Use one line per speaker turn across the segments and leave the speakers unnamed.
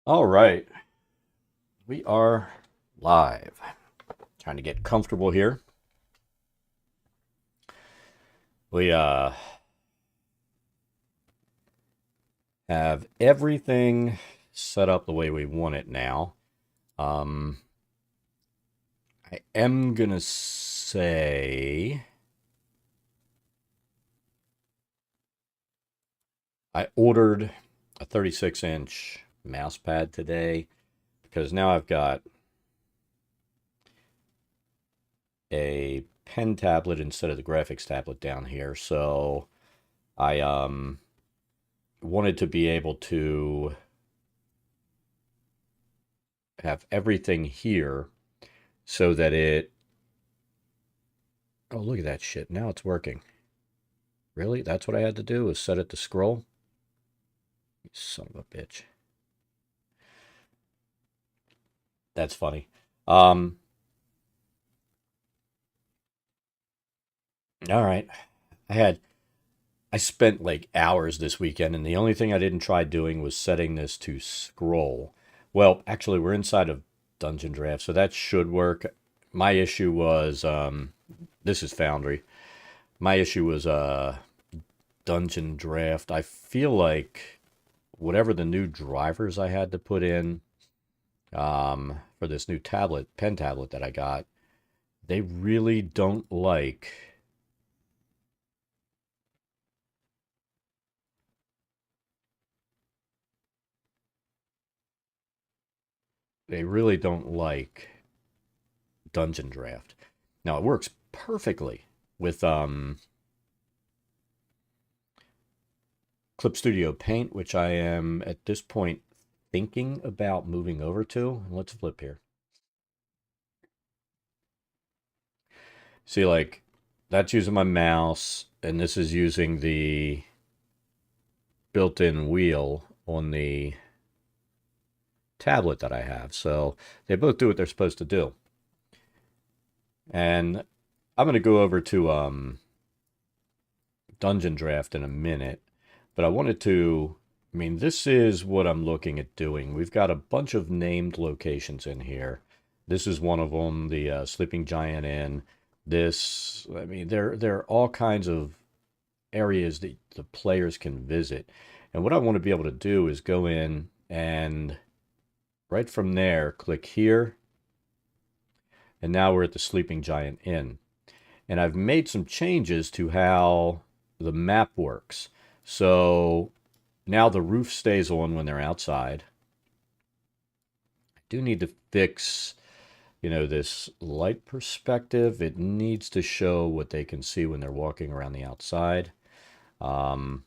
All right, we are live. Trying to get comfortable here. We have everything set up the way we want it now. Um I am gonna say I ordered a 36-inch mouse pad today because now I've got a pen tablet instead of the graphics tablet down here. So I wanted to be able to have everything here so that it. Oh, look at that shit. Now it's working. Really? That's what I had to do, was set it to scroll? You son of a bitch. That's funny. Um, all right. I had I spent like hours this weekend, and the only thing I didn't try doing was setting this to scroll. Well, actually, we're inside of Dungeondraft, so that should work. My issue was this is Foundry. My issue was Dungeondraft. I feel like whatever the new drivers I had to put in for this new pen tablet that I got, they really don't like. They really don't like Dungeondraft. Now it works perfectly with Clip Studio Paint, which I am at this point thinking about moving over to. Let's flip here. See, like that's using my mouse, and this is using the built-in wheel on the tablet that I have. So they both do what they're supposed to do. And I'm going to go over to Dungeondraft in a minute, but I wanted to. I mean, this is what I'm looking at doing. We've got a bunch of named locations in here. This is one of them, the Sleeping Giant Inn. This, I mean, there are all kinds of areas that the players can visit. And what I want to be able to do is go in and right from there, click here, and now we're at the Sleeping Giant Inn. And I've made some changes to how the map works. So now the roof stays on when they're outside. I do need to fix, this light perspective. It needs to show what they can see when they're walking around the outside. Um,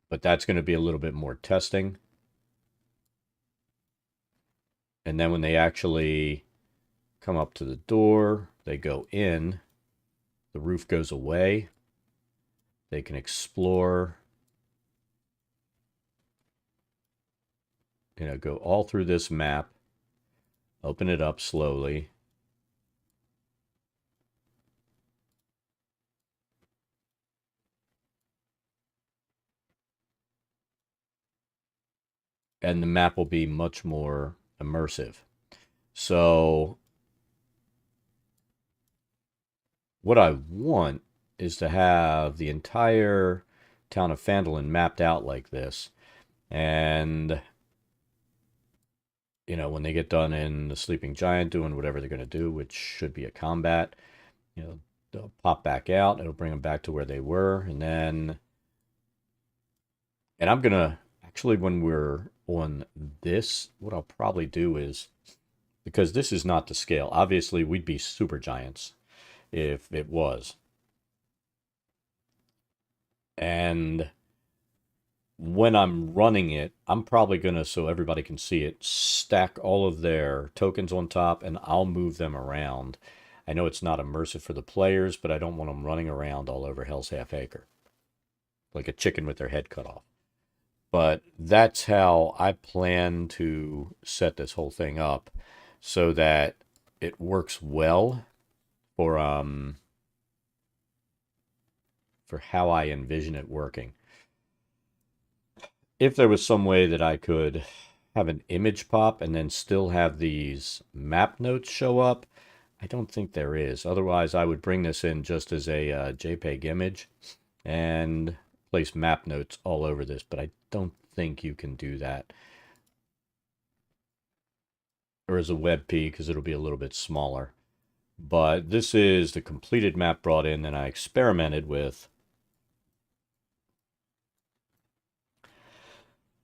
but that's going to be a little bit more testing. And then when they actually come up to the door, they go in, the roof goes away, they can explore, go all through this map, open it up slowly. And the map will be much more immersive. So what I want is to have the entire town of Phandelver mapped out like this. And, when they get done in the Sleeping Giant doing whatever they're going to do, which should be a combat, they'll pop back out. It'll bring them back to where they were. And I'm going to actually, when we're on this, what I'll probably do is, because this is not to scale, obviously we'd be super giants if it was. And when I'm running it, I'm probably going to, so everybody can see it, stack all of their tokens on top and I'll move them around. I know it's not immersive for the players, but I don't want them running around all over Hell's Half Acre like a chicken with their head cut off. But that's how I plan to set this whole thing up so that it works well for for how I envision it working. If there was some way that I could have an image pop and then still have these map notes show up? I don't think there is. Otherwise, I would bring this in just as a JPEG image and place map notes all over this, but I don't think you can do that. Or as a WebP, because it'll be a little bit smaller. But this is the completed map brought in, and I experimented with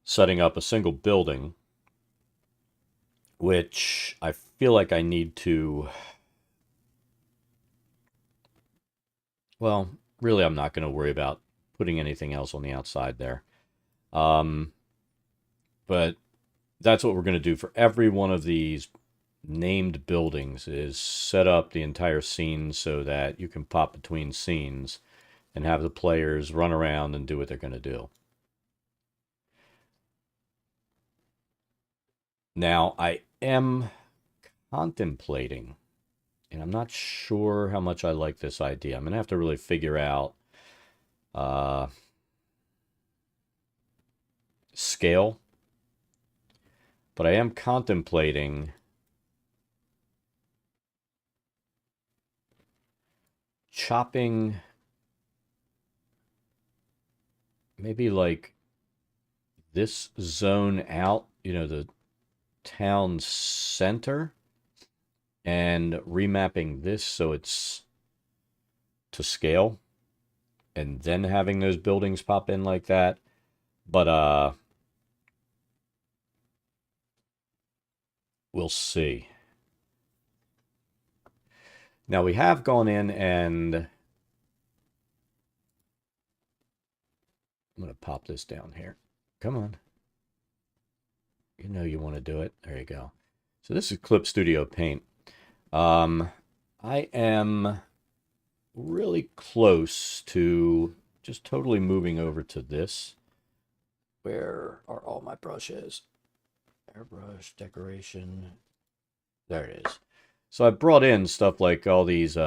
setting up a single building, which I feel like I need to... Well, really, I'm not going to worry about putting anything else on the outside there. But that's what we're going to do for every one of these named buildings, is set up the entire scene so that you can pop between scenes and have the players run around and do what they're going to do. Now, I am contemplating, and I'm not sure how much I like this idea. I'm going to have to really figure out scale. But I am contemplating chopping maybe like this zone out, you know, the town center, and remapping this so it's to scale, and then having those buildings pop in like that. But we'll see. Now we have gone in and I'm going to pop this down here. Come on. You know you want to do it. There you go. So this is Clip Studio Paint. I am really close to just totally moving over to this. Where are all my brushes? Airbrush, decoration. There it is. So I brought in stuff like all these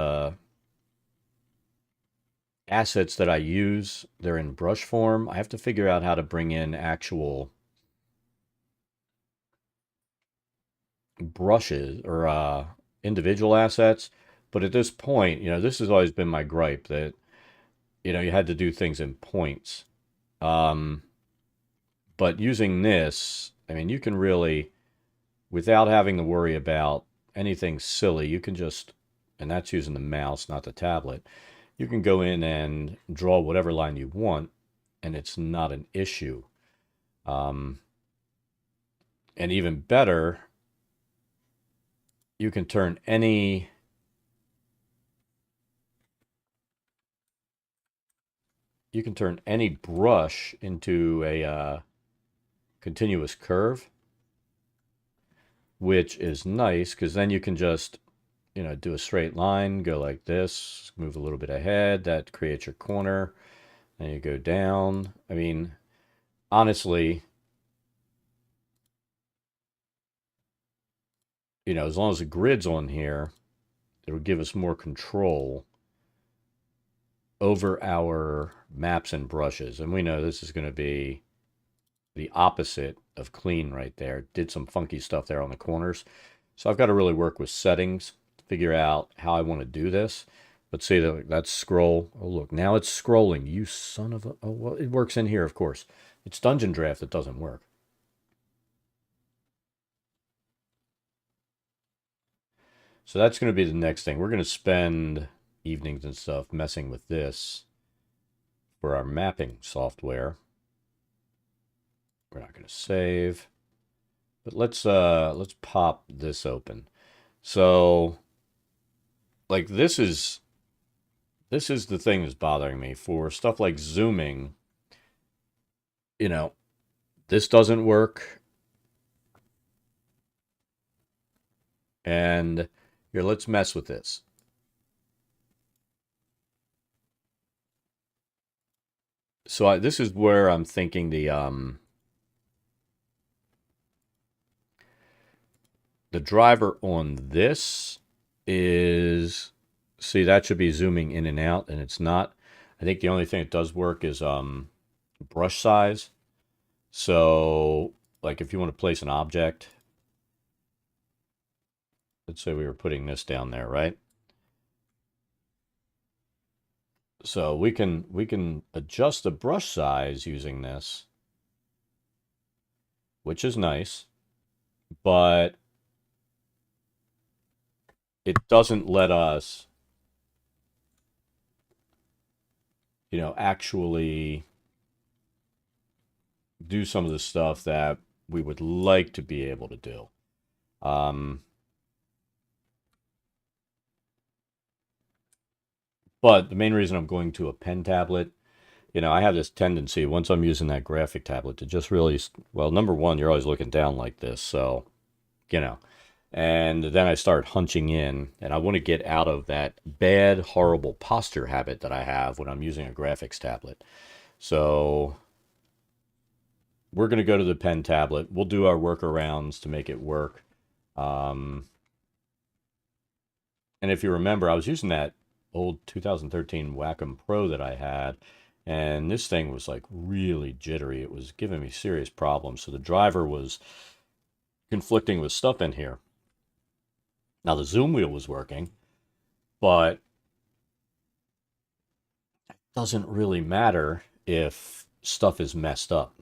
assets that I use. They're in brush form. I have to figure out how to bring in actual brushes or individual assets. But at this point, you know, this has always been my gripe, that, you know, you had to do things in points. But using this, I mean, you can really, without having to worry about anything silly, you can just, and that's using the mouse, not the tablet, you can go in and draw whatever line you want, and it's not an issue. And even better, you can turn any brush into a continuous curve, which is nice because then you can just, you know, do a straight line, go like this, move a little bit ahead, that creates your corner, and you go down. I mean, honestly, you know, as long as the grid's on here, it'll give us more control over our maps and brushes. And we know this is going to be the opposite of clean right there. Did some funky stuff there on the corners. So I've got to really work with settings to figure out how I want to do this. But see, that's scroll. Oh, look, now it's scrolling. You son of a... Oh, well, it works in here, of course. It's Dungeondraft that doesn't work. So that's going to be the next thing. We're going to spend evenings and stuff messing with this for our mapping software. We're not going to save, but let's pop this open. So, like, this is the thing that's bothering me for stuff like zooming. You know, this doesn't work, and here, let's mess with this. So this is where I'm thinking the driver on this is, see, that should be zooming in and out, and it's not. I think the only thing that does work is brush size. So like if you want to place an object, let's say we were putting this down there, right? So we can adjust the brush size using this, which is nice, but it doesn't let us, actually do some of the stuff that we would like to be able to do. But the main reason I'm going to a pen tablet, I have this tendency once I'm using that graphic tablet to just really, well, number one, you're always looking down like this. So, and then I start hunching in, and I want to get out of that bad, horrible posture habit that I have when I'm using a graphics tablet. So we're going to go to the pen tablet. We'll do our workarounds to make it work. And if you remember, I was using that old 2013 Wacom Pro that I had, and this thing was like really jittery. It was giving me serious problems. So the driver was conflicting with stuff in here. Now the zoom wheel was working, but it doesn't really matter if stuff is messed up.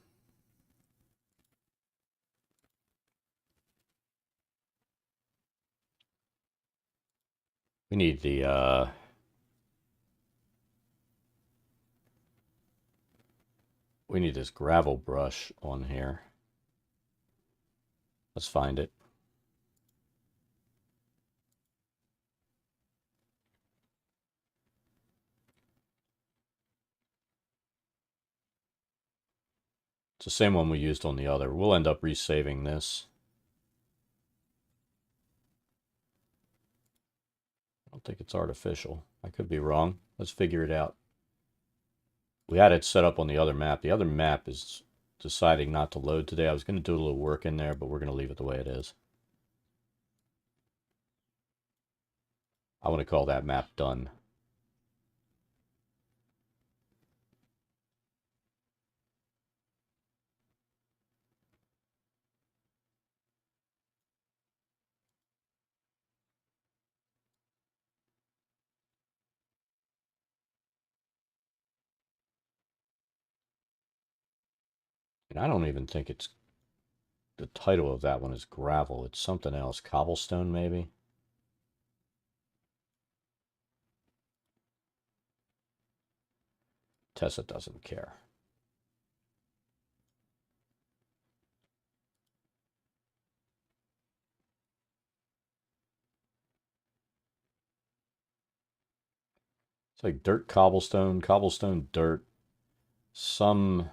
We need the we need this gravel brush on here. Let's find it. It's the same one we used on the other. We'll end up resaving this. I don't think it's artificial. I could be wrong. Let's figure it out. We had it set up on the other map. The other map is deciding not to load today. I was going to do a little work in there, but we're going to leave it the way it is. I want to call that map done. And I don't even think it's, the title of that one is gravel. It's something else. Cobblestone, maybe? Tessa doesn't care. It's like dirt, cobblestone, cobblestone, dirt. Some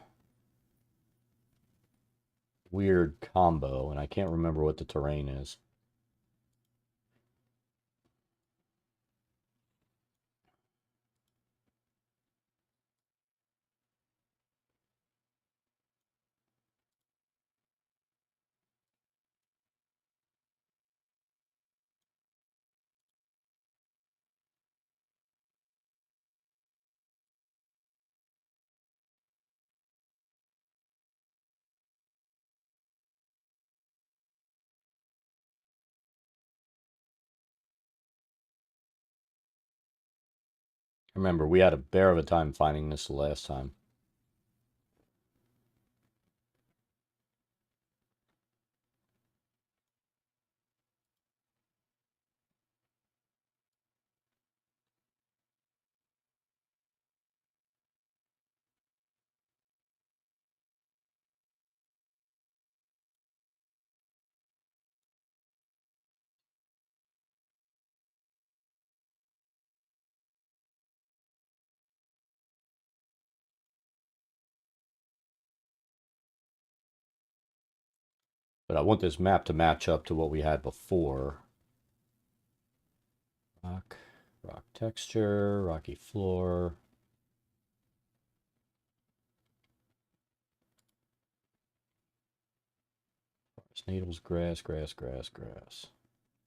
weird combo, and I can't remember what the terrain is. Remember, we had a bear of a time finding this the last time. But I want this map to match up to what we had before. Rock texture, rocky floor. Forest needles, grass, grass, grass, grass.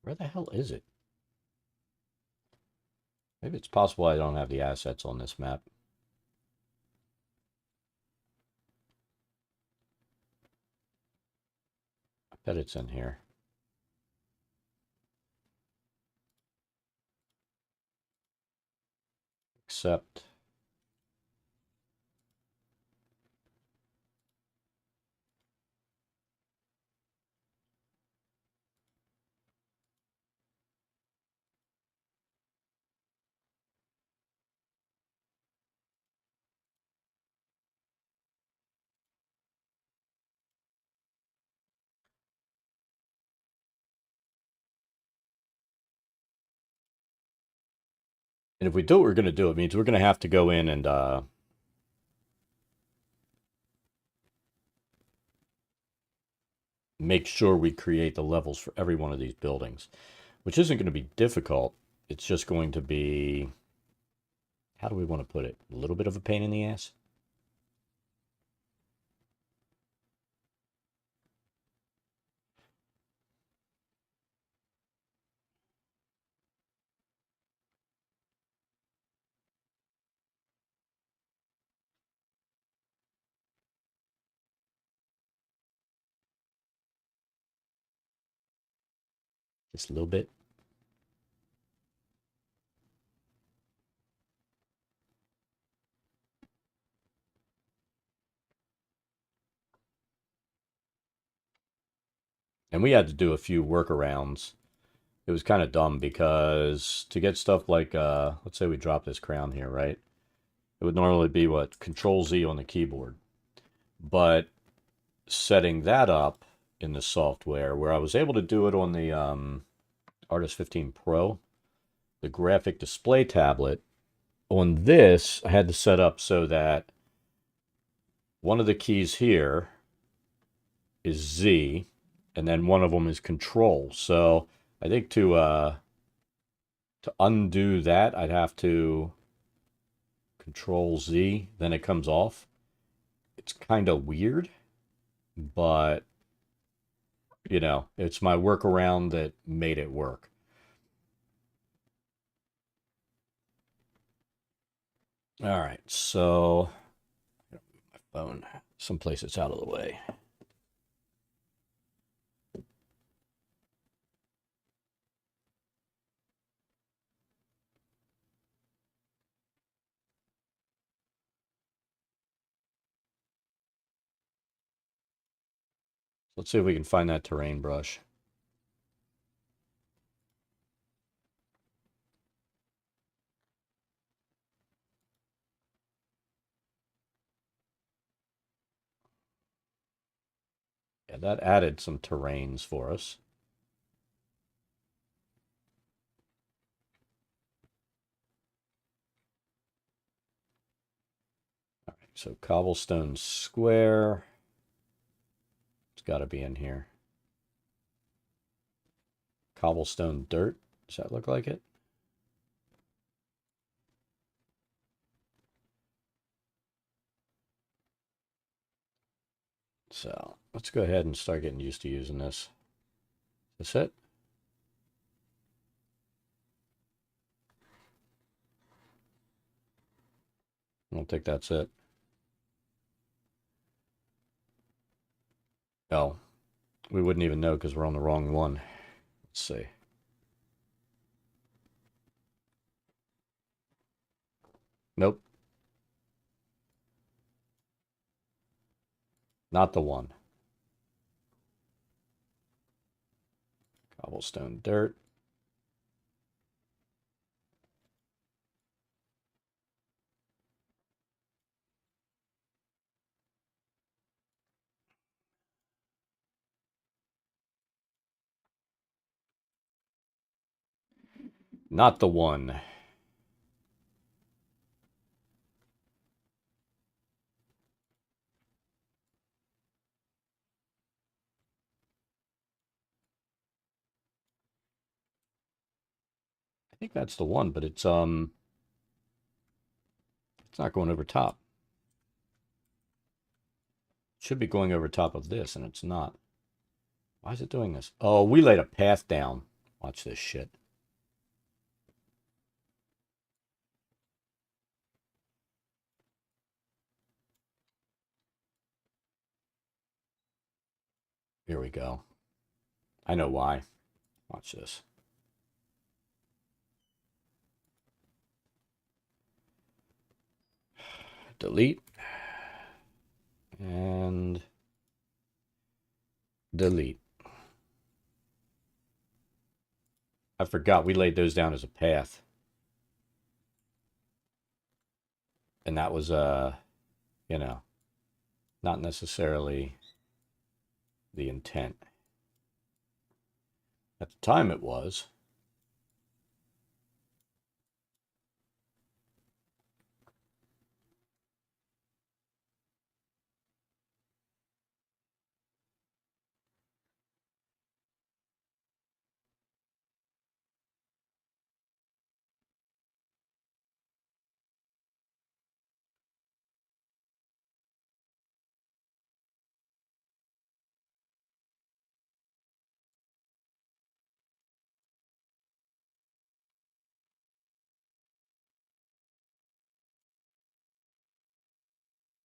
Where the hell is it? Maybe it's possible I don't have the assets on this map. Bet it's in here. Except... And if we do what we're going to do, it means we're going to have to go in and make sure we create the levels for every one of these buildings, which isn't going to be difficult. It's just going to be, how do we want to put it? A little bit of a pain in the ass? Just a little bit. And we had to do a few workarounds. It was kind of dumb because to get stuff like, let's say we drop this crown here, right? It would normally be what? Control Z on the keyboard. But setting that up in the software, where I was able to do it on the Artist 15 Pro, the graphic display tablet, on this, I had to set up so that one of the keys here is Z, and then one of them is Control. So I think to undo that, I'd have to Control Z, then it comes off. It's kind of weird, but you know, it's my workaround that made it work. All right, so my phone, someplace it's out of the way. Let's see if we can find that terrain brush. Yeah, that added some terrains for us. All right, so cobblestone square. It's got to be in here. Cobblestone dirt. Does that look like it? So let's go ahead and start getting used to using this. Is this it? I don't think that's it. Oh, we wouldn't even know because we're on the wrong one. Let's see. Nope. Not the one. Cobblestone dirt. Not the one. I think that's the one, but it's not going over top. It should be going over top of this, and it's not. Why is it doing this? Oh, we laid a path down. Watch this shit. Here we go. I know why. Watch this. Delete. And delete. I forgot we laid those down as a path. And that was, you know, not necessarily the intent. At the time it was.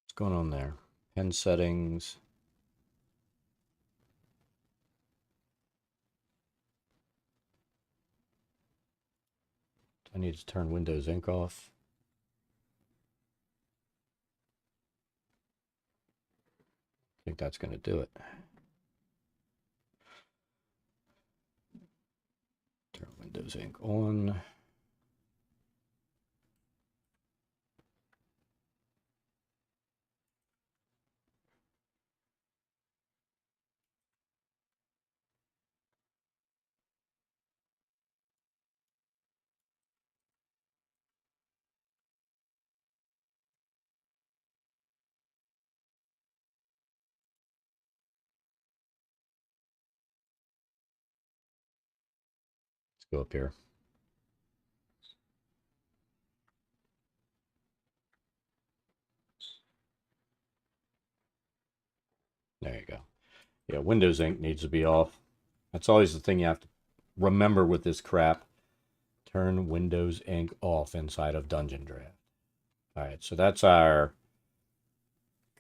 What's going on there? Pen settings. I need to turn Windows Ink off. I think that's going to do it. Turn Windows Ink on. Let's go up here. There you go. Yeah, Windows Ink needs to be off. That's always the thing you have to remember with this crap. Turn Windows Ink off inside of Dungeondraft. All right, so that's our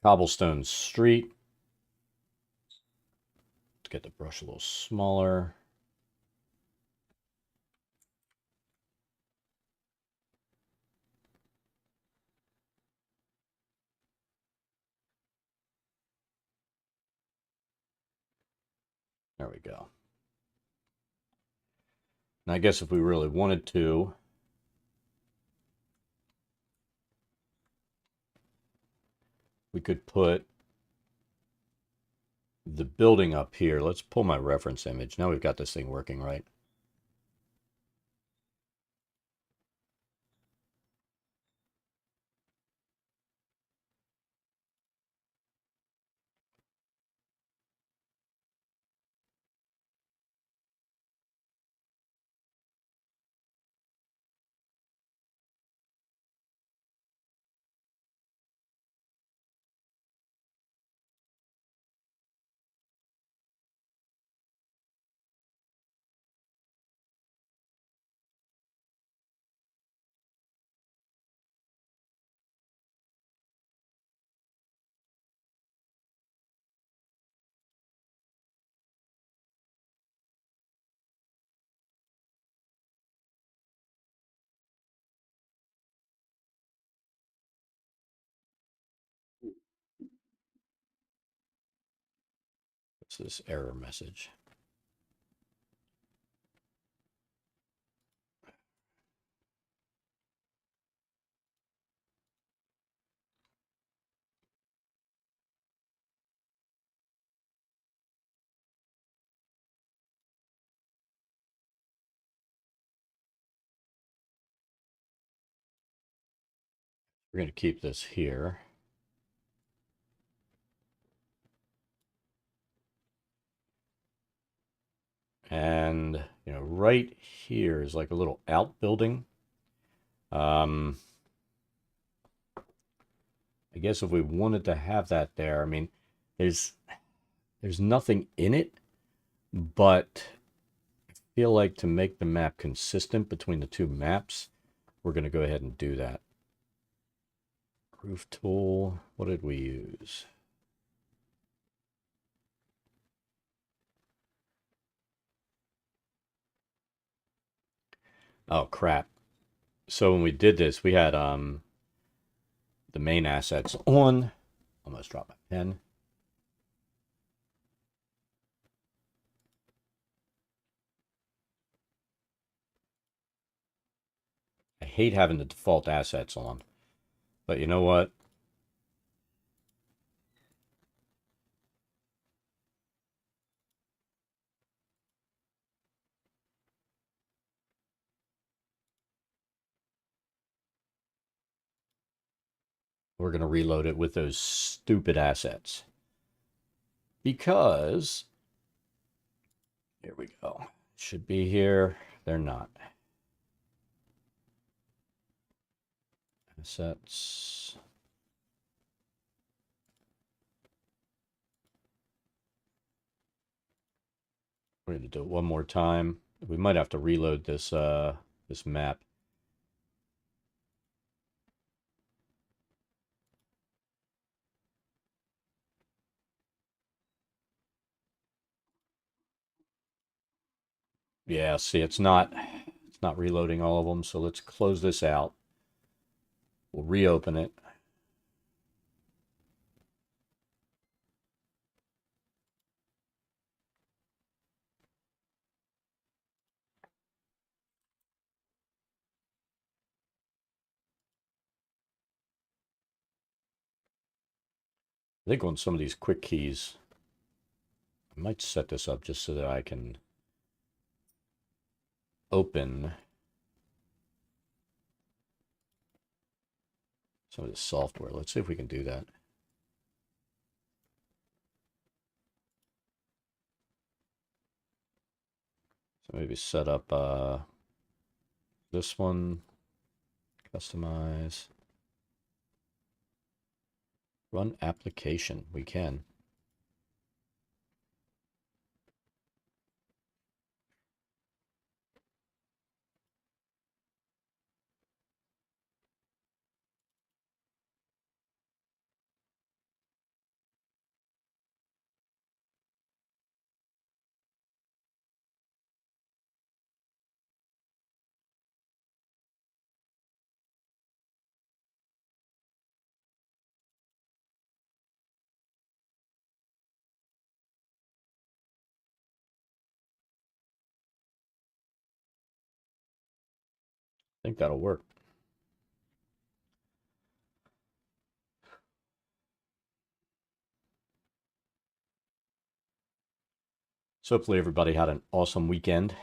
cobblestone street. Let's get the brush a little smaller. There we go. And I guess if we really wanted to, we could put the building up here. Let's pull my reference image. Now we've got this thing working, right? What's this error message? We're going to keep this here. And, you know, right here is like a little outbuilding. I guess if we wanted to have that there, I mean, there's nothing in it, but I feel like to make the map consistent between the two maps, we're going to go ahead and do that. Roof tool, what did we use? Oh, crap. So when we did this, we had the main assets on. Almost dropped my pen. I hate having the default assets on. But you know what? We're going to reload it with those stupid assets. Because, here we go. Should be here. They're not. Assets. We're going to do it one more time. We might have to reload this map. Yeah, see, it's not reloading all of them, so let's close this out. We'll reopen it. I think on some of these quick keys, I might set this up just so that I can open some of the software. Let's see if we can do that. So maybe set up this one, customize, run application. We can. I think that'll work. So hopefully everybody had an awesome weekend.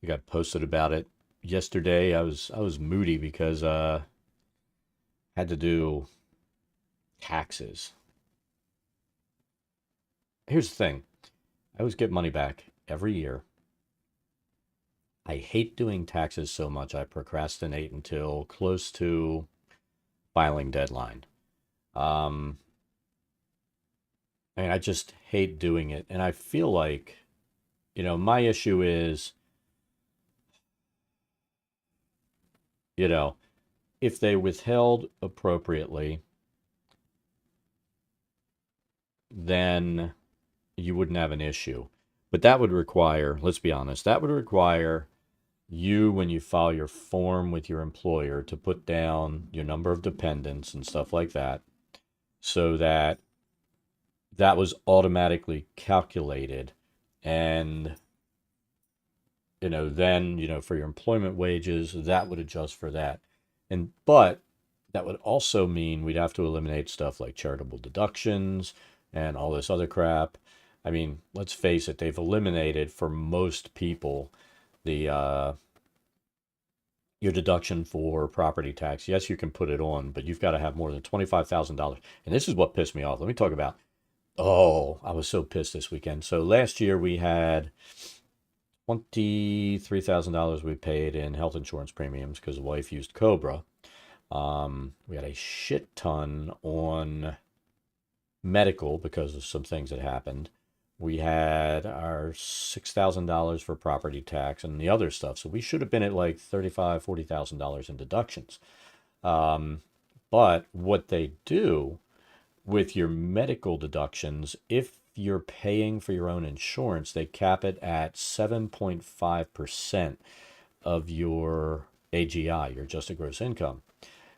I got posted about it yesterday. I was moody because had to do taxes. Here's the thing. I always get money back every year. I hate doing taxes so much I procrastinate until close to filing deadline. Um, I just hate doing it. And I feel like, my issue is, you know, if they withheld appropriately, then you wouldn't have an issue. But that would require, let's be honest, that would require you, when you file your form with your employer, to put down your number of dependents and stuff like that, so that that was automatically calculated. And, then, for your employment wages, that would adjust for that. But that would also mean we'd have to eliminate stuff like charitable deductions and all this other crap. I mean, let's face it, they've eliminated for most people the your deduction for property tax. Yes, you can put it on, but you've got to have more than $25,000. And this is what pissed me off. Let me talk about, oh, I was so pissed this weekend. So last year we had $23,000 we paid in health insurance premiums because the wife used Cobra. We had a shit ton on medical because of some things that happened. We had our $6,000 for property tax and the other stuff. So we should have been at like $35,000, $40,000 in deductions. But what they do with your medical deductions, if you're paying for your own insurance, they cap it at 7.5%. of your AGI, your adjusted gross income.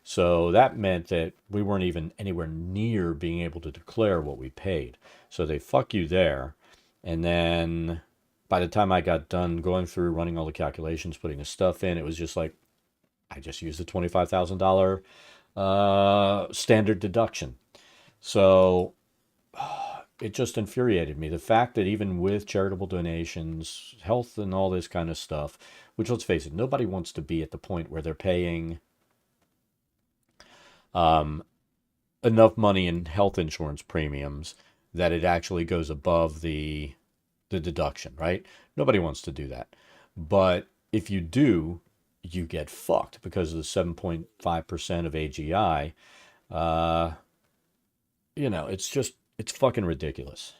So that meant that we weren't even anywhere near being able to declare what we paid. So they fuck you there. And then by the time I got done going through running all the calculations, putting the stuff in, it was just like, I just used the $25,000 standard deduction. So it just infuriated me. The fact that even with charitable donations, health, and all this kind of stuff, which let's face it, nobody wants to be at the point where they're paying enough money in health insurance premiums that it actually goes above the deduction, right? Nobody wants to do that. But if you do, you get fucked because of the 7.5% of AGI. It's fucking ridiculous.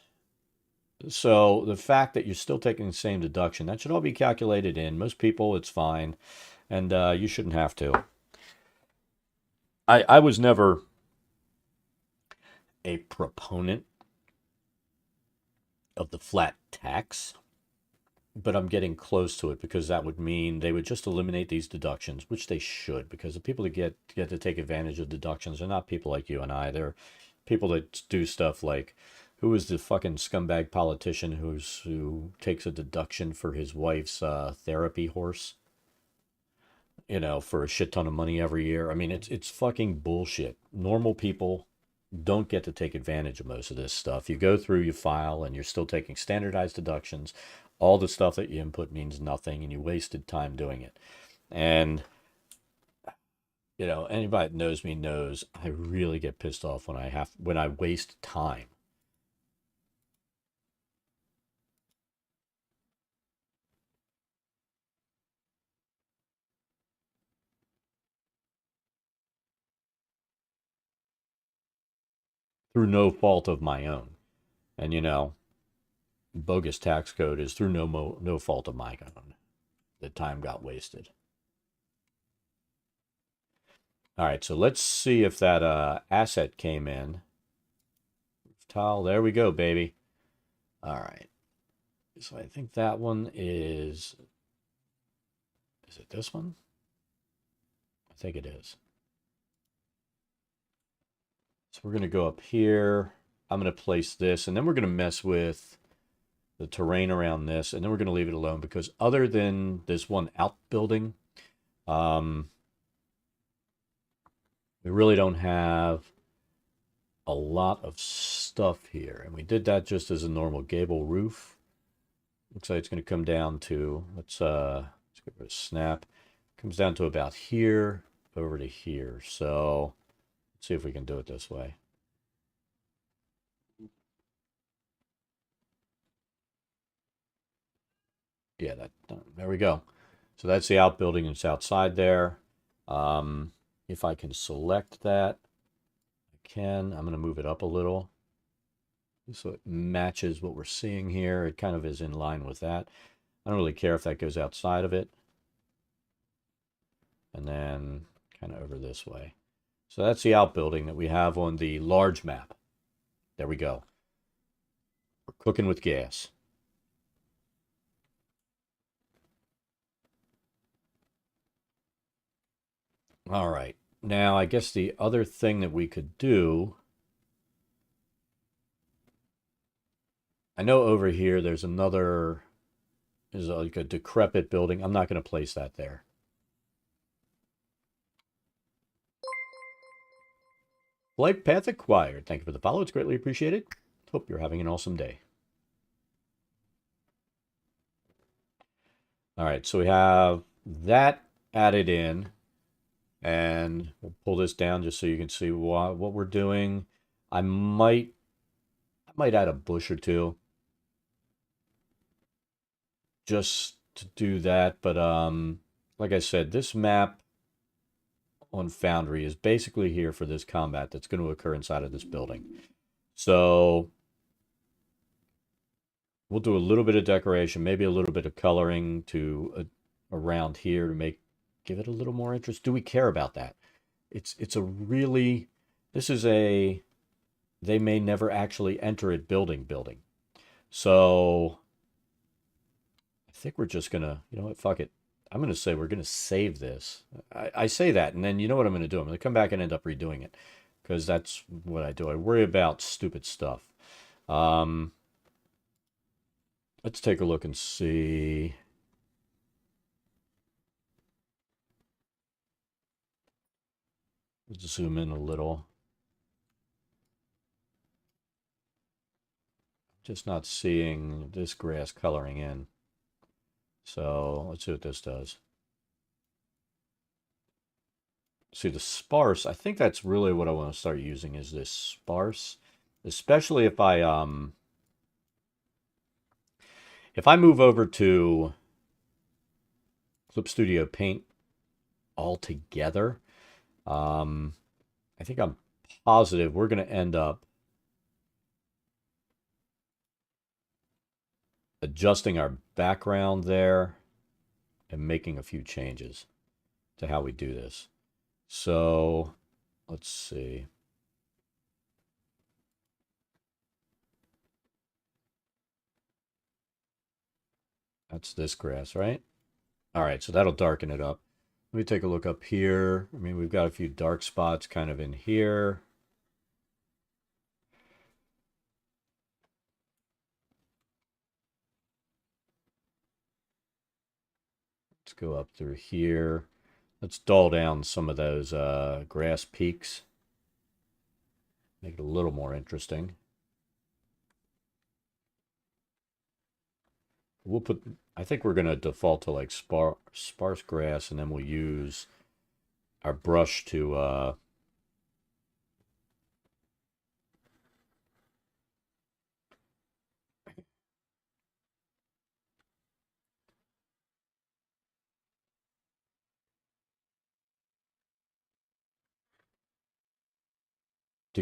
So the fact that you're still taking the same deduction, that should all be calculated in. Most people, it's fine. And you shouldn't have to. I was never a proponent of the flat tax, but I'm getting close to it because that would mean they would just eliminate these deductions, which they should, because the people that get to take advantage of deductions are not people like you and I. They're people that do stuff like, who is the fucking scumbag politician who takes a deduction for his wife's therapy horse, for a shit ton of money every year. I mean, it's fucking bullshit. Normal people don't get to take advantage of most of this stuff. You go through, you file, and you're still taking standardized deductions. All the stuff that you input means nothing, and you wasted time doing it. And, anybody that knows me knows I really get pissed off when I waste time. Through no fault of my own. And, bogus tax code is through no fault of my own. The time got wasted. All right, so let's see if that asset came in. Tile, there we go, baby. All right. So I think that one is it this one? I think it is. So we're going to go up here. I'm going to place this, and then we're going to mess with the terrain around this, and then we're going to leave it alone because other than this one outbuilding, we really don't have a lot of stuff here. And we did that just as a normal gable roof. Looks like it's going to come down to, let's give it a snap. Comes down to about here over to here. So let's see if we can do it this way. Yeah, there we go. So that's the outbuilding. It's outside there. If I can select that, I can. I'm going to move it up a little so it matches what we're seeing here. It kind of is in line with that. I don't really care if that goes outside of it. And then kind of over this way. So that's the outbuilding that we have on the large map. There we go. We're cooking with gas. All right. Now, I guess the other thing that we could do, I know over here there's like a decrepit building. I'm not going to place that there. Flight path acquired. Thank you for the follow. It's greatly appreciated. Hope you're having an awesome day. All right, so we have that added in. And we'll pull this down just so you can see what we're doing. I might add a bush or two just to do that. But like I said, this map on Foundry is basically here for this combat that's going to occur inside of this building. So we'll do a little bit of decoration, maybe a little bit of coloring to around here to give it a little more interest. Do we care about that? It's a really, they may never actually enter it building. So I think we're just gonna, you know what, fuck it. I'm going to say we're going to save this. I say that, and then you know what I'm going to do? I'm going to come back and end up redoing it because that's what I do. I worry about stupid stuff. Let's take a look and see. Let's zoom in a little. Just not seeing this grass coloring in. So let's see what this does. See the sparse, I think that's really what I want to start using is this sparse, especially if I move over to Clip Studio Paint altogether, I think I'm positive we're going to end up adjusting our background there and making a few changes to how we do this. So let's see. That's this grass, right? All right, so that'll darken it up. Let me take a look up here. I mean, we've got a few dark spots kind of in here. Let's go up through here. Let's dull down some of those grass peaks. Make it a little more interesting. We'll put, I think we're going to default to like sparse grass, and then we'll use our brush to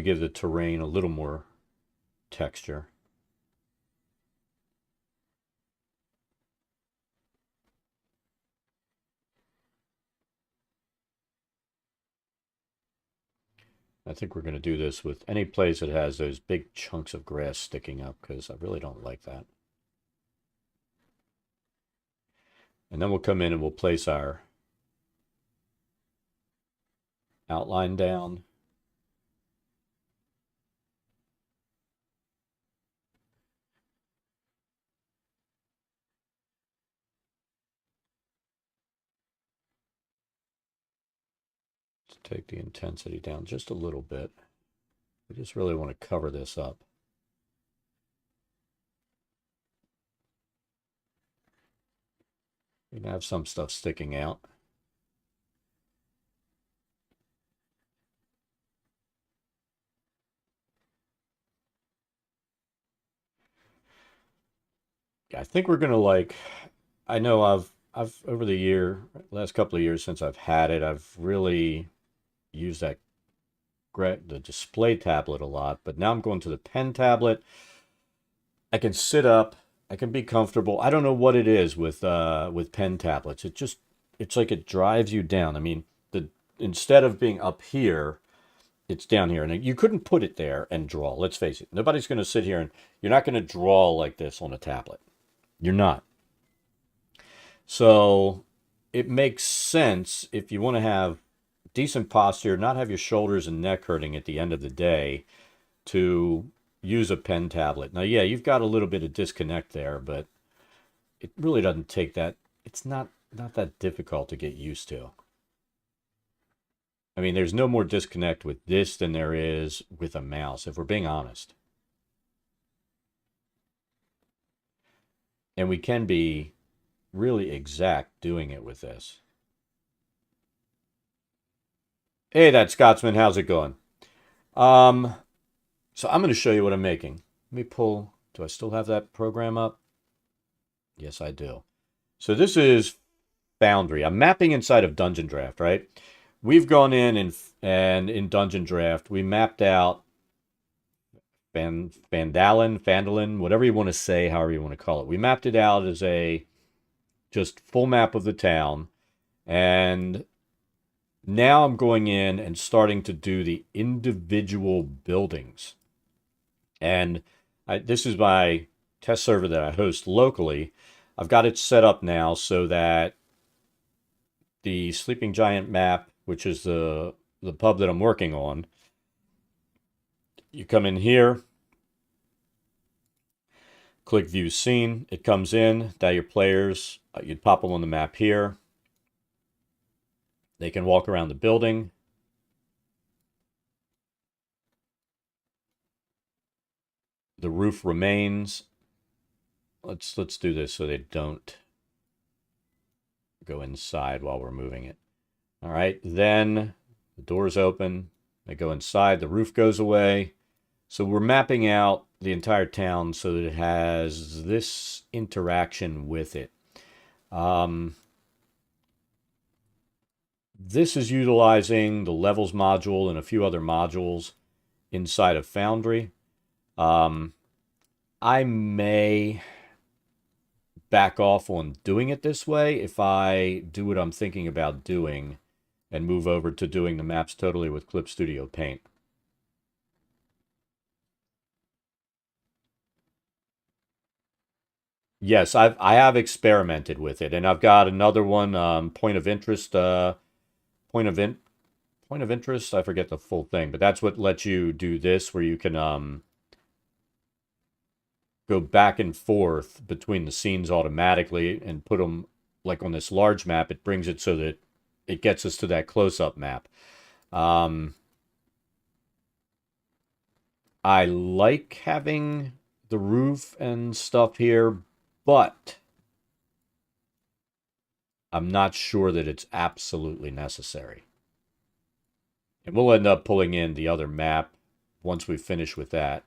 give the terrain a little more texture. I think we're going to do this with any place that has those big chunks of grass sticking up, because I really don't like that. And then we'll come in and we'll place our outline down. Take the intensity down just a little bit. I just really want to cover this up. You can have some stuff sticking out. Yeah, I think we're gonna like. I know I've over the last couple of years since I've had it, I've really used the display tablet a lot, but now I'm going to the pen tablet. I can sit up, I can be comfortable. I don't know what it is with pen tablets. It's like it drives you down. I mean, instead of being up here, it's down here, and you couldn't put it there and draw. Let's face it, nobody's going to sit here and you're not going to draw like this on a tablet. You're not. So it makes sense if you want to have decent posture, not have your shoulders and neck hurting at the end of the day, to use a pen tablet. Now, yeah, you've got a little bit of disconnect there, but it really doesn't take that. It's not that difficult to get used to. I mean, there's no more disconnect with this than there is with a mouse, if we're being honest. And we can be really exact doing it with this. Hey, that Scotsman, how's it going? So I'm going to show you what I'm making. Let me pull, do I still have that program up? Yes, I do. So this is Foundry. I'm mapping inside of Dungeondraft, right? We've gone in and in Dungeondraft, we mapped out Phandelver, whatever you want to say, however you want to call it. We mapped it out as a just full map of the town. And now I'm going in and starting to do the individual buildings. And this is my test server that I host locally. I've got it set up now so that the Sleeping Giant map, which is the pub that I'm working on. You come in here, click View Scene. It comes in that your players, you'd pop them on the map here. They can walk around the building. The roof remains. Let's do this so they don't go inside while we're moving it. All right, then the doors open. They go inside. The roof goes away. So we're mapping out the entire town so that it has this interaction with it. This is utilizing the levels module and a few other modules inside of Foundry. I may back off on doing it this way if I do what I'm thinking about doing and move over to doing the maps totally with Clip Studio Paint. Yes, I have experimented with it, and I've got another one, point of interest, point of in point of interest. I forget the full thing, but that's what lets you do this, where you can go back and forth between the scenes automatically and put them like on this large map. It brings it so that it gets us to that close-up map. I like having the roof and stuff here, but I'm not sure that it's absolutely necessary. And we'll end up pulling in the other map once we finish with that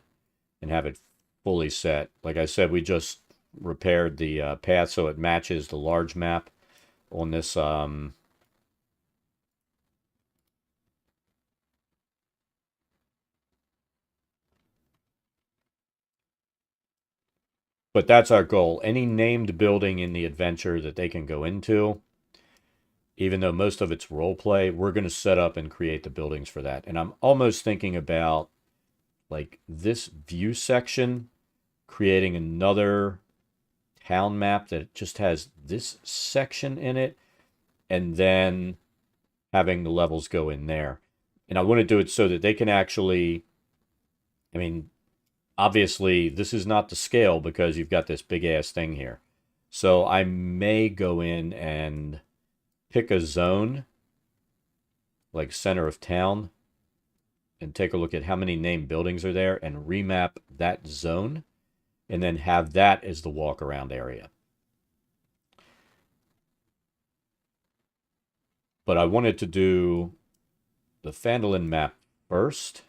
and have it fully set. Like I said, we just repaired the path so it matches the large map on this. But that's our goal. Any named building in the adventure that they can go into, even though most of it's role play, we're going to set up and create the buildings for that. And I'm almost thinking about like this view section, creating another town map that just has this section in it, and then having the levels go in there. And I want to do it so that they can actually, I mean, obviously this is not the scale because you've got this big ass thing here. So I may go in and pick a zone, like center of town, and take a look at how many named buildings are there and remap that zone, and then have that as the walk around area. But I wanted to do the Phandelver map first,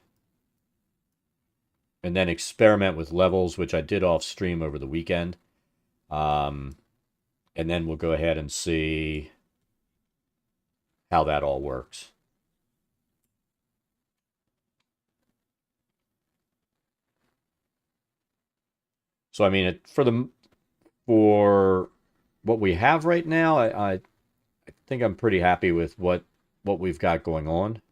and then experiment with levels, which I did off stream over the weekend. And then we'll go ahead and see how that all works. So I mean, for what we have right now, I think I'm pretty happy with what we've got going on.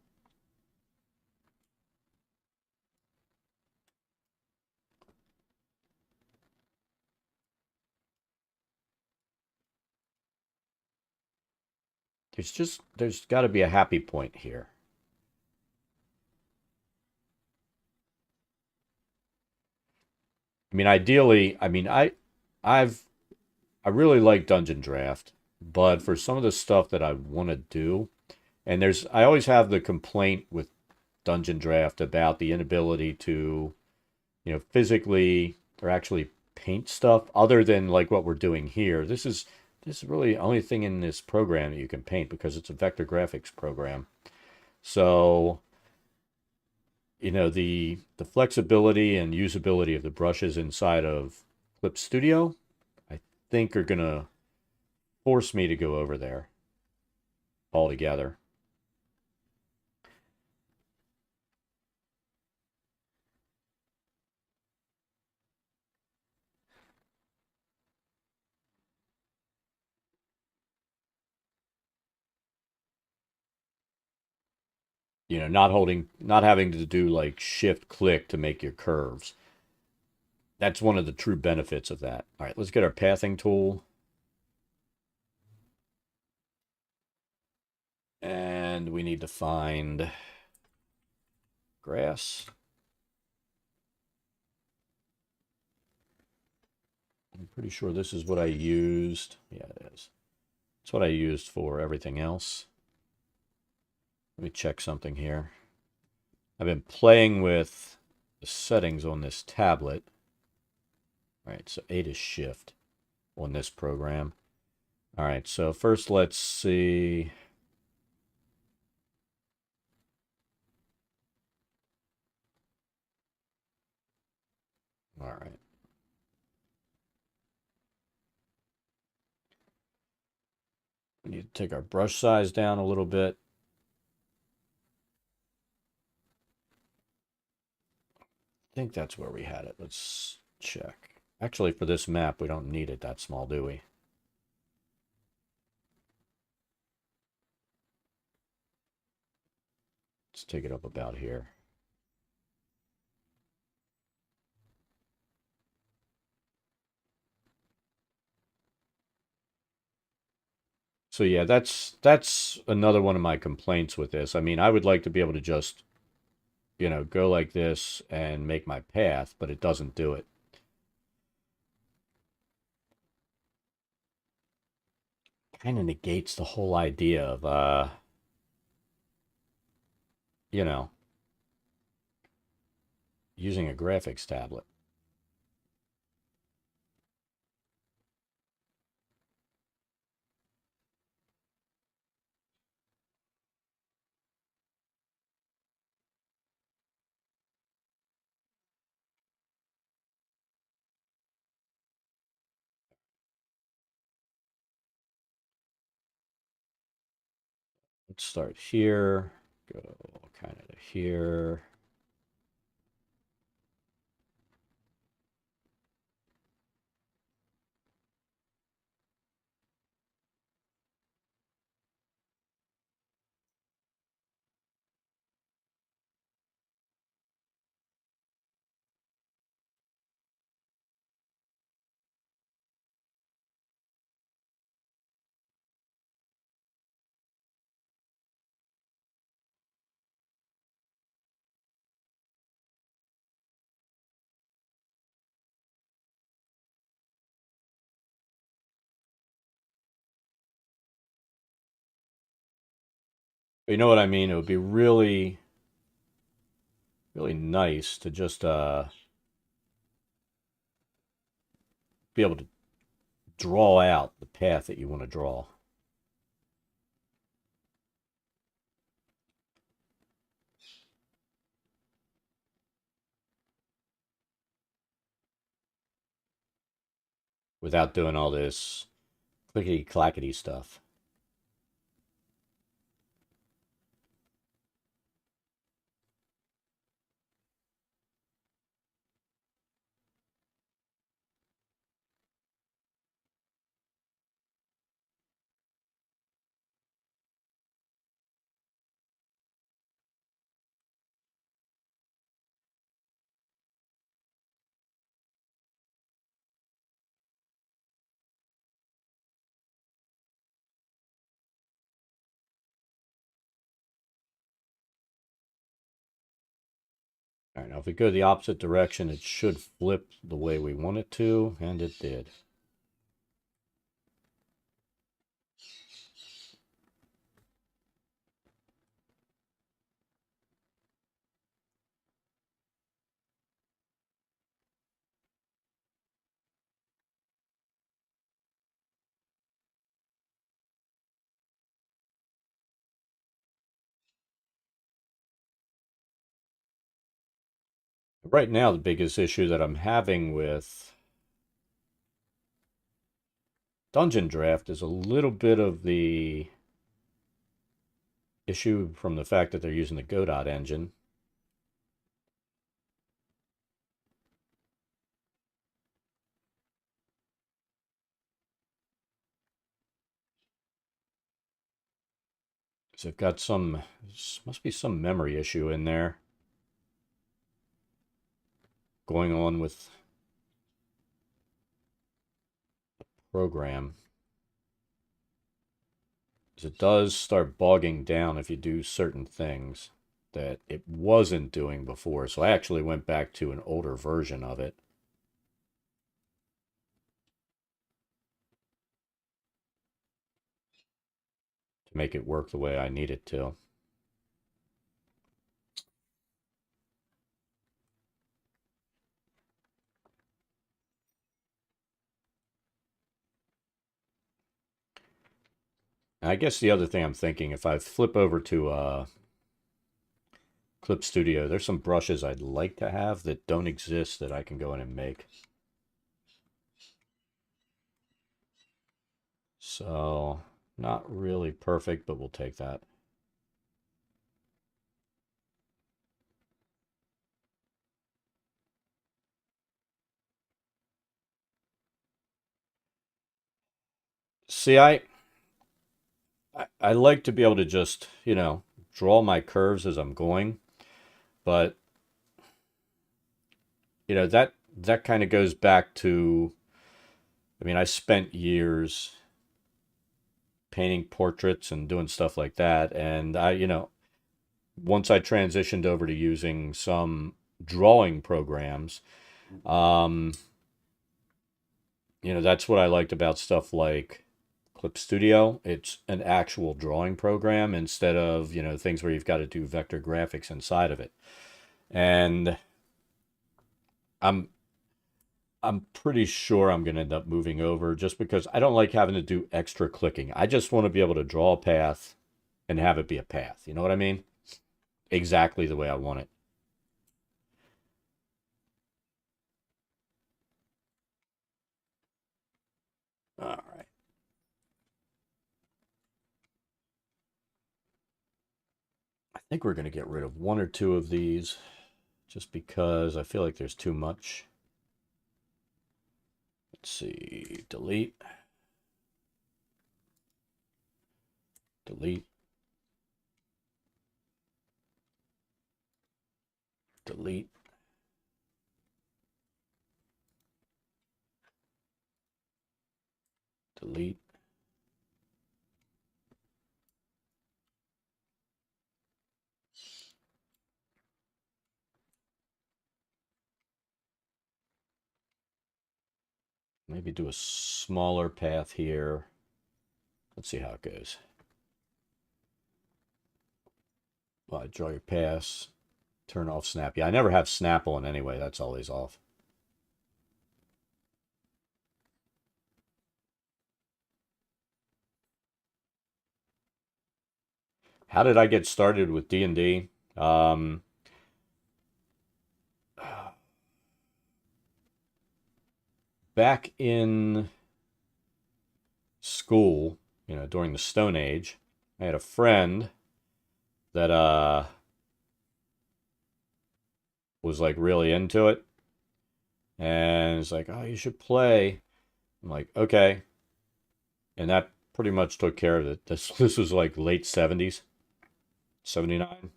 There's got to be a happy point here. I mean, ideally, I mean, I really like Dungeondraft, but for some of the stuff that I want to do, and I always have the complaint with Dungeondraft about the inability to, physically or actually paint stuff other than like what we're doing here. This is really the only thing in this program that you can paint because it's a vector graphics program. So, the flexibility and usability of the brushes inside of Clip Studio, I think are gonna force me to go over there altogether. Not having to do like shift click to make your curves. That's one of the true benefits of that. All right, let's get our pathing tool. And we need to find grass. I'm pretty sure this is what I used. Yeah, it is. It's what I used for everything else. Let me check something here. I've been playing with the settings on this tablet. All right, so 8 is shift on this program. All right, so first let's see. All right. We need to take our brush size down a little bit. I think that's where we had it. Let's check. Actually, for this map, we don't need it that small, do we? Let's take it up about here. So yeah, that's another one of my complaints with this. I mean, I would like to be able to just, go like this and make my path, but it doesn't do it. Kind of negates the whole idea of, you know, using a graphics tablet. Let's start here, go kind of to here. But you know what I mean? It would be really, really nice to just be able to draw out the path that you want to draw without doing all this clickety clackety stuff. All right, now if we go the opposite direction, it should flip the way we want it to, and it did. Right now, the biggest issue that I'm having with Dungeondraft is a little bit of the issue from the fact that they're using the Godot engine. So they've got must be some memory issue in there going on with the program. is it does start bogging down if you do certain things that it wasn't doing before. So I actually went back to an older version of it. To make it work the way I need it to. I guess the other thing I'm thinking, if I flip over to Clip Studio, there's some brushes I'd like to have that don't exist that I can go in and make. So, not really perfect, but we'll take that. See, I like to be able to just, you know, draw my curves as I'm going, but you know, that kind of goes back to, I mean, I spent years painting portraits and doing stuff like that, and you know, once I transitioned over to using some drawing programs, um, you know, that's what I liked about stuff like Clip Studio. It's an actual drawing program instead of, you know, things where you've got to do vector graphics inside of it. And I'm I'm pretty sure I'm going to end up moving over just because I don't like having to do extra clicking. I just want to be able to draw a path and have it be a path. You know what I mean? Exactly the way I want it. All right. I think we're going to get rid of one or two of these just because I feel like there's too much. Let's see. Delete. Delete. Delete. Delete. Maybe do a smaller path here. Let's see how it goes. Well, draw your pass. Turn off snap. Yeah, I never have snap on anyway. That's always off. How did I get started with D&D? Back in school, you know, during the Stone Age, I had a friend that was like really into it, and it's like, oh, you should play. I'm like, okay, and that pretty much took care of it. This was like late 70s, 79.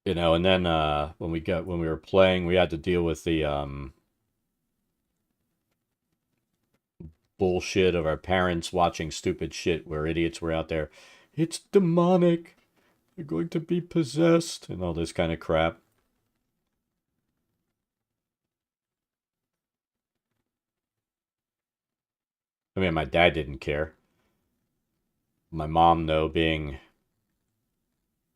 You know, and then when we were playing, we had to deal with the bullshit of our parents watching stupid shit where idiots were out there. It's demonic. You're going to be possessed and all this kind of crap. I mean, my dad didn't care. My mom, though, being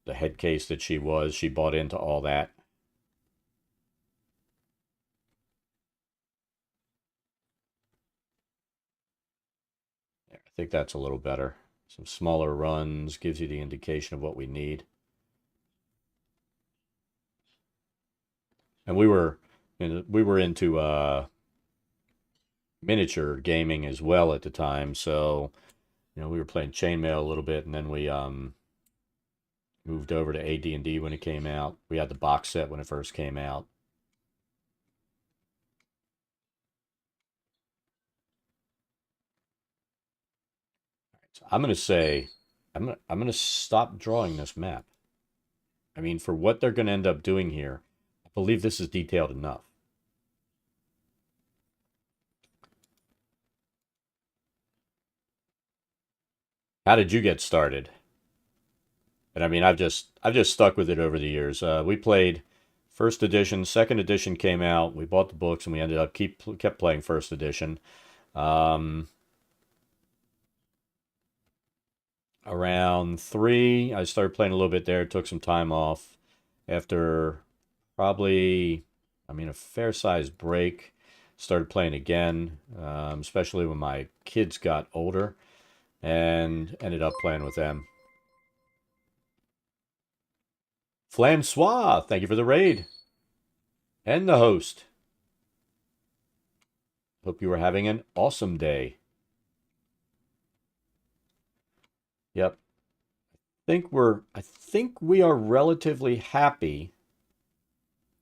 the head case that she was, she bought into all that. I think that's a little better. Some smaller runs gives you the indication of what we need. And we were into miniature gaming as well at the time, so you know we were playing Chainmail a little bit, and then we moved over to AD&D when it came out. We had the box set when it first came out. So I'm gonna say I'm gonna stop drawing this map. I mean, for what they're gonna end up doing here, I believe this is detailed enough. How did you get started? And I mean, I've just stuck with it over the years. We played first edition, second edition came out. We bought the books, and we ended up kept playing first edition. Um, Around three, I started playing a little bit there. Took some time off after probably, I mean, a fair sized break. Started playing again, especially when my kids got older, and ended up playing with them. Flansois, thank you for the raid and the host. Hope you are having an awesome day. Yep. I think we are relatively happy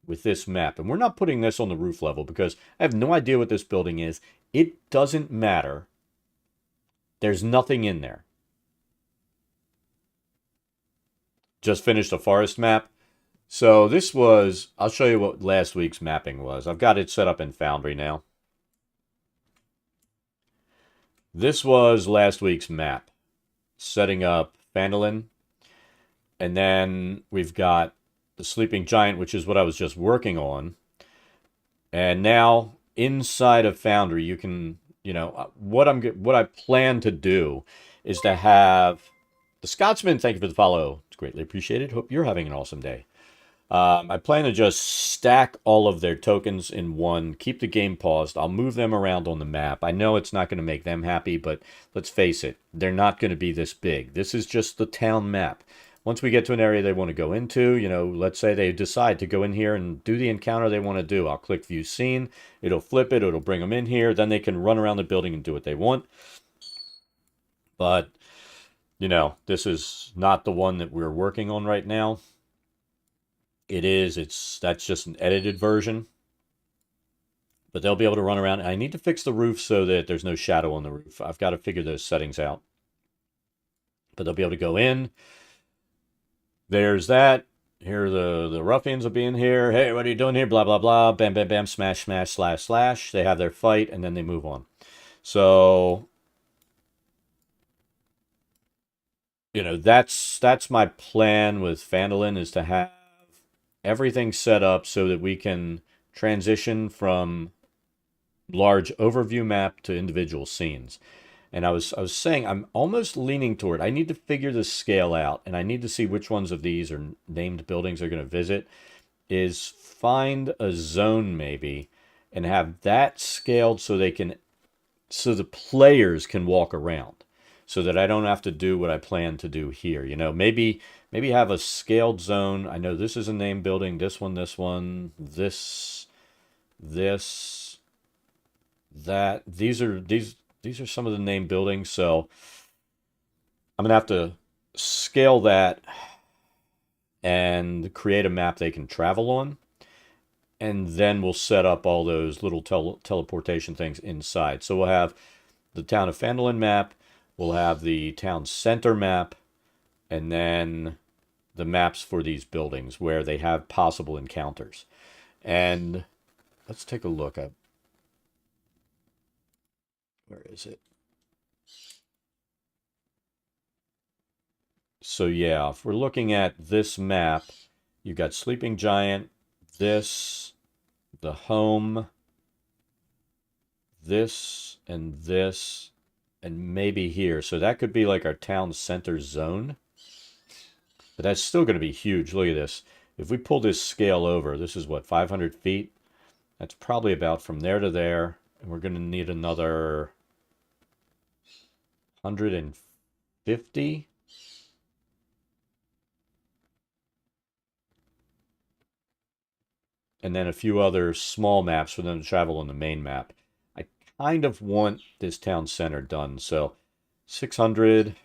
with this map. And we're not putting this on the roof level because I have no idea what this building is. It doesn't matter. There's nothing in there. Just finished a forest map. So this was, I'll show you what last week's mapping was. I've got it set up in Foundry now. This was last week's map. Setting up Phandelver. And then we've got the Sleeping Giant, which is what I was just working on. And now inside of Foundry, you can, what I plan to do is to have the Scotsman. Thank you for the follow. It's greatly appreciated. Hope you're having an awesome day. I plan to just stack all of their tokens in one, keep the game paused. I'll move them around on the map. I know it's not going to make them happy, but let's face it, they're not going to be this big. This is just the town map. Once we get to an area they want to go into, let's say they decide to go in here and do the encounter they want to do. I'll click View Scene. It'll flip it. It'll bring them in here. Then they can run around the building and do what they want. But, this is not the one that we're working on right now. That's just an edited version. But they'll be able to run around. I need to fix the roof so that there's no shadow on the roof. I've got to figure those settings out. But they'll be able to go in. There's that. Here the ruffians will be in here. Hey, what are you doing here? Blah, blah, blah. Bam, bam, bam. Smash, smash, slash, slash. They have their fight, and then they move on. So, that's my plan with Phandelver, is to have everything set up so that we can transition from large overview map to individual scenes. And I was saying I'm almost leaning toward, I need to figure the scale out, and I need to see which ones of these are named buildings are going to visit, is find a zone maybe and have that scaled so the players can walk around, so that I don't have to do what I plan to do here. Maybe have a scaled zone. I know this is a named building, this one, this, that. These are some of the named buildings, so I'm going to have to scale that and create a map they can travel on. And then we'll set up all those little teleportation things inside. So we'll have the Town of Phandelver map, we'll have the town center map, and then the maps for these buildings where they have possible encounters. And let's take a look at, where is it? So yeah, if we're looking at this map, you've got Sleeping Giant, the home, this, and maybe here. So that could be like our town center zone. But that's still going to be huge. Look at this. If we pull this scale over, this is what, 500 feet? That's probably about from there to there. And we're going to need another 150. And then a few other small maps for them to travel on the main map. I kind of want this town center done. So 600.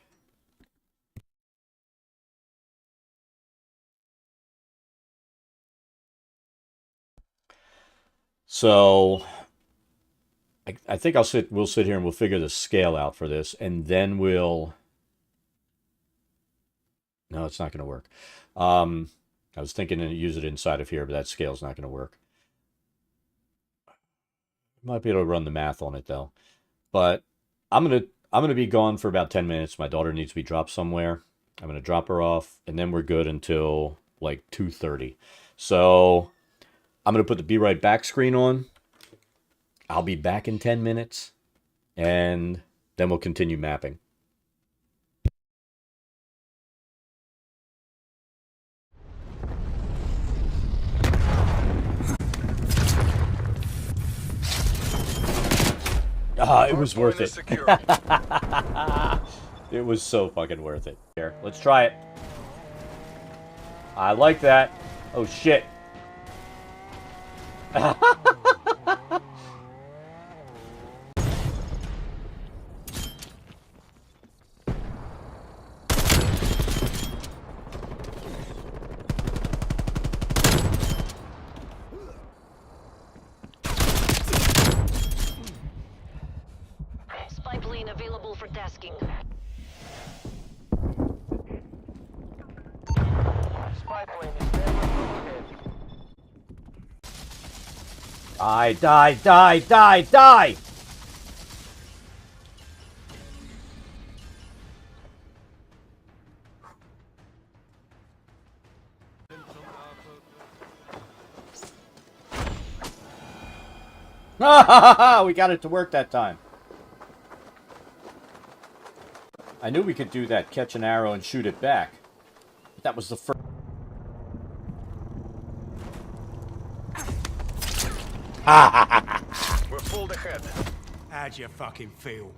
So I think we'll sit here and we'll figure the scale out for this, and then no, it's not going to work. I was thinking to use it inside of here, but that scale's not going to work. Might be able to run the math on it though. But I'm I'm going to be gone for about 10 minutes. My daughter needs to be dropped somewhere. I'm going to drop her off, and then we're good until like 2:30. So I'm going to put the Be Right Back screen on. I'll be back in 10 minutes, and then we'll continue mapping. It was worth it. It was so fucking worth it. Here, let's try it. I like that. Oh, shit.
Spy plane available for tasking. Spy plane is there.
Die, die, die, die, die! We got it to work that time. I knew we could do that, catch an arrow and shoot it back. But that was the first.
We're full ahead.
How'd you fucking feel?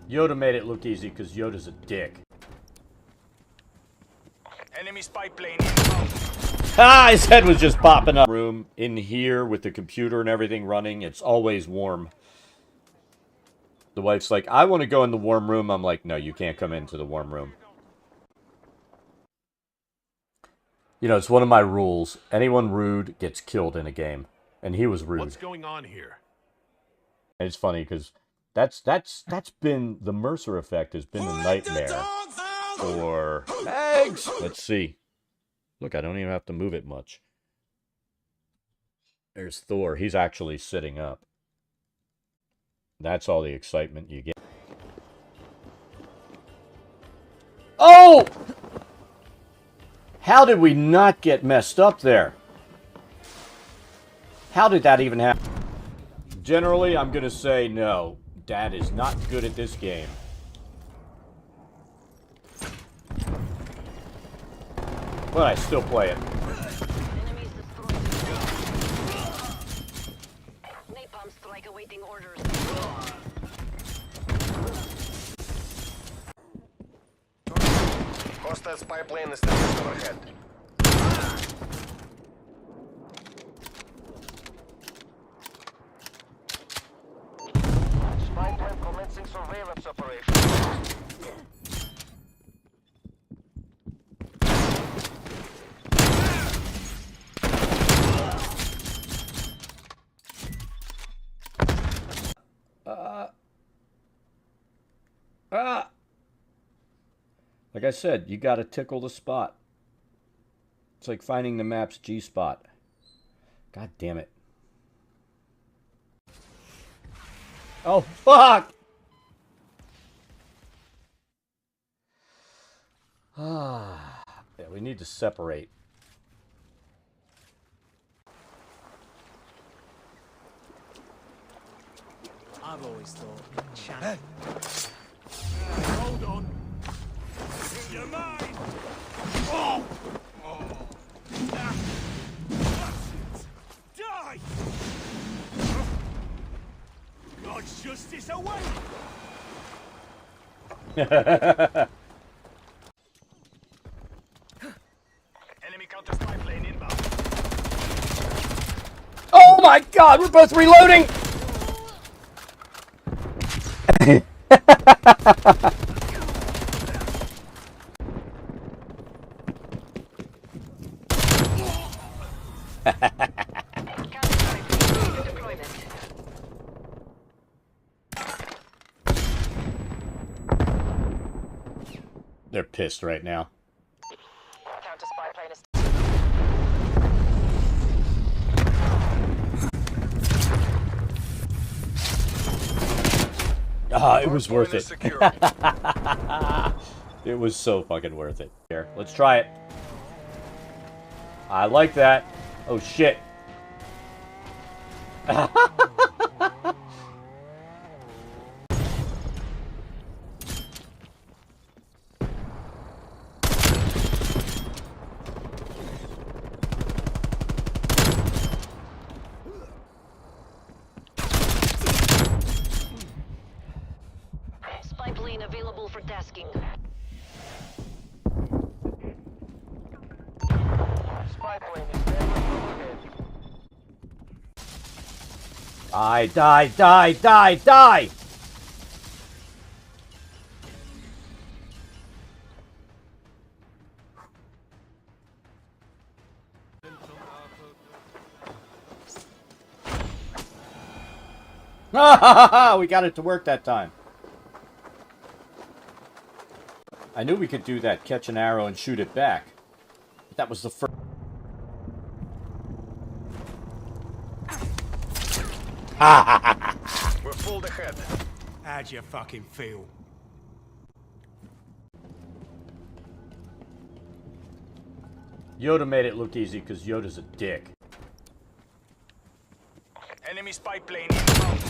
Yoda made it look easy because Yoda's a dick.
Enemy spy plane inbound.
His head was just popping up. Room in here with the computer and everything running. It's always warm. The wife's like, I want to go in the warm room. I'm like, no, you can't come into the warm room. You know, it's one of my rules. Anyone rude gets killed in a game. And he was rude.
What's going on here?
And it's funny because that's been the Mercer effect has been a nightmare for eggs. Let's see. Look, I don't even have to move it much. There's Thor. He's actually sitting up. That's all the excitement you get. Oh! How did we not get messed up there? How did that even happen? Generally, I'm going to say no. Dad is not good at this game. But I still play it.
Enemies destroyed. Napalm strike awaiting orders.
Hostile spy plane is just overhead.
Spy plane commencing surveillance operation.
Like I said, you gotta tickle the spot. It's like finding the map's G-spot. God damn it. Oh, fuck! Yeah, we need to separate.
I've always thought Shannon.
Hold on. You're mine! Oh! Oh! Ah. Bastards! Die! God's justice away!
Enemy counter spy plane inbound.
Oh my god, we're both reloading! They're pissed right now.
Counter spy plane is
It was worth it. It was so fucking worth it. Here, let's try it. I like that. Oh shit.
Spy plane available for tasking.
Spy plane is there overhead.
Die, die, die, die, die! We got it to work that time. I knew we could do that, catch an arrow and shoot it back. That was the first.
We're full ahead.
How'd you fucking feel?
Yoda made it look easy because Yoda's a dick.
Enemy spy plane inbound.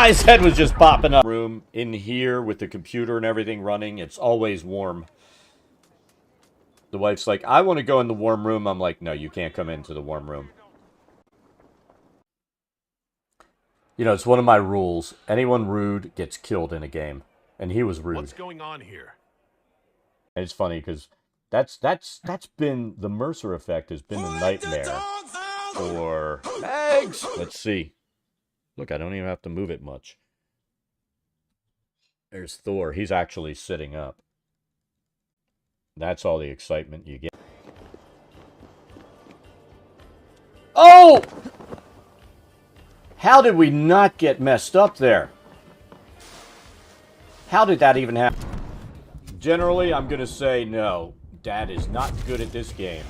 His head was just popping up. Room in here with the computer and everything running, it's always warm. The wife's like, I want to go in the warm room. I'm like, no, you can't come into the warm room. You know, it's one of my rules. Anyone rude gets killed in a game. And he was rude.
What's going on here?
And it's funny because that's been the Mercer effect has been the nightmare for Eggs. Let's see. Look, I don't even have to move it much. There's Thor. He's actually sitting up. That's all the excitement you get. Oh! How did we not get messed up there? How did that even happen? Generally, I'm going to say no. Dad is not good at this game.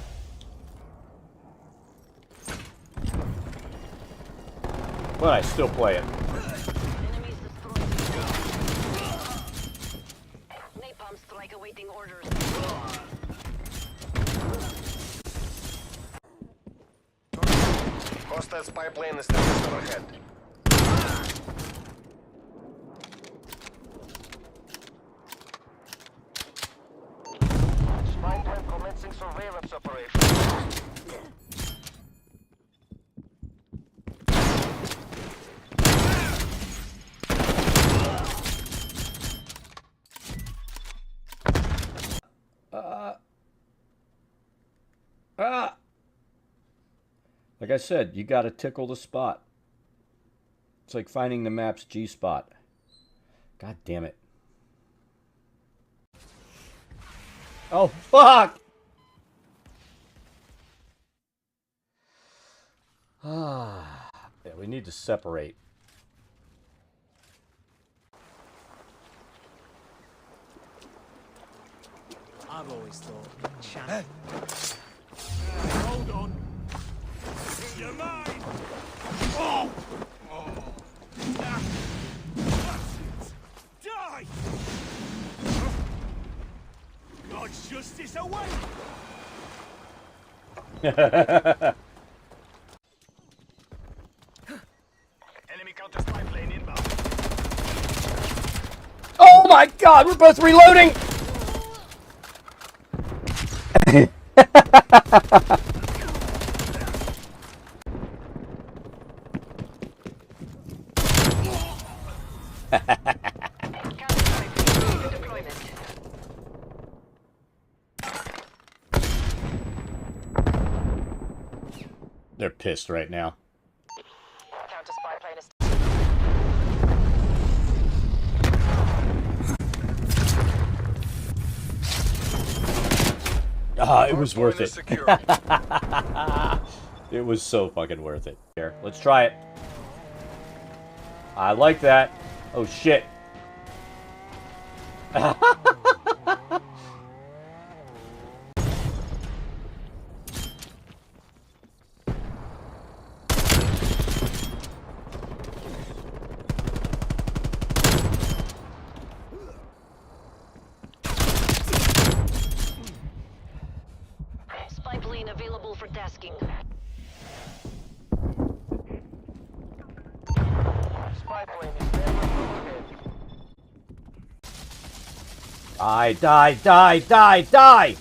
But I still play it.
Enemies destroyed. Napalm strike awaiting orders.
Hostile spy plane established overhead. Spy plane commencing surveillance operation.
Like I said, you gotta tickle the spot. It's like finding the map's G-spot. God damn it. Oh, fuck! Yeah, we need to separate.
I've always thought channel.
Hold on. You're mine. Oh! Ah. That's it. Die! God's justice away!
Enemy counter spy plane inbound.
Oh my god, we're both reloading!
Deployment.
They're pissed right now.
Counter spy plane is.
It was worth it. It was so fucking worth it. Here, let's try it. I like that. Oh shit.
tasking.
Spy plane is landing overhead.
Die, die, die, die, die!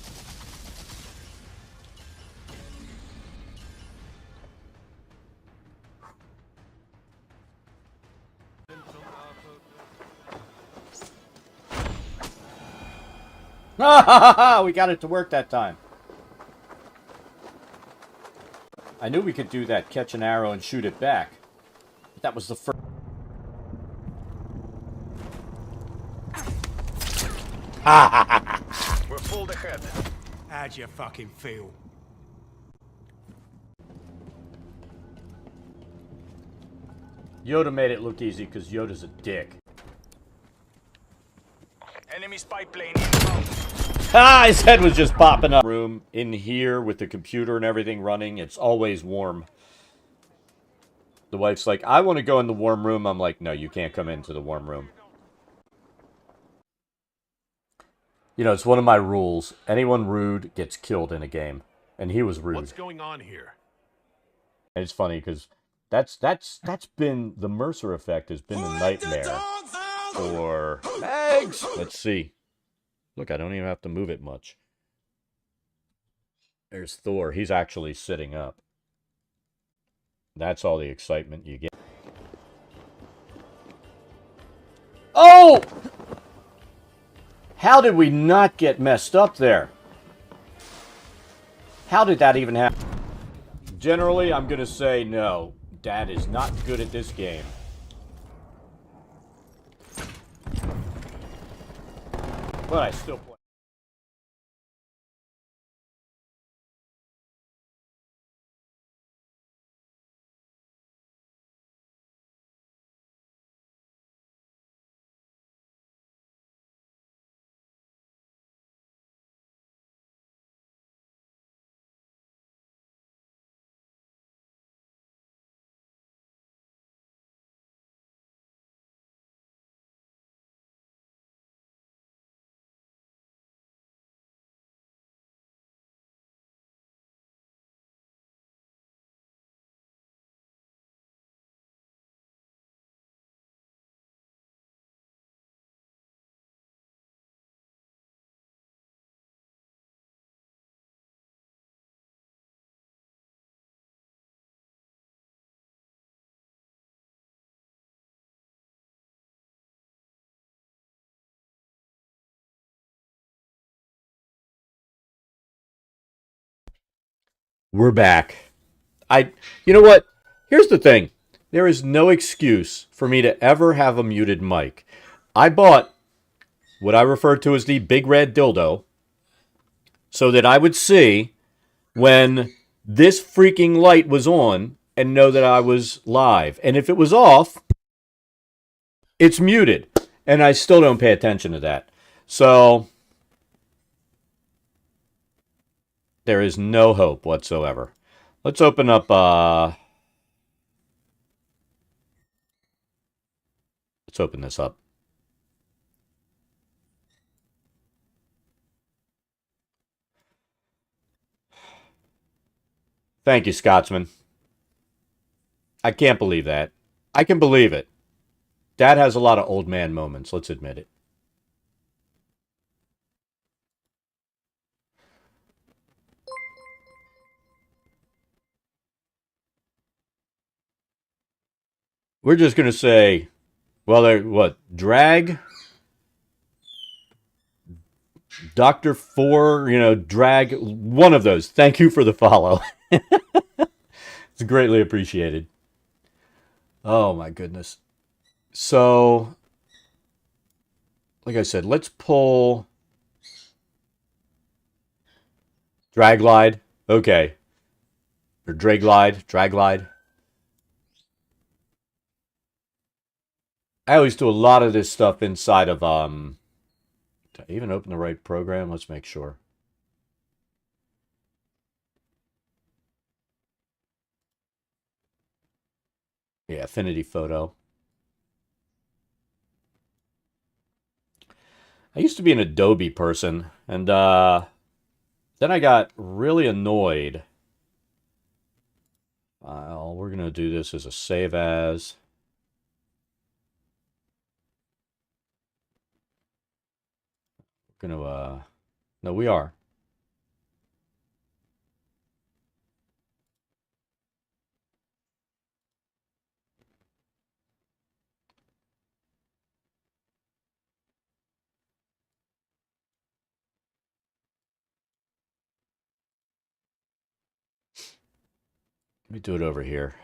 Ha ha ha! We got it to work that time. I knew we could do that, catch an arrow and shoot it back. But that was the first.
We're full ahead.
How'd you fucking feel?
Yoda made it look easy because Yoda's a dick.
Enemy spy plane inbound.
Ah, his head was just popping up. Room in here with the computer and everything running, it's always warm. The wife's like, I want to go in the warm room. I'm like, no, you can't come into the warm room. You know, it's one of my rules. Anyone rude gets killed in a game. And he was rude.
What's going on here?
And it's funny because that's been the Mercer effect has been the nightmare for Megs. Let's see. Look, I don't even have to move it much. There's Thor. He's actually sitting up. That's all the excitement you get. Oh! How did we not get messed up there? How did that even happen? Generally, I'm going to say no. Dad is not good at this game. But I still play. We're back. You know what? Here's the thing. There is no excuse for me to ever have a muted mic. I bought what I refer to as the big red dildo so that I would see when this freaking light was on and know that I was live. And if it was off, it's muted. And I still don't pay attention to that. So there is no hope whatsoever. Let's open up, let's open this up. Thank you, Scotsman. I can't believe that. I can believe it. Dad has a lot of old man moments, let's admit it. We're just going to say, well, what? Drag? Dr. Four, drag. One of those. Thank you for the follow. It's greatly appreciated. Oh, my goodness. So, like I said, let's pull Draglide. Okay. Or Draglide. I always do a lot of this stuff inside of, did I even open the right program? Let's make sure. Yeah, Affinity Photo. I used to be an Adobe person, and then I got really annoyed File. We're going to do this as a save as. We're going to, no, we are. Let me do it over here.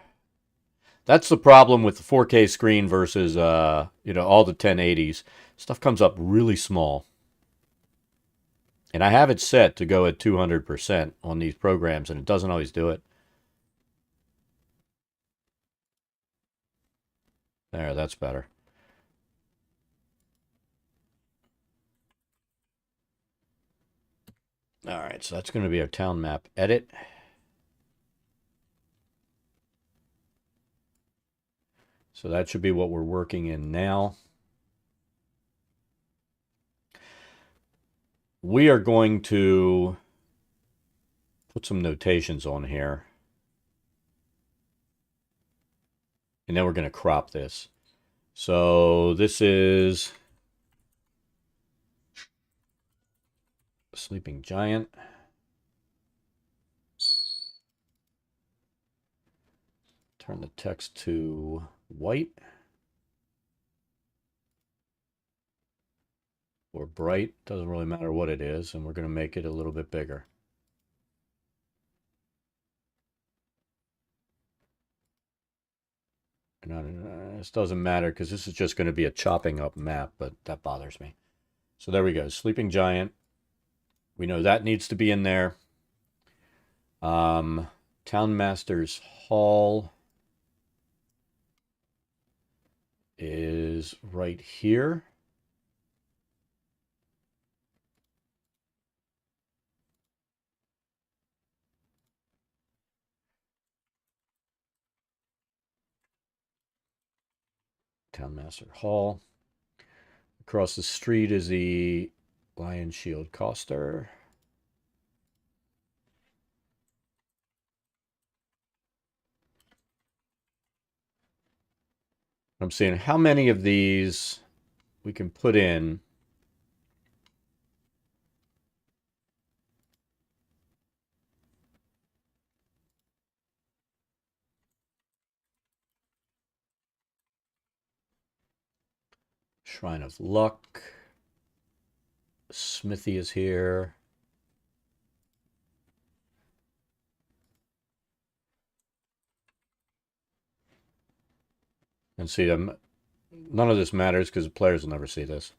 That's the problem with the 4K screen versus, you know, all the 1080s. Stuff comes up really small. And I have it set to go at 200% on these programs, and it doesn't always do it. There, that's better. All right, so that's going to be our town map edit. So that should be what we're working in now. We are going to put some notations on here. And then we're going to crop this. So this is Sleeping Giant. Turn the text to white or bright. Doesn't really matter what it is. And we're going to make it a little bit bigger. This doesn't matter because this is just going to be a chopping up map, but that bothers me. So there we go. Sleeping Giant. We know that needs to be in there. Town Master's Hall is right here. Town Master Hall. Across the street is the Lion Shield Coster. I'm seeing how many of these we can put in. Shrine of Luck. Smithy is here. And see, none of this matters because the players will never see this.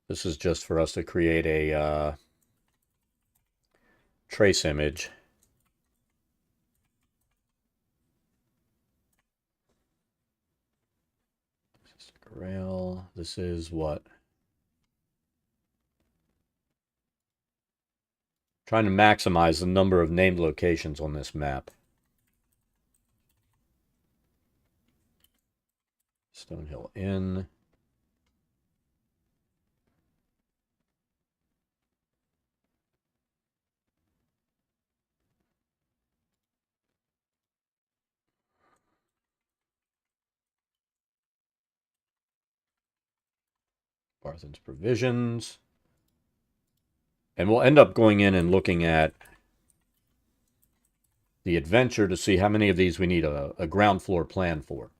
This is just for us to create a trace image. Rail. This is what? Trying to maximize the number of named locations on this map. Stonehill Inn. Barthen's Provisions. And we'll end up going in and looking at the adventure to see how many of these we need a ground floor plan for.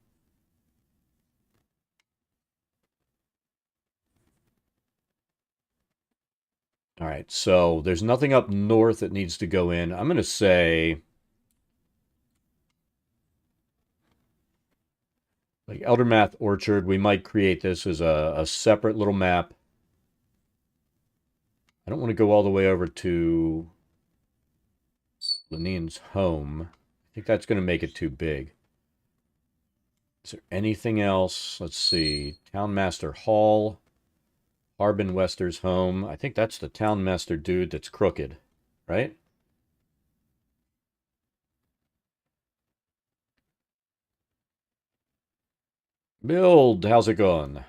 All right, so there's nothing up north that needs to go in. I'm going to say, like Eldermath Orchard, we might create this as a separate little map. I don't want to go all the way over to Lenine's home. I think that's going to make it too big. Is there anything else? Let's see. Townmaster Hall. Harbin Wester's home. I think that's the Townmaster dude that's crooked, right? Build, how's it going?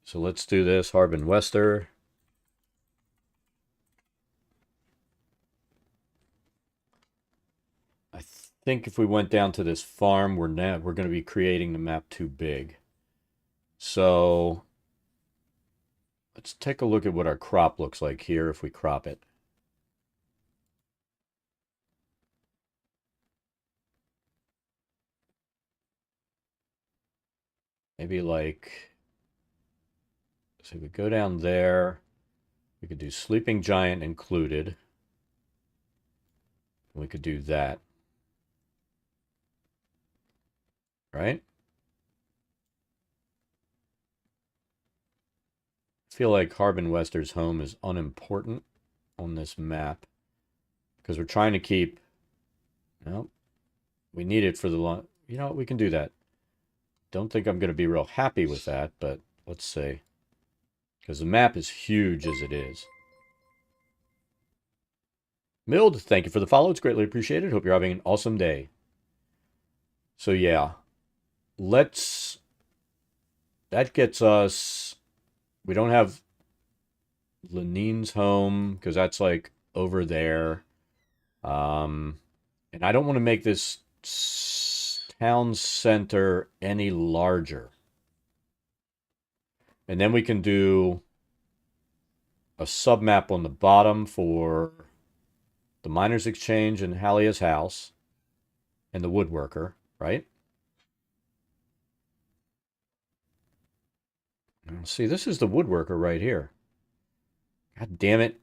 So let's do this. Harbin Wester. think if we went down to this farm, we're going to be creating the map too big. So let's take a look at what our crop looks like here if we crop it. Maybe like, so we go down there. We could do Sleeping Giant included. We could do that. Right? I feel like Harbin Wester's home is unimportant on this map because we're trying to keep, well, we need it for the long, you know what, we can do that. Don't think I'm going to be real happy with that, but let's see. Because the map is huge as it is. Mild, thank you for the follow. It's greatly appreciated. Hope you're having an awesome day. So yeah, that gets us, we don't have Lenine's home because that's like over there. And I don't want to make this town center any larger. And then we can do a submap on the bottom for the Miners Exchange and Halia's house and the woodworker, right? See, this is the woodworker right here. God damn it.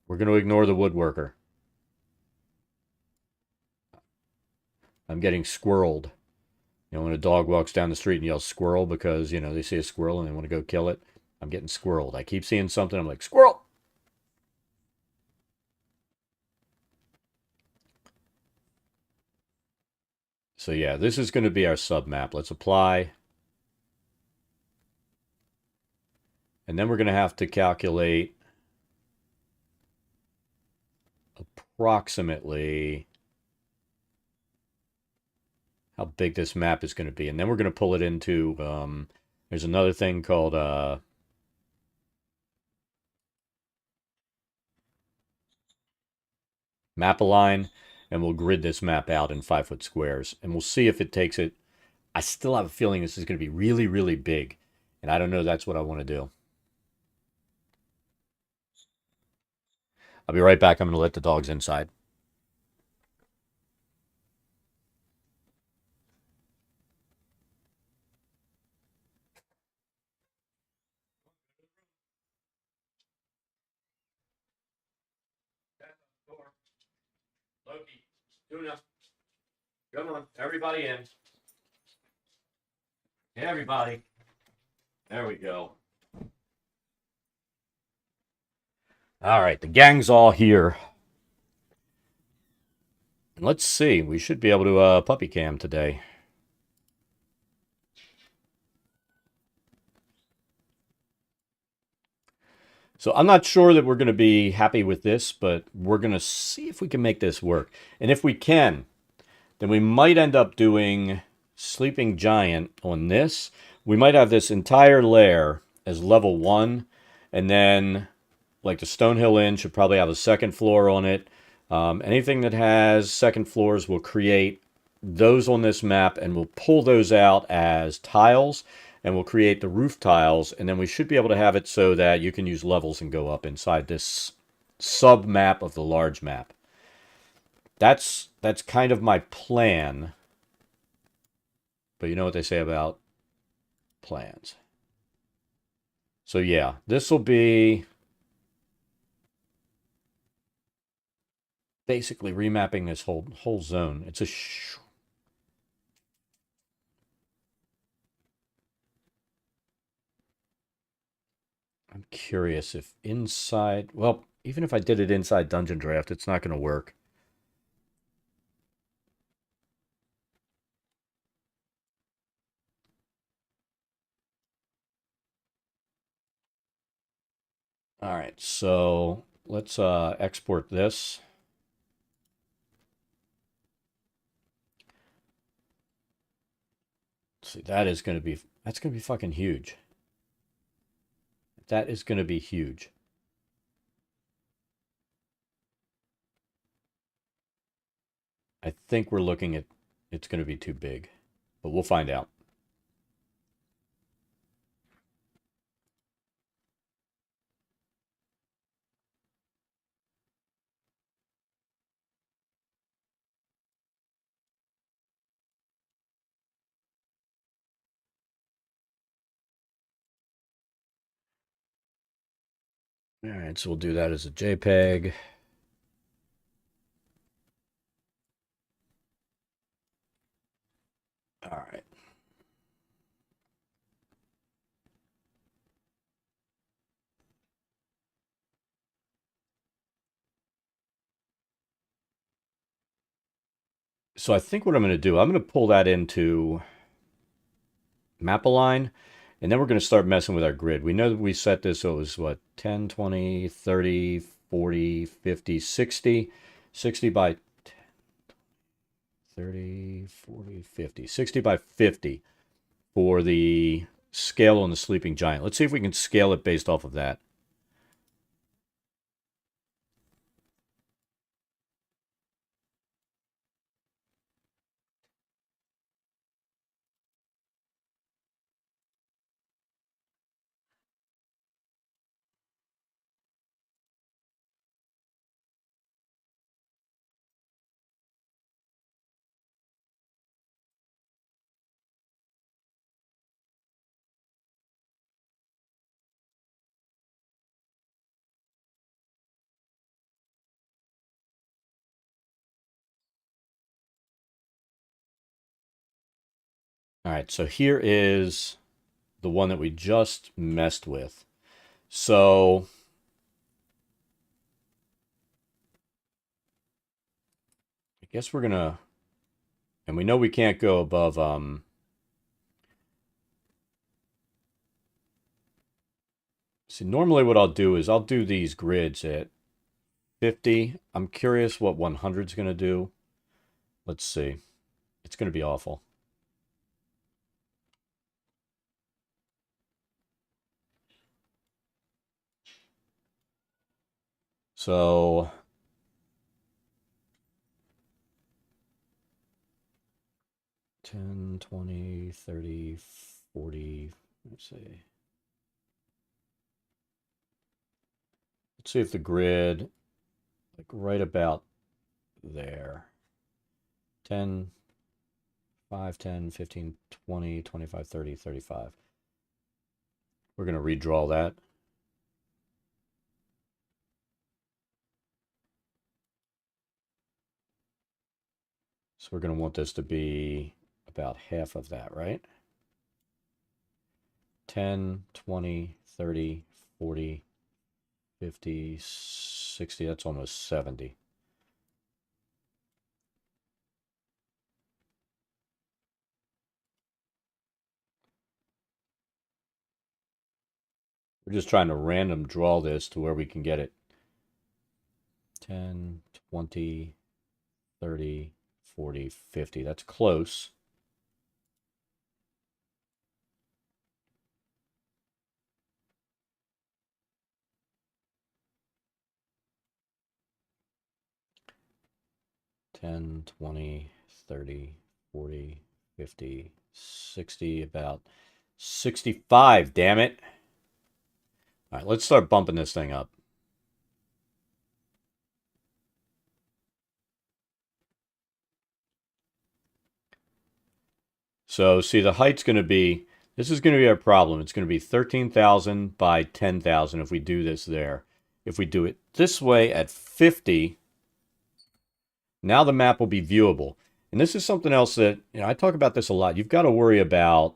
We're going to ignore the woodworker. I'm getting squirreled. You know, when a dog walks down the street and yells squirrel because, you know, they see a squirrel and they want to go kill it. I'm getting squirreled. I keep seeing something. I'm like, squirrel! So yeah, this is going to be our submap. Let's apply. And then we're going to have to calculate approximately how big this map is going to be. And then we're going to pull it into, there's another thing called map align, and we'll grid this map out in 5-foot squares. And we'll see if it takes it. I still have a feeling this is going to be really, really big. And I don't know that's what I want to do. I'll be right back. I'm going to let the dogs inside. Loki, Tuna, come on, everybody in. Everybody. There we go. All right, the gang's all here. And let's see, we should be able to puppy cam today. So I'm not sure that we're going to be happy with this, but we're going to see if we can make this work. And if we can, then we might end up doing Sleeping Giant on this. We might have this entire layer as level 1, and then like the Stonehill Inn should probably have a second floor on it. Anything that has second floors will create those on this map, and we'll pull those out as tiles, and we'll create the roof tiles, and then we should be able to have it so that you can use levels and go up inside this sub map of the large map. That's kind of my plan. But you know what they say about plans. So yeah, this will be basically remapping this whole zone. It's a I'm curious if inside, well, even if I did it inside Dungeondraft, it's not going to work. All right, so let's export this. Let's see, that's going to be fucking huge. That is going to be huge. I think we're looking at it's going to be too big, but we'll find out. All right, so we'll do that as a JPEG. All right. So I think what I'm going to do, I'm going to pull that into Map-Align, and then we're going to start messing with our grid. We know that we set this, so it was what, 10, 20, 30, 40, 50, 60. 60 by 30, 40, 50. 60 by 50 for the scale on the sleeping giant. Let's see if we can scale it based off of that. All right, so here is the one that we just messed with. So I guess we're gonna, and we know we can't go above see, normally what I'll do is I'll do these grids at 50. I'm curious what 100 is gonna do. Let's see. It's gonna be awful. So 10, 20, 30, 40, let's see. Let's see if the grid, like right about there. 10, 5, 10, 15, 20, 25, 30, 35. We're going to redraw that. So we're going to want this to be about half of that, right? 10, 20, 30, 40, 50, 60, that's almost 70. We're just trying to random draw this to where we can get it 10, 20, 30, 40, 50. That's close. Ten, 20, 30, 40, 50, 60, about 65, damn it. All right, let's start bumping this thing up. So see, the height's going to be, this is going to be our problem. It's going to be 13,000 by 10,000 if we do this there. If we do it this way at 50, now the map will be viewable. And this is something else that, I talk about this a lot. You've got to worry about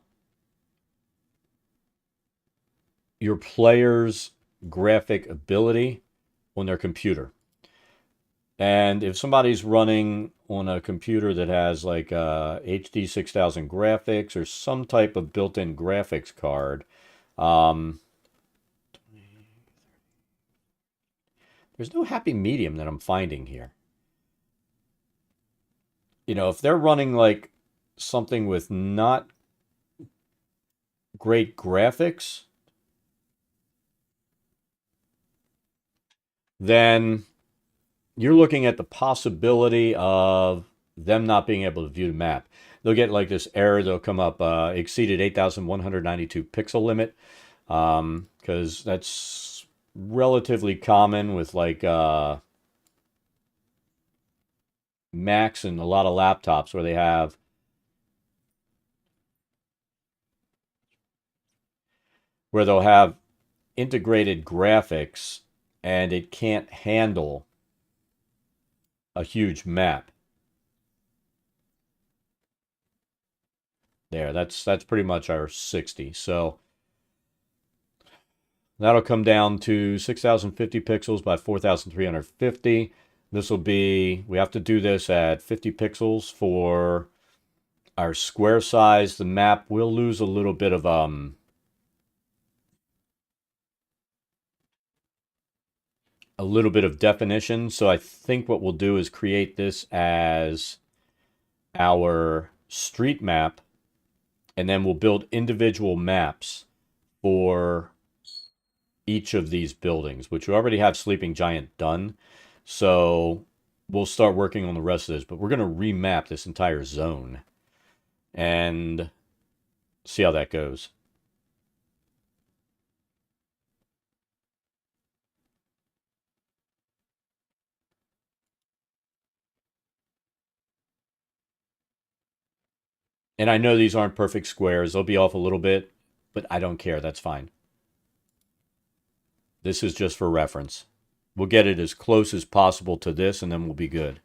your player's graphic ability on their computer. And if somebody's running on a computer that has like HD 6000 graphics or some type of built-in graphics card, there's no happy medium that I'm finding here. If they're running like something with not great graphics, then you're looking at the possibility of them not being able to view the map. They'll get like this error. They'll come up, exceeded 8,192 pixel limit, because that's relatively common with like Macs and a lot of laptops where they'll have integrated graphics and it can't handle a huge map. There, that's pretty much our 60. So that'll come down to 6,050 pixels by 4,350. This will be, we have to do this at 50 pixels for our square size. The map will lose a little bit of definition. So I think what we'll do is create this as our street map, and then we'll build individual maps for each of these buildings, which we already have Sleeping Giant done. So we'll start working on the rest of this, but we're going to remap this entire zone and see how that goes. And I know these aren't perfect squares. They'll be off a little bit, but I don't care. That's fine. This is just for reference. We'll get it as close as possible to this, and then we'll be good.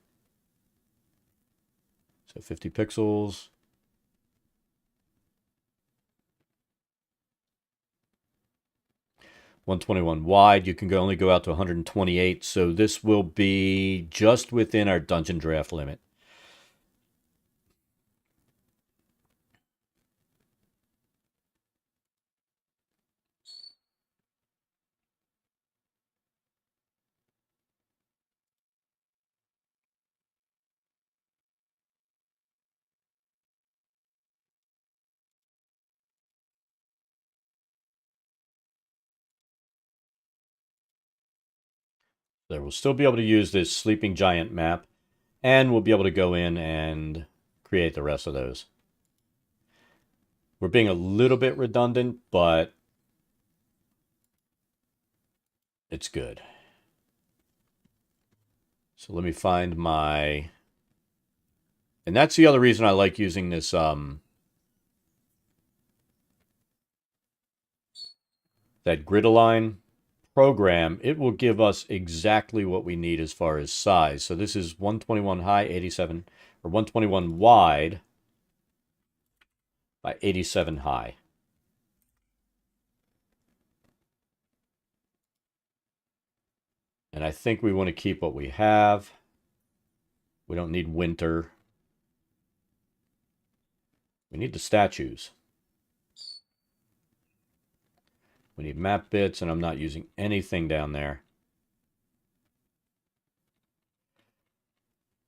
So 50 pixels. .121 wide. You can only go out to 128. So this will be just within our dungeon draft limit. There, we'll still be able to use this Sleeping Giant map, and we'll be able to go in and create the rest of those. We're being a little bit redundant, but it's good. So let me find my... And that's the other reason I like using this that grid-align program. It will give us exactly what we need as far as size. So this is 121 high, 87, or 121 wide by 87 high. And I think we want to keep what we have. We don't need winter. We need the statues. We need map bits, and I'm not using anything down there.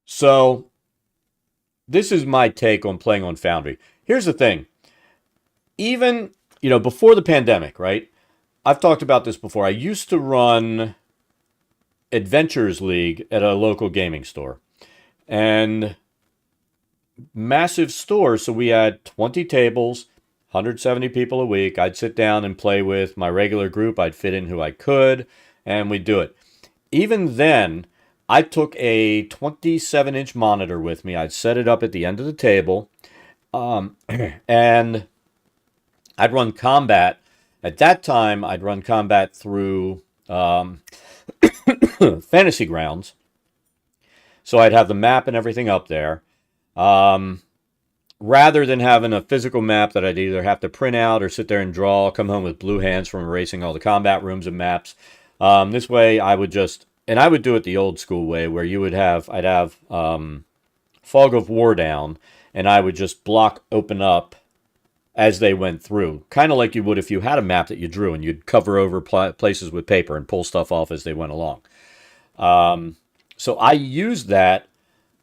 So, this is my take on playing on Foundry. Here's the thing. Even, before the pandemic, right? I've talked about this before. I used to run Adventures League at a local gaming store. And massive store, so we had 20 tables, 170 people a week. I'd sit down and play with my regular group. I'd fit in who I could, and we'd do it. Even then, I took a 27-inch monitor with me. I'd set it up at the end of the table, and I'd run combat. At that time, I'd run combat through Fantasy Grounds. So I'd have the map and everything up there. Rather than having a physical map that I'd either have to print out or sit there and draw, come home with blue hands from erasing all the combat rooms and maps. This way I would just, and I would do it the old school way where I'd have Fog of War down, and I would just block open up as they went through. Kind of like you would if you had a map that you drew and you'd cover over places with paper and pull stuff off as they went along. So I used that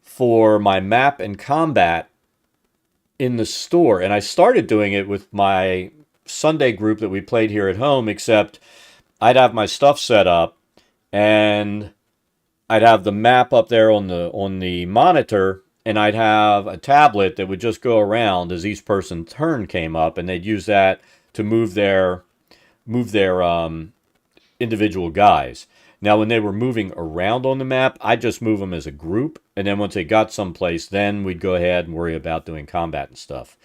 for my map and combat in the store, and I started doing it with my Sunday group that we played here at home, except I'd have my stuff set up and I'd have the map up there on the monitor, and I'd have a tablet that would just go around as each person's turn came up, and they'd use that to move their individual guys. Now, when they were moving around on the map, I'd just move them as a group, and then once they got someplace, then we'd go ahead and worry about doing combat and stuff.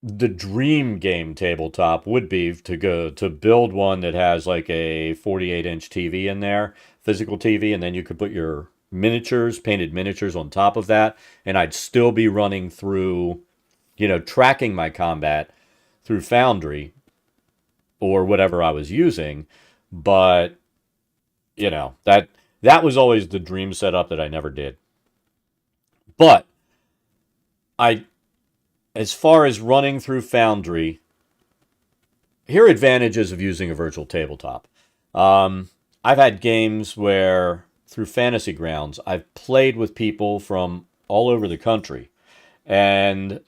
The dream game tabletop would be to build one that has like a 48-inch TV in there, physical TV, and then you could put your miniatures, painted miniatures on top of that, and I'd still be running through, tracking my combat through Foundry or whatever I was using, but that was always the dream setup that I never did. But I as far as running through Foundry, here are advantages of using a virtual tabletop. I've had games where, through Fantasy Grounds, I've played with people from all over the country. And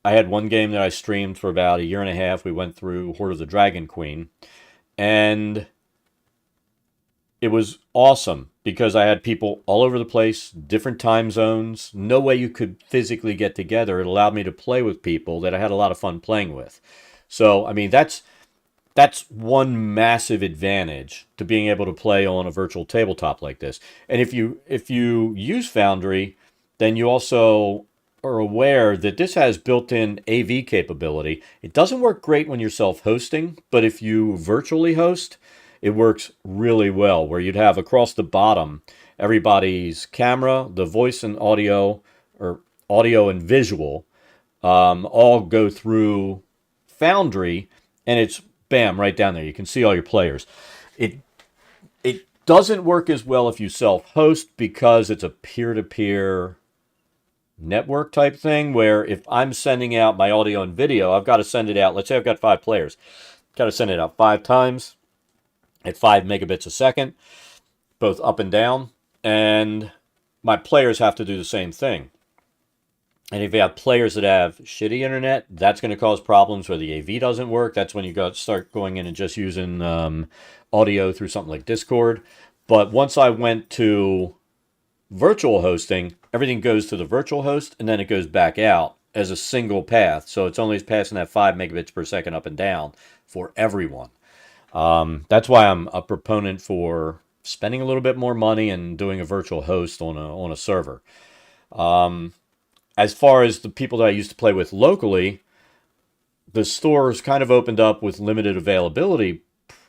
I had one game that I streamed for about a year and a half. We went through Horde of the Dragon Queen. And it was awesome because I had people all over the place, different time zones, no way you could physically get together. It allowed me to play with people that I had a lot of fun playing with. So, I mean, that's one massive advantage to being able to play on a virtual tabletop like this. And if you use Foundry, then you also are aware that this has built-in AV capability. It doesn't work great when you're self-hosting, but if you virtually host, it works really well, where you'd have across the bottom everybody's camera, the voice and audio, or audio and visual, all go through Foundry, and it's bam right down there. You can see all your players. It doesn't work as well if you self-host because it's a peer-to-peer network type thing, where if I'm sending out my audio and video, I've got to send it out. Let's say I've got 5 players. Got to send it out 5 times at 5 megabits a second, both up and down, and my players have to do the same thing. And if you have players that have shitty internet, that's going to cause problems where the AV doesn't work. That's when you start going in and just using audio through something like Discord. But once I went to virtual hosting, everything goes to the virtual host, and then it goes back out as a single path. So it's only passing that 5 megabits per second up and down for everyone. That's why I'm a proponent for spending a little bit more money and doing a virtual host on a server. As far as the people that I used to play with locally, the stores kind of opened up with limited availability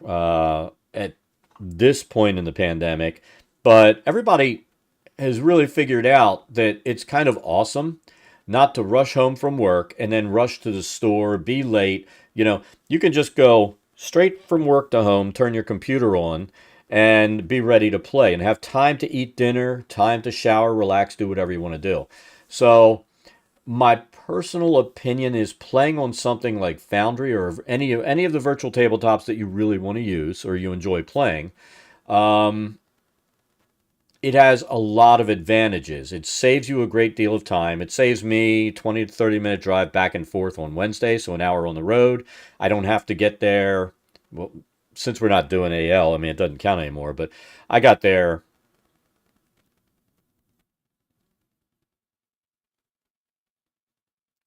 at this point in the pandemic, but everybody has really figured out that it's kind of awesome not to rush home from work and then rush to the store, be late. You can just go straight from work to home, turn your computer on, and be ready to play and have time to eat dinner, time to shower, relax, do whatever you want to do. So my personal opinion is playing on something like Foundry or any of the virtual tabletops that you really want to use or you enjoy playing. It has a lot of advantages. It saves you a great deal of time. It saves me 20 to 30 minute drive back and forth on Wednesday, so an hour on the road. I don't have to get there. Well, since we're not doing AL, I mean, it doesn't count anymore, but I got there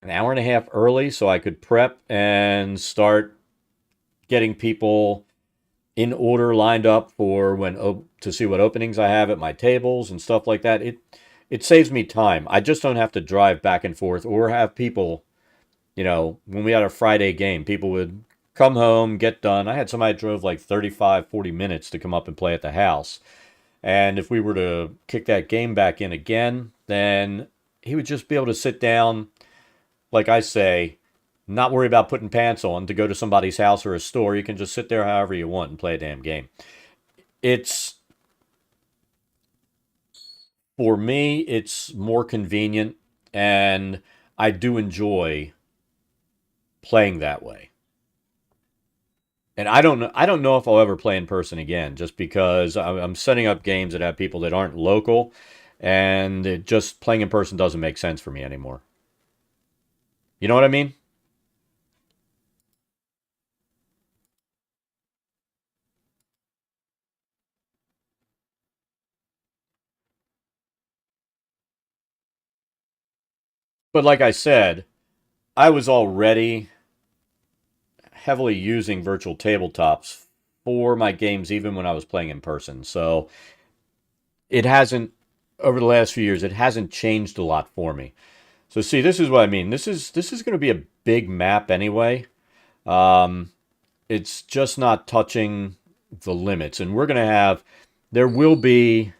an hour and a half early so I could prep and start getting people in order lined up for to see what openings I have at my tables and stuff like that. It saves me time. I just don't have to drive back and forth or have people, when we had a Friday game, people would come home, get done. I had somebody that drove like 35, 40 minutes to come up and play at the house. And if we were to kick that game back in again, then he would just be able to sit down, like I say, not worry about putting pants on to go to somebody's house or a store. You can just sit there however you want and play a damn game. For me, it's more convenient, and I do enjoy playing that way. And I don't know if I'll ever play in person again, just because I'm setting up games that have people that aren't local, and just playing in person doesn't make sense for me anymore. You know what I mean? But like I said, I was already heavily using virtual tabletops for my games, even when I was playing in person. So it hasn't, over the last few years, it hasn't changed a lot for me. So see, this is what I mean. This is going to be a big map anyway. It's just not touching the limits, and we're going to have, there will be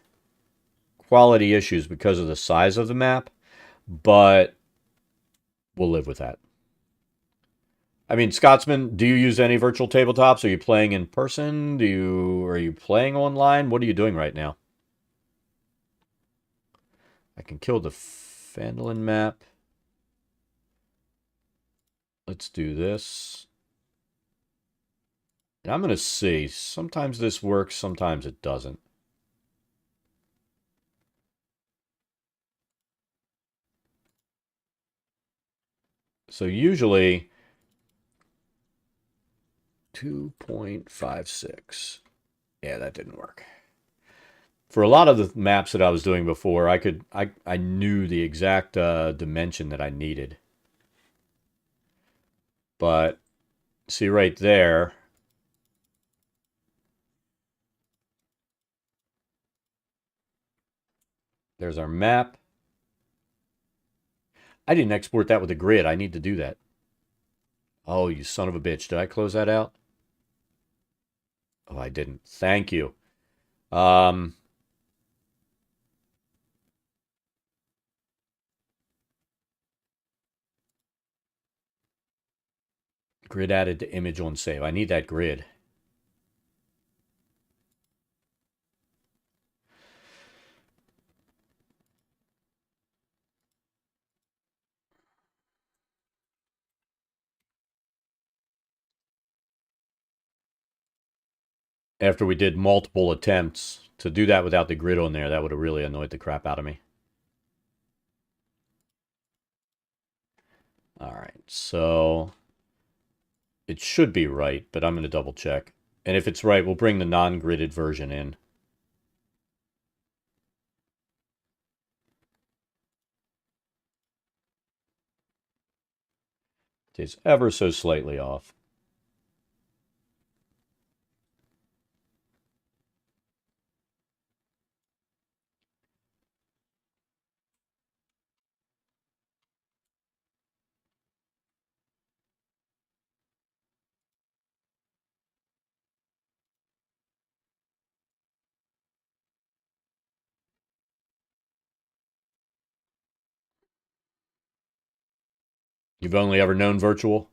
quality issues because of the size of the map, but we'll live with that. I mean, Scotsman, do you use any virtual tabletops? Are you playing in person? Are you playing online? What are you doing right now? I can kill the Phandelver map. Let's do this. And I'm going to see. Sometimes this works, sometimes it doesn't. So usually 2.56. Yeah, that didn't work. For a lot of the maps that I was doing before, I knew the exact dimension that I needed. But see right there, there's our map. I didn't export that with a grid. I need to do that. Oh, you son of a bitch. Did I close that out? Oh, I didn't. Thank you. Grid added to image on save. I need that grid. After we did multiple attempts to do that without the grid on there, that would have really annoyed the crap out of me. All right, so it should be right, but I'm going to double check. And if it's right, we'll bring the non-gridded version in. It is ever so slightly off. You've only ever known virtual?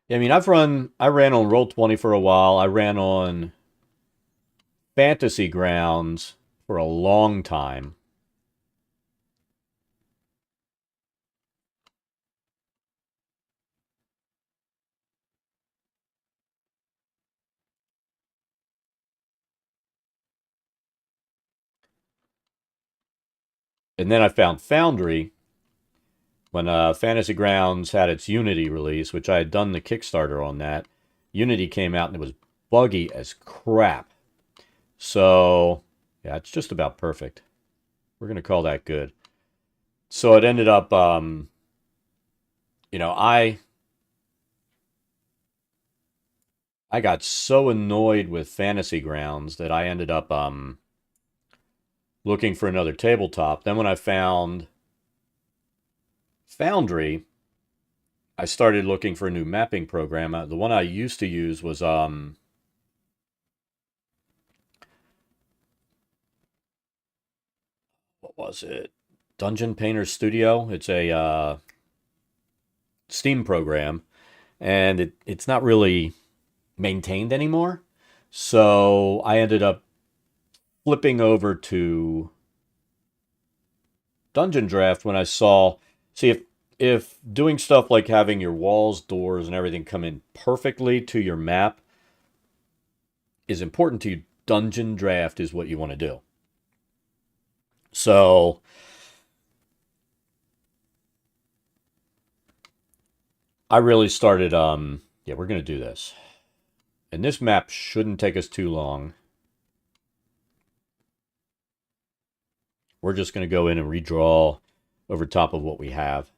I mean, I ran on Roll20 for a while. I ran on Fantasy Grounds for a long time. And then I found Foundry when Fantasy Grounds had its Unity release, which I had done the Kickstarter on that. Unity came out and it was buggy as crap. So, yeah, it's just about perfect. We're going to call that good. So it ended up, you know, I got so annoyed with Fantasy Grounds that I ended up looking for another tabletop. Then when I found Foundry, I started looking for a new mapping program. The one I used to use was what was it? Dungeon Painter Studio. It's a Steam program, and it's not really maintained anymore. So I ended up flipping over to Dungeondraft when I saw, see, if doing stuff like having your walls, doors, and everything come in perfectly to your map is important to you, Dungeondraft is what you want to do. So I really started, yeah, we're going to do this. And this map shouldn't take us too long. We're just going to go in and redraw over top of what we have.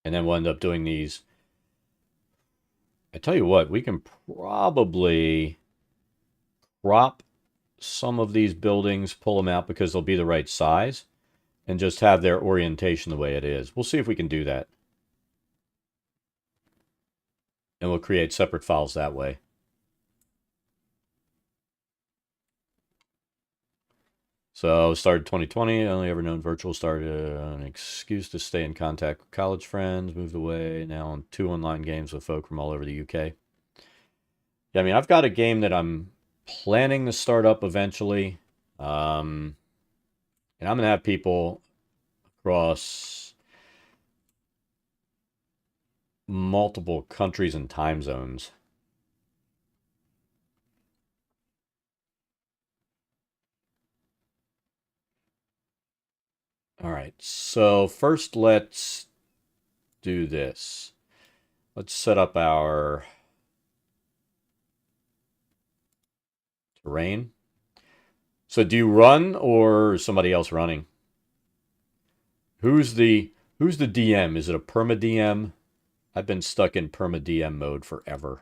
And then we'll end up doing these. I tell you what, we can probably crop some of these buildings, pull them out because they'll be the right size, and just have their orientation the way it is. We'll see if we can do that. And we'll create separate files that way. So started 2020, only ever known virtual, started an excuse to stay in contact with college friends, moved away, now on 2 online games with folk from all over the UK. Yeah, I mean, I've got a game that I'm planning to start up eventually. And I'm going to have people across multiple countries and time zones. All right, so first let's do this. Let's set up our terrain. So do you run or is somebody else running? Who's the DM? Is it a perma DM? I've been stuck in perma DM mode forever.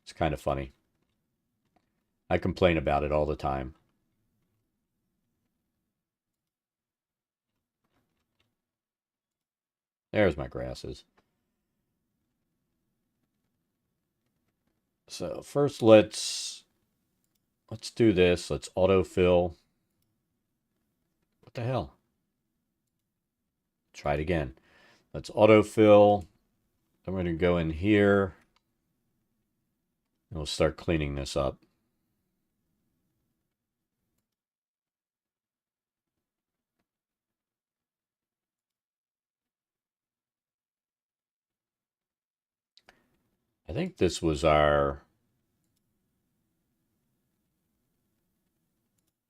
It's kind of funny. I complain about it all the time. There's my grasses. So first let's do this. Let's autofill. What the hell? Try it again. Let's autofill. I'm going to go in here. And we'll start cleaning this up. I think this was our...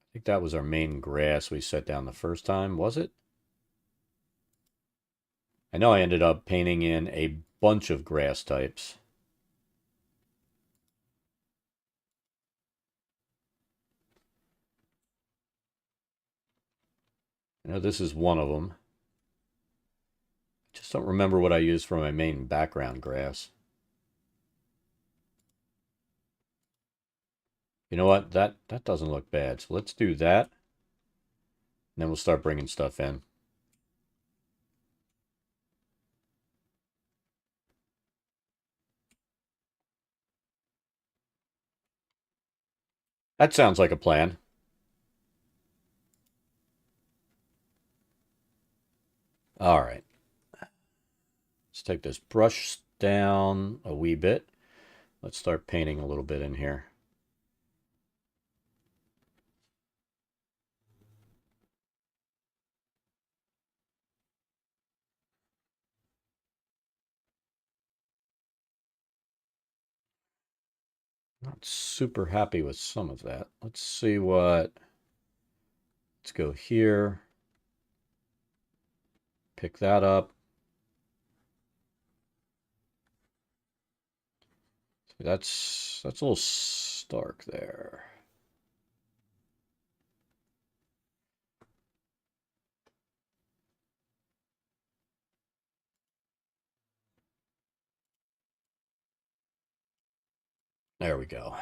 I think that was our main grass we set down the first time, was it? I know I ended up painting in a bunch of grass types. I know this is one of them. I just don't remember what I used for my main background grass. You know what? That doesn't look bad. So let's do that. And then we'll start bringing stuff in. That sounds like a plan. All right. Let's take this brush down a wee bit. Let's start painting a little bit in here. Not super happy with some of that. Let's see what... Let's go here. Pick that up. That's a little stark there. There we go.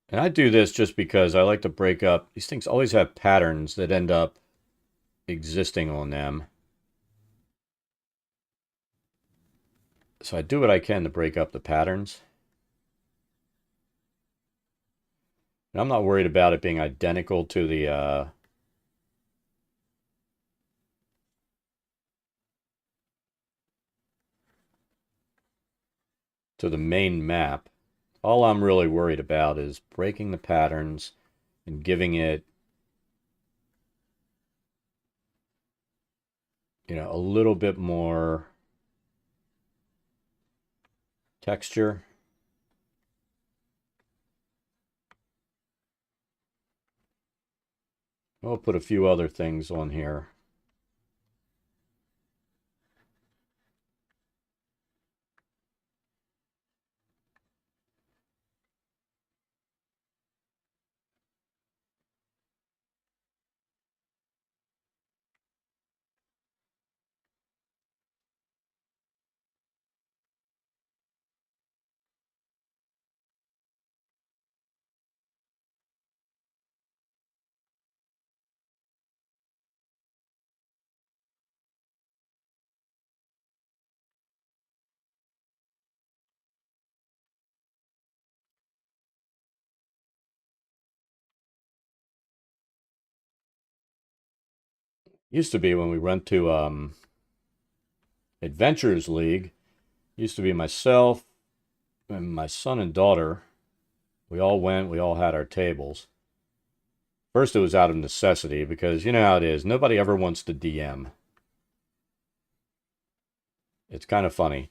And I do this just because I like to break up. These things always have patterns that end up existing on them. So I do what I can to break up the patterns. And I'm not worried about it being identical to the main map. All I'm really worried about is breaking the patterns and giving it you know, a little bit more texture. We'll put a few other things on here. Used to be when we went to Adventures League, used to be myself and my son and daughter. We all went, we all had our tables. First, it was out of necessity because you know how it is. Nobody ever wants to DM. It's kind of funny.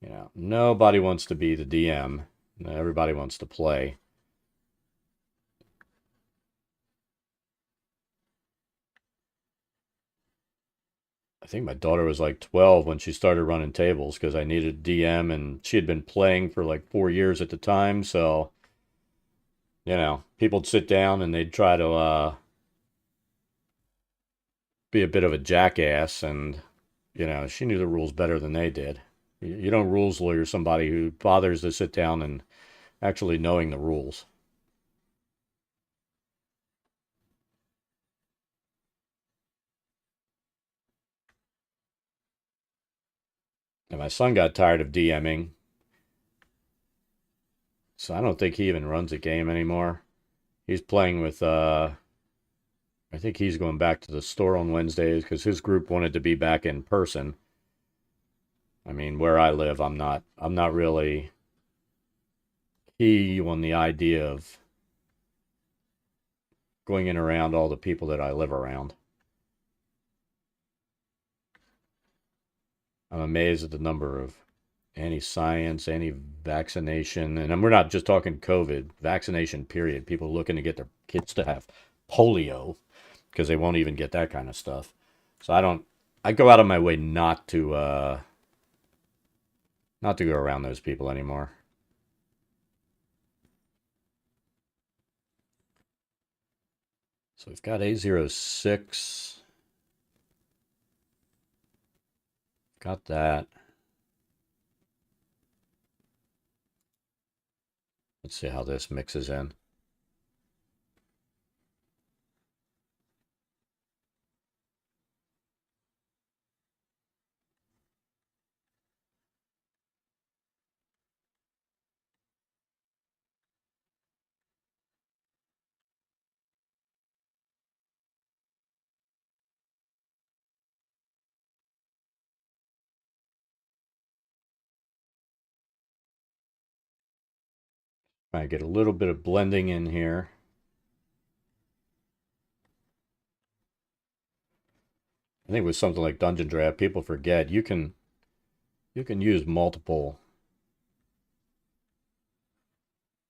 You know, nobody wants to be the DM. Everybody wants to play. I think my daughter was like 12 when she started running tables because I needed a DM and she had been playing for like 4 years at the time. So, you know, people'd sit down and they'd try to be a bit of a jackass. And, you know, she knew the rules better than they did. You don't rules lawyer somebody who bothers to sit down and actually knowing the rules. And my son got tired of DMing. So I don't think he even runs a game anymore. He's playing with, I think he's going back to the store on Wednesdays because his group wanted to be back in person. I mean, where I live, I'm not really key on the idea of going in around all the people that I live around. I'm amazed at the number of anti-science, anti-vaccination, and we're not just talking COVID, vaccination period. People looking to get their kids to have polio because they won't even get that kind of stuff. So I go out of my way not to go around those people anymore. So we've got A06. Got that. Let's see how this mixes in. I get a little bit of blending in here. I think with something like Dungeondraft, people forget you can use multiple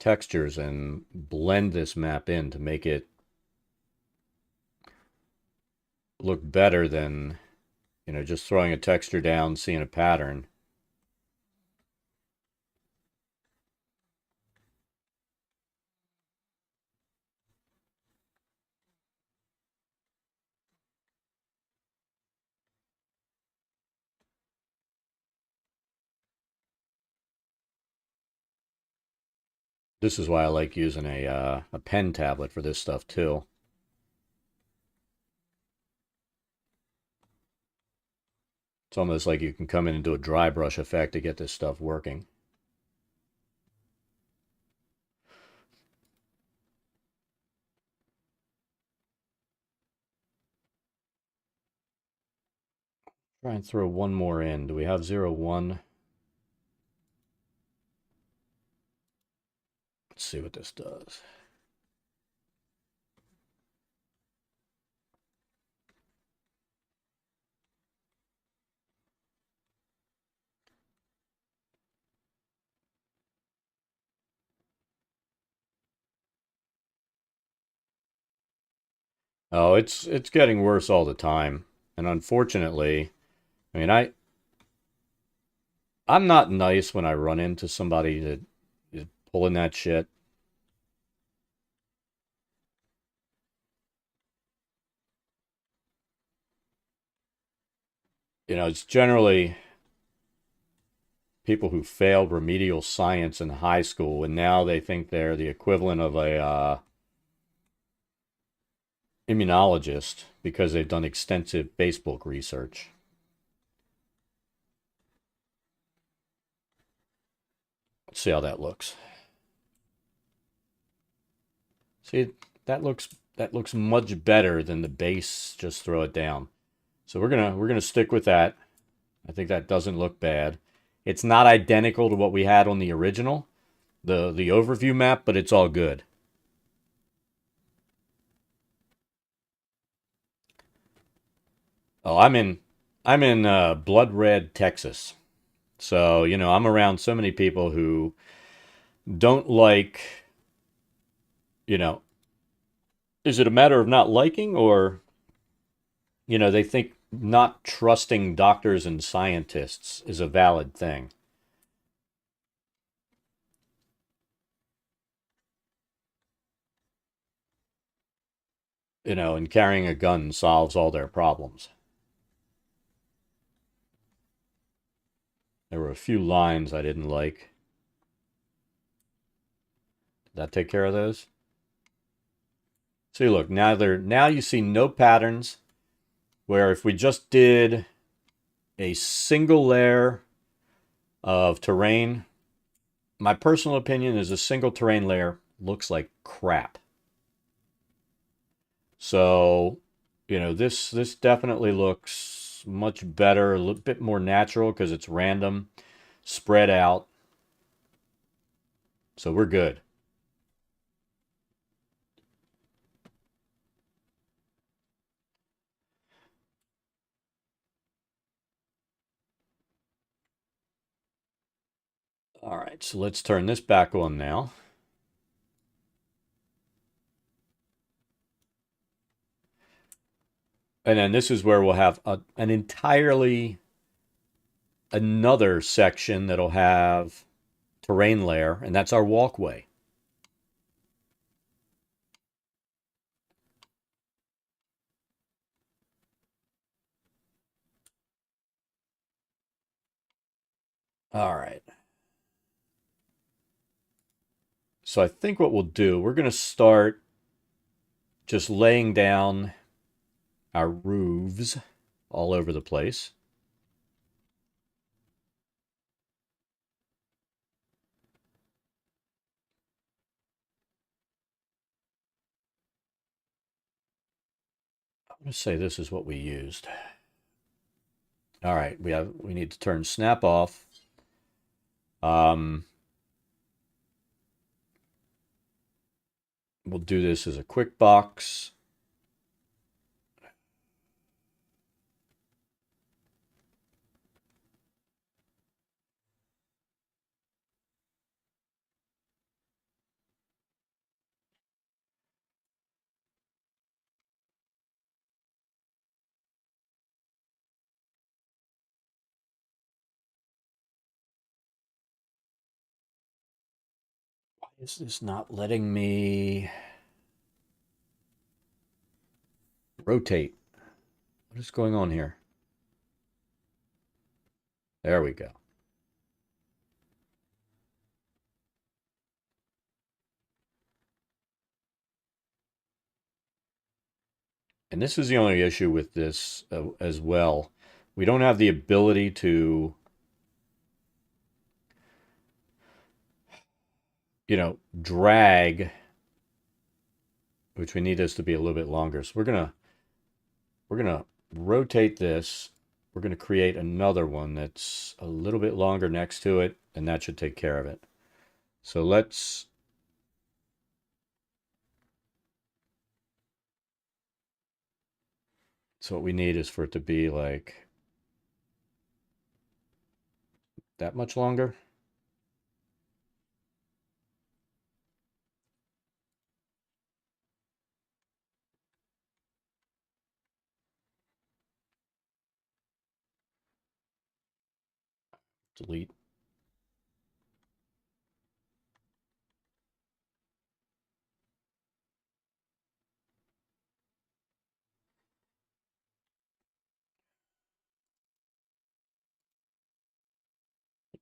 textures and blend this map in to make it look better than, you know, just throwing a texture down, seeing a pattern. This is why I like using a pen tablet for this stuff too. It's almost like you can come in and do a dry brush effect to get this stuff working. Try and throw one more in. Do we have 01? Let's see what this does. Oh, it's getting worse all the time. And unfortunately, I mean, I'm not nice when I run into somebody that is pulling that shit. You know, it's generally people who failed remedial science in high school and now they think they're the equivalent of a immunologist because they've done extensive Facebook research. Let's see how that looks. See, that looks much better than the base. Just throw it down. So we're gonna stick with that. I think that doesn't look bad. It's not identical to what we had on the original, the overview map, but it's all good. Oh, I'm in Blood Red, Texas. So, you know, I'm around so many people who don't like, you know, is it a matter of not liking or, you know, they think not trusting doctors and scientists is a valid thing. You know, and carrying a gun solves all their problems. There were a few lines I didn't like. Did that take care of those? See, look, now you see no patterns where if we just did a single layer of terrain, my personal opinion is a single terrain layer looks like crap. So, you know, this definitely looks much better, a little bit more natural because it's random, spread out. So we're good. All right, so let's turn this back on now. And then this is where we'll have an entirely another section that'll have terrain layer, and that's our walkway. All right. So I think what we'll do, we're going to start just laying down our roofs all over the place. I'm going to say this is what we used. All right, we need to turn snap off. We'll do this as a quick box. Why is this not letting me rotate? What is going on here? There we go. And this is the only issue with this as well. We don't have the ability to, you know, drag, which we need this to be a little bit longer. So we're gonna rotate this. We're gonna create another one that's a little bit longer next to it, and that should take care of it. So let's so what we need is for it to be like that much longer. Delete.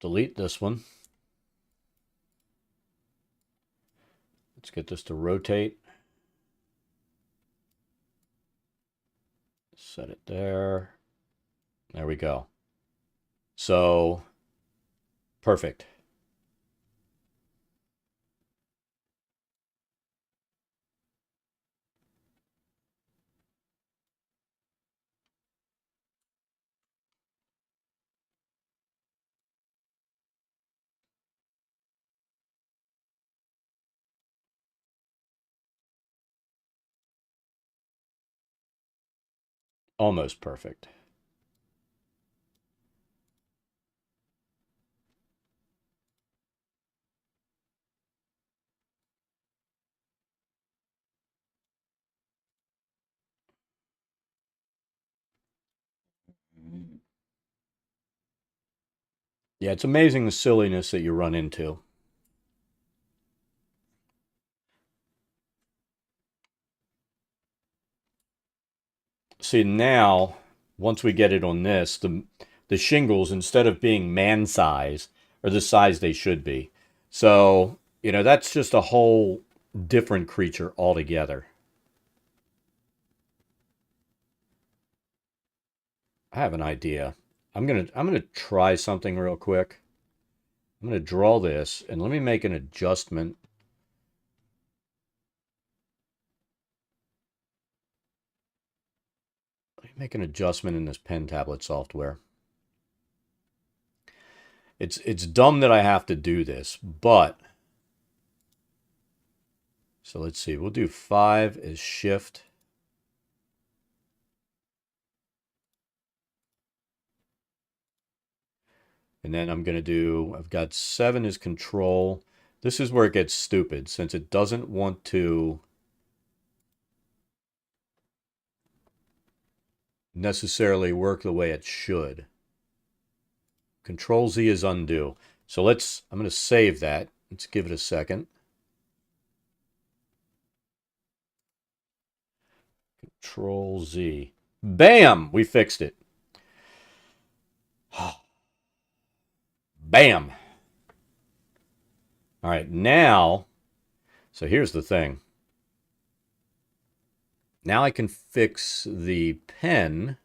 Delete this one. Let's get this to rotate. Set it there. There we go. So, perfect. Almost perfect. Yeah, it's amazing the silliness that you run into. See, now, once we get it on this, the shingles, instead of being man size, are the size they should be. So, you know, that's just a whole different creature altogether. I have an idea. I'm gonna try something real quick. I'm gonna draw this and let me make an adjustment. Let me make an adjustment in this pen tablet software. It's dumb that I have to do this, but so let's see. We'll do 5 as shift. And then I'm going to do, I've got 7 as control. This is where it gets stupid, since it doesn't want to necessarily work the way it should. Control Z is undo. So I'm going to save that. Let's give it a second. Control Z. Bam! We fixed it. Bam! All right, now, so here's the thing. Now I can fix the pen.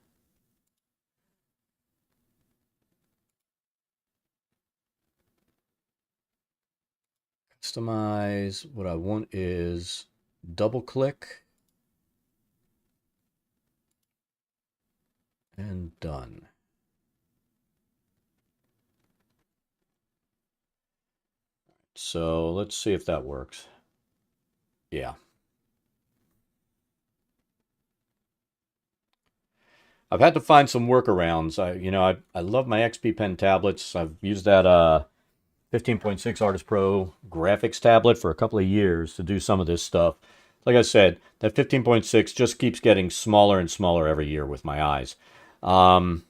Customize. What I want is double click. And done. So let's see if that works. Yeah. I've had to find some workarounds. I love my XP Pen tablets. I've used that 15.6 Artist Pro graphics tablet for a couple of years to do some of this stuff. Like I said, that 15.6 just keeps getting smaller and smaller every year with my eyes. But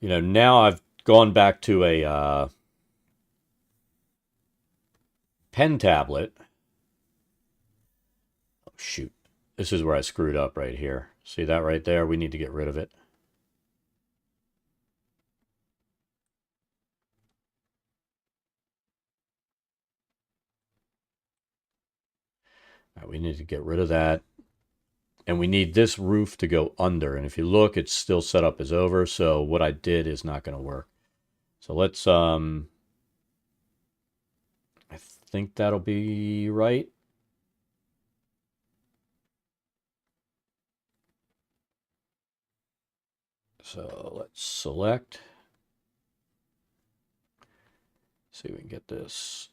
now I've gone back to a pen tablet. Oh, shoot. This is where I screwed up right here. See that right there? We need to get rid of it. All right, we need to get rid of that. And we need this roof to go under. And if you look, it's still set up as over. So what I did is not going to work. So let's, I think that'll be right. So let's select. See if we can get this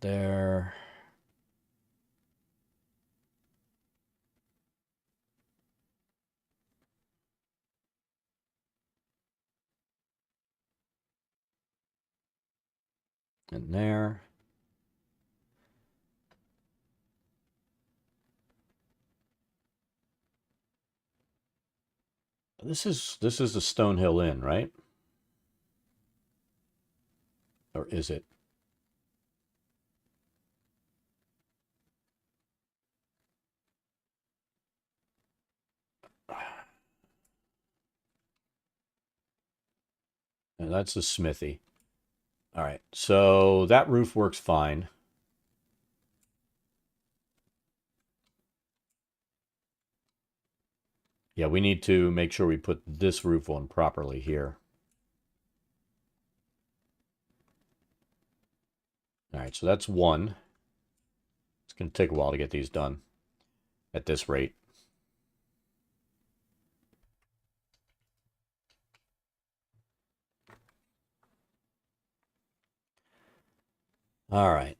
there. And there. This is the Stonehill Inn, right? Or is it? And that's the smithy. All right, so that roof works fine. Yeah, we need to make sure we put this roof on properly here. All right, so that's one. It's going to take a while to get these done at this rate. All right.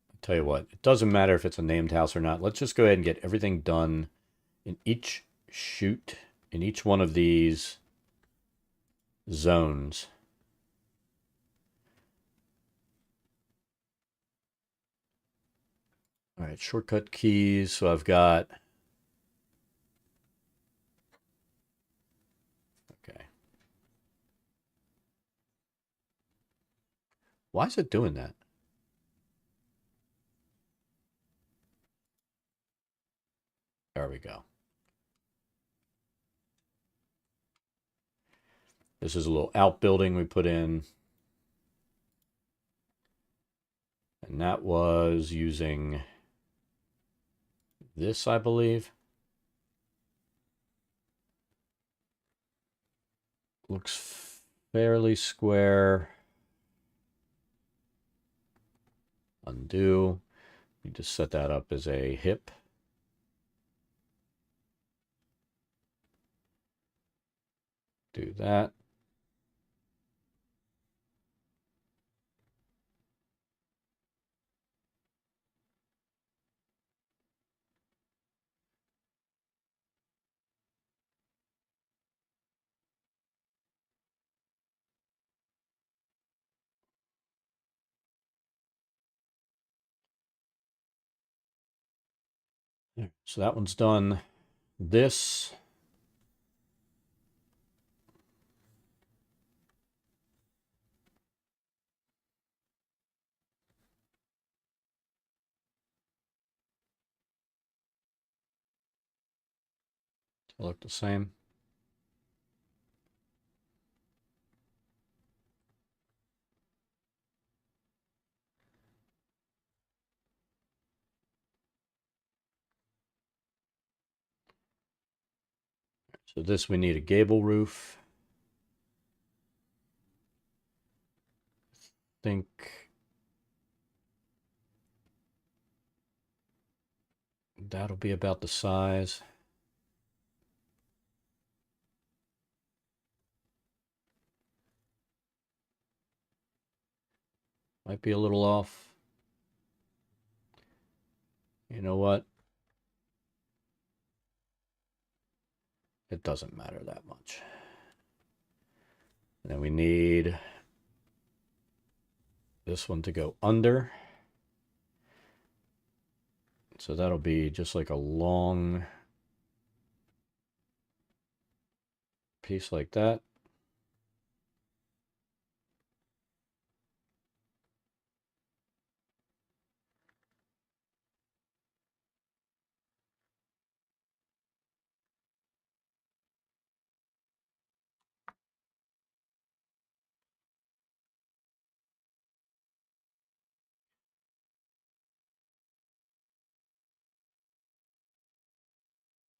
I'll tell you what, it doesn't matter if it's a named house or not. Let's just go ahead and get everything done in each chute, in each one of these zones. All right, shortcut keys. So I've got... Okay. Why is it doing that? There we go. This is a little outbuilding we put in. And that was using this, I believe. Looks fairly square. Undo. You just set that up as a hip. Do that. So that one's done. This. Look the same. So this we need a gable roof. I think that'll be about the size. Might be a little off. You know what? It doesn't matter that much. And then we need this one to go under. So that'll be just like a long piece like that.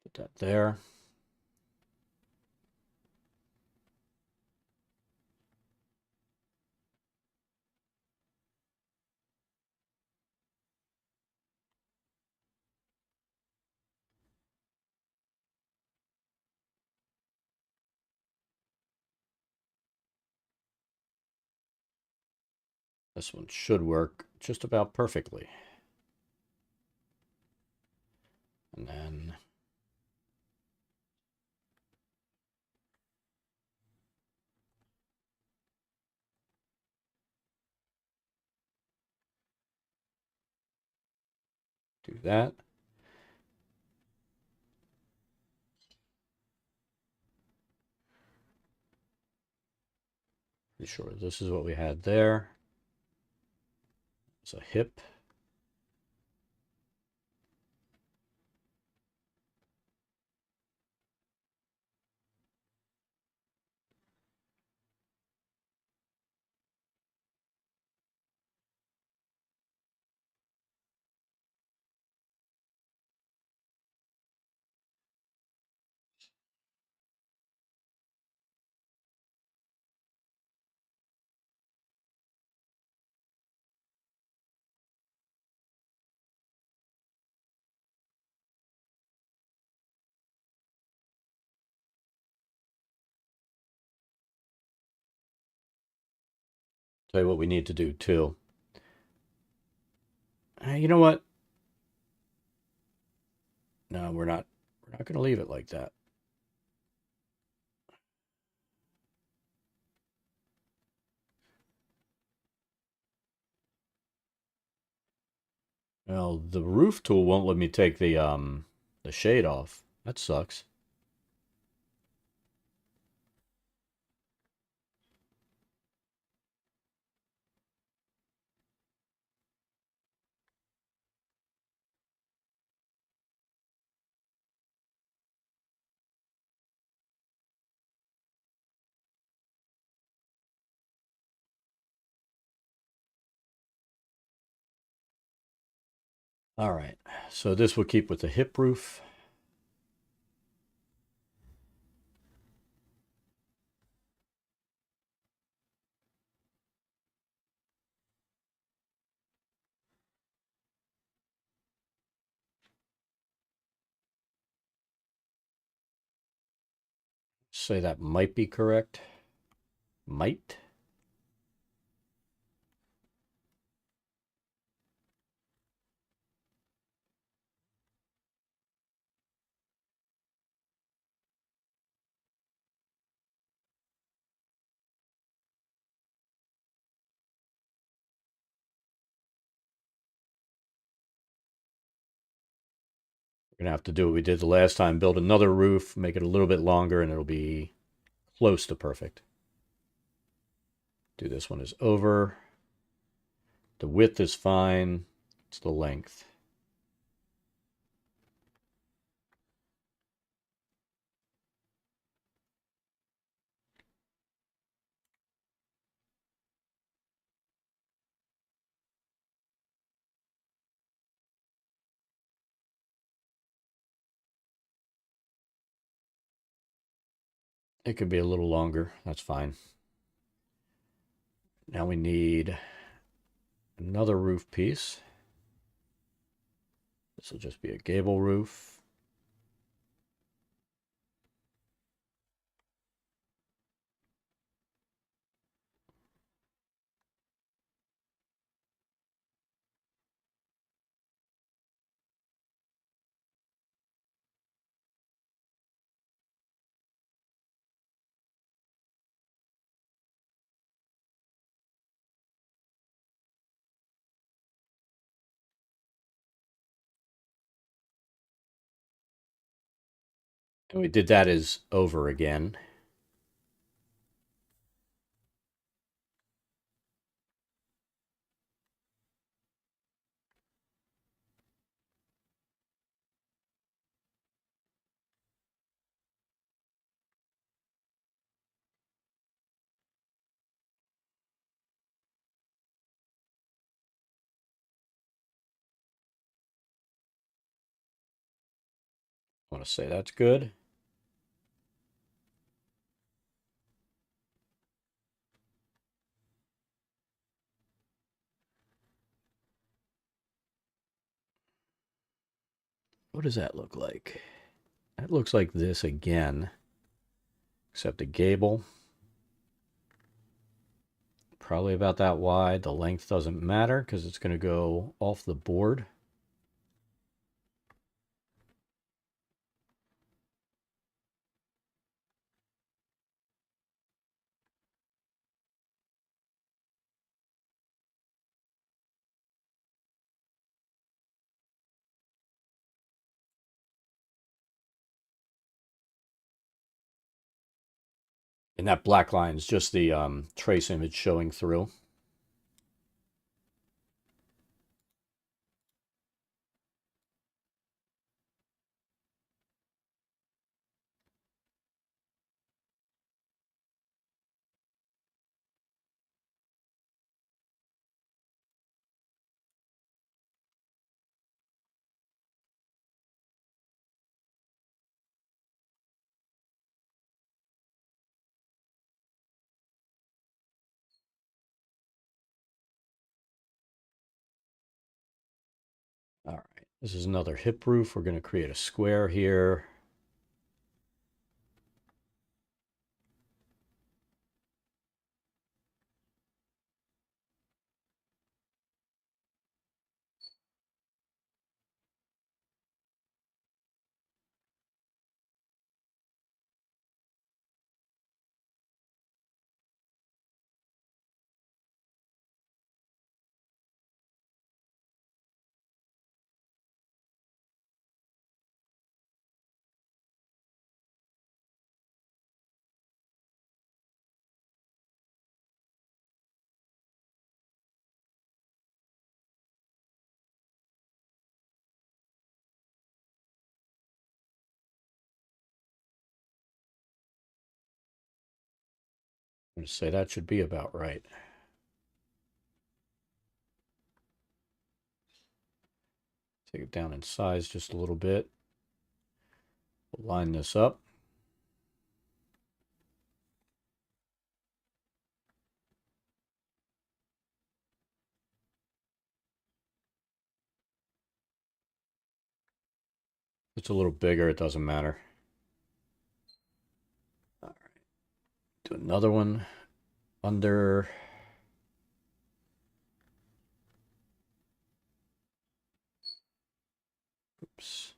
Put that there. This one should work just about perfectly. And then Do that. Pretty sure this is what we had there. It's a hip. Tell you what we need to do too. You know what? No, we're not. We're not going to leave it like that. Well, the roof tool won't let me take the shade off. That sucks. All right. So this will keep with the hip roof. Say that might be correct. Might. We're going to have to do what we did the last time. Build another roof, make it a little bit longer, and it'll be close to perfect. Do this one is over. The width is fine. It's the length. It could be a little longer. That's fine. Now we need another roof piece. This will just be a gable roof. And we did that as over again. I want to say that's good. What does that look like? That looks like this again, except the gable. Probably about that wide. The length doesn't matter because it's going to go off the board. And that black line is just the trace image showing through. All right, this is another hip roof. We're going to create a square here. I'm going to say that should be about right. Take it down in size just a little bit. We'll line this up. It's a little bigger, it doesn't matter. All right. Do another one under. Oops.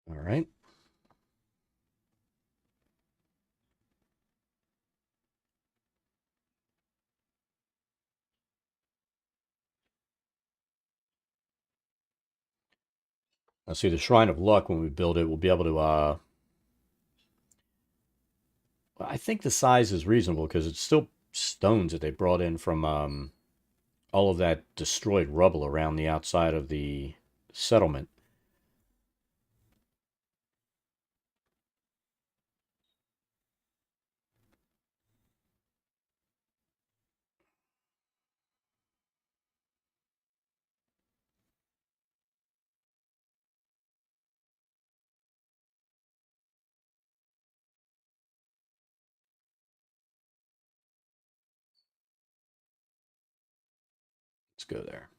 All right. Now see the Shrine of Luck, when we build it, we'll be able to, I think the size is reasonable because it's still stones that they brought in from all of that destroyed rubble around the outside of the settlement. Let's go there.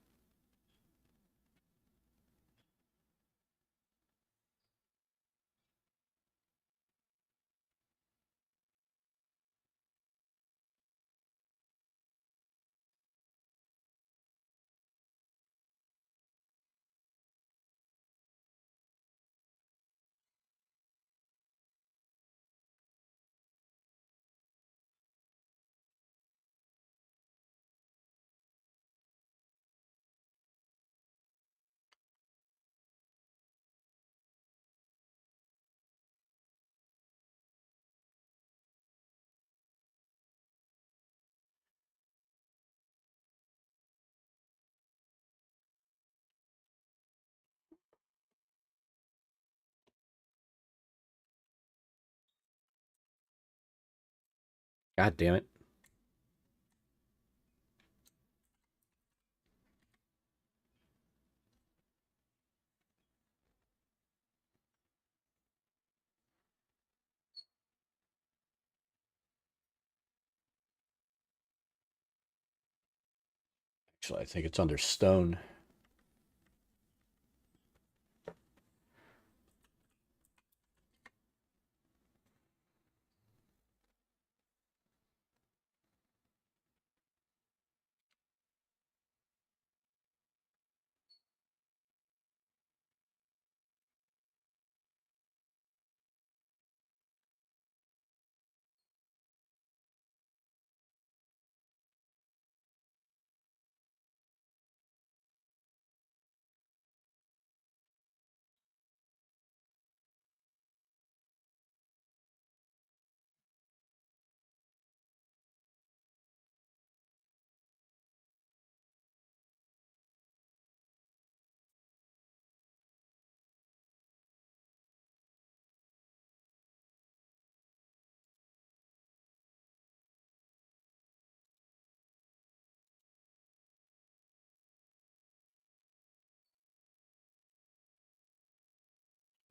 God damn it. Actually, I think it's under stone.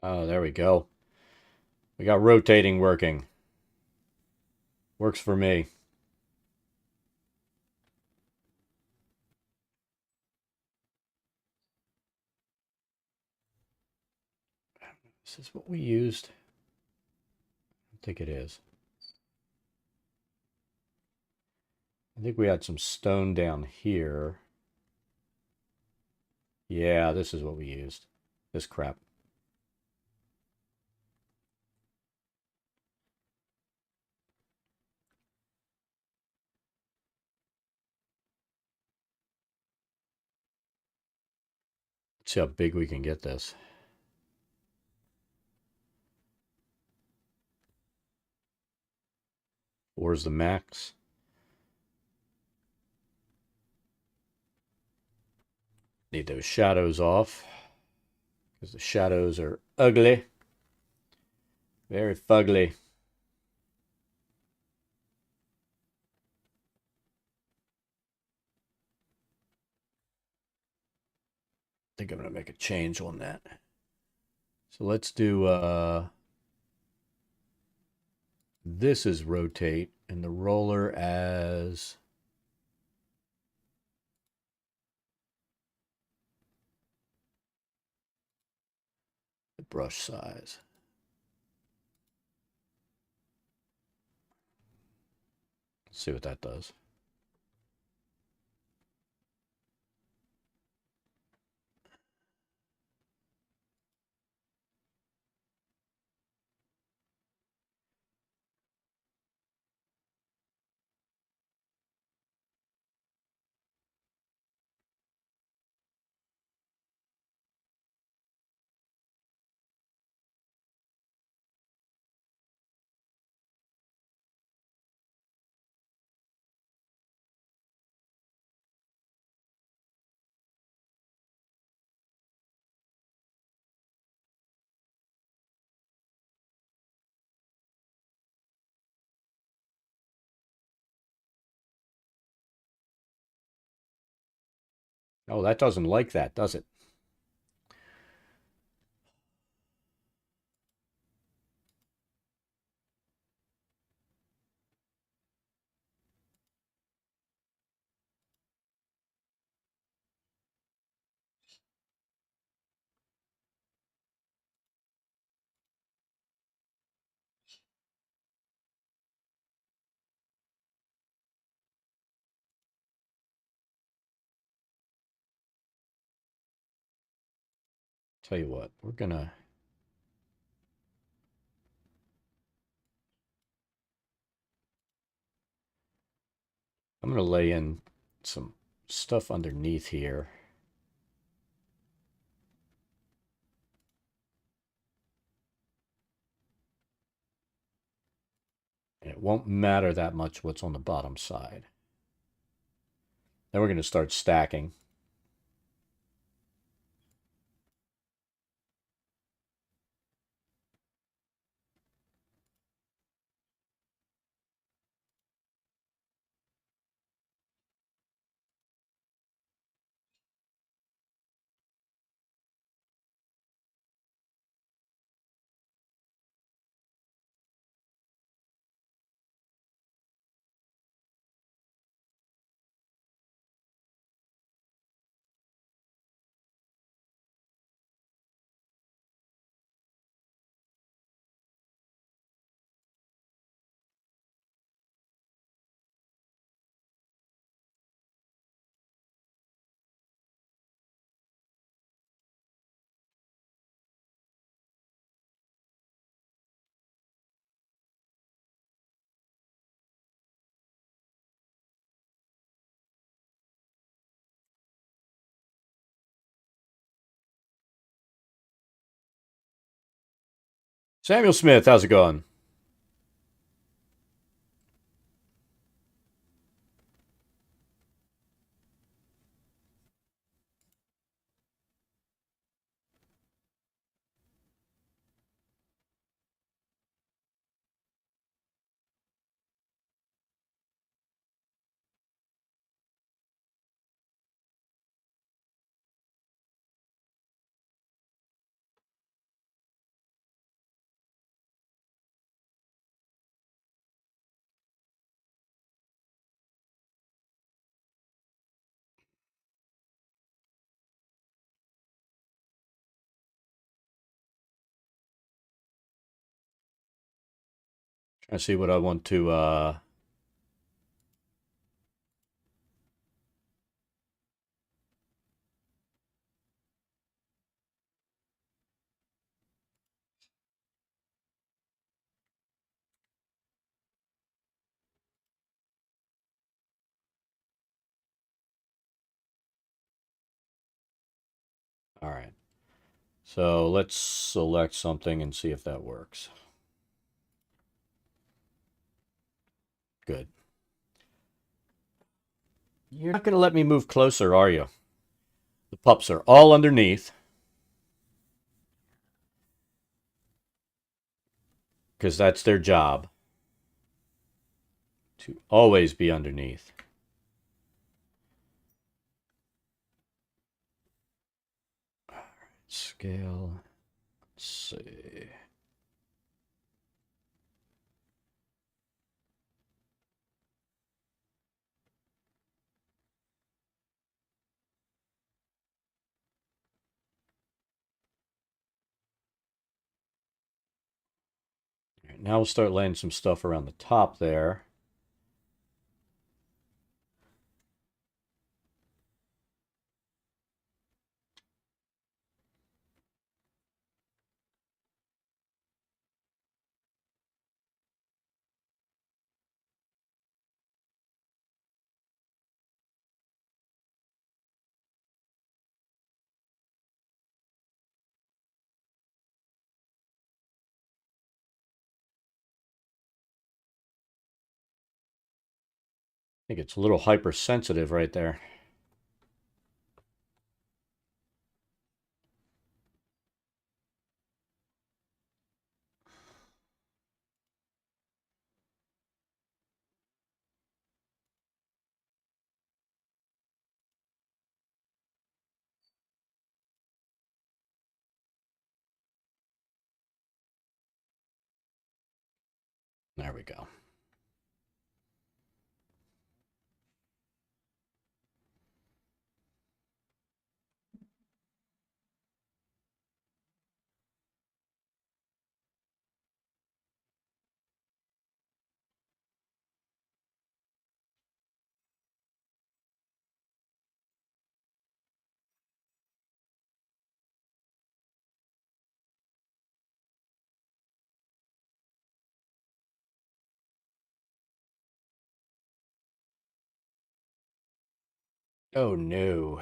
Oh, there we go. We got rotating working. Works for me. This is what we used. I think it is. I think we had some stone down here. Yeah, this is what we used. This crap. Let's see how big we can get this. Where's the max? Need those shadows off. Because the shadows are ugly. Very fugly. I think I'm going to make a change on that. So let's do, this is rotate and the roller as the brush size. Let's see what that does. Oh, that doesn't like that, does it? Tell you what, I'm gonna lay in some stuff underneath here. And it won't matter that much what's on the bottom side. Then we're going to start stacking. Samuel Smith, how's it going? Trying to see what I want to all right. So let's select something and see if that works. Good. You're not going to let me move closer, are you? The pups are all underneath. Because that's their job. To always be underneath. All right, scale. Let's see. All right, now we'll start laying some stuff around the top there. I think it's a little hypersensitive right there. There we go. Oh no.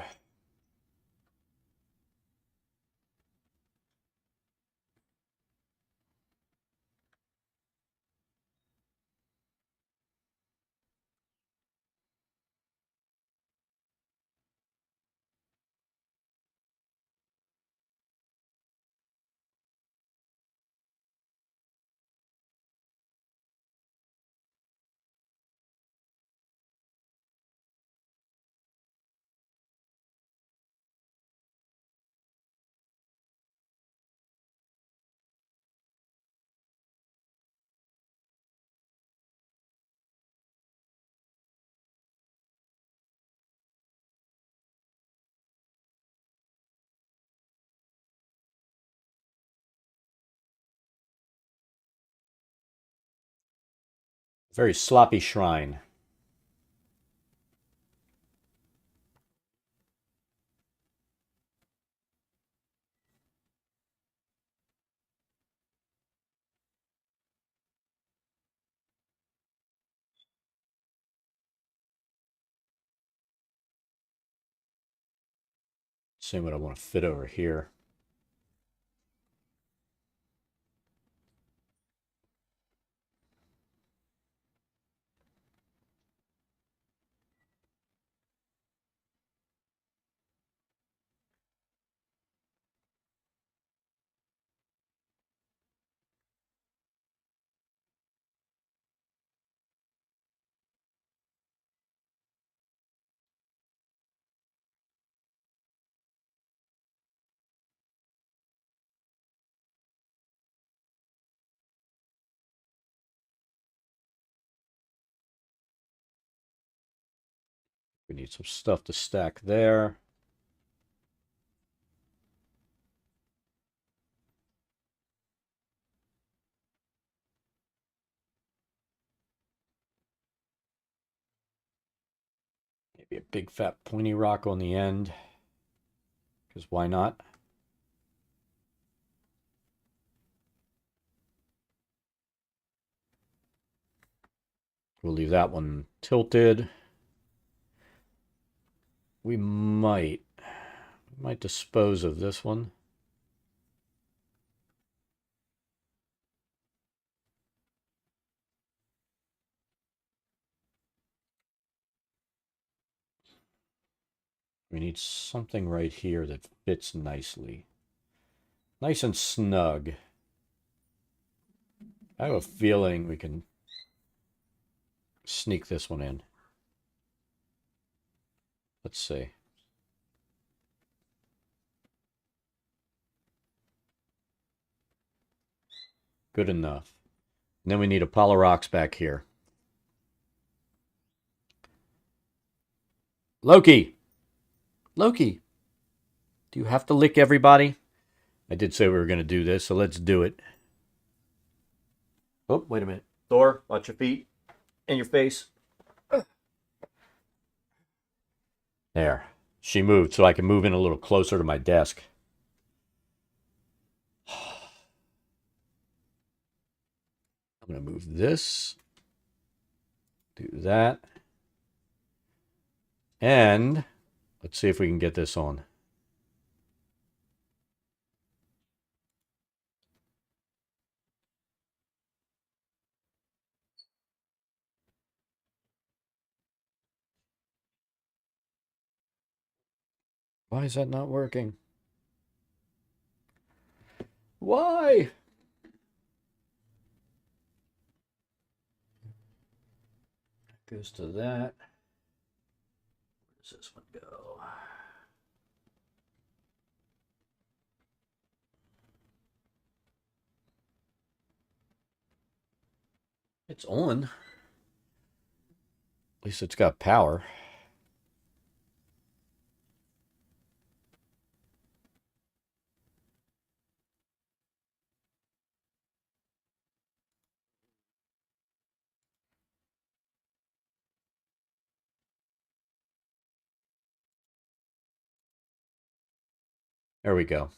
Very sloppy shrine. See what I want to fit over here. We need some stuff to stack there. Maybe a big fat pointy rock on the end. Because why not? We'll leave that one tilted. We might dispose of this one. We need something right here that fits nicely. Nice and snug. I have a feeling we can sneak this one in. Let's see. Good enough. And then we need a pile of rocks back here. Loki! Loki! Do you have to lick everybody? I did say we were going to do this, so let's do it. Oh, wait a minute. Thor, watch your feet and your face. There. She moved, so I can move in a little closer to my desk. I'm going to move this. Do that. And let's see if we can get this on. Why is that not working? Why? Goes to that. Where does this one go? It's on. At least it's got power. There we go.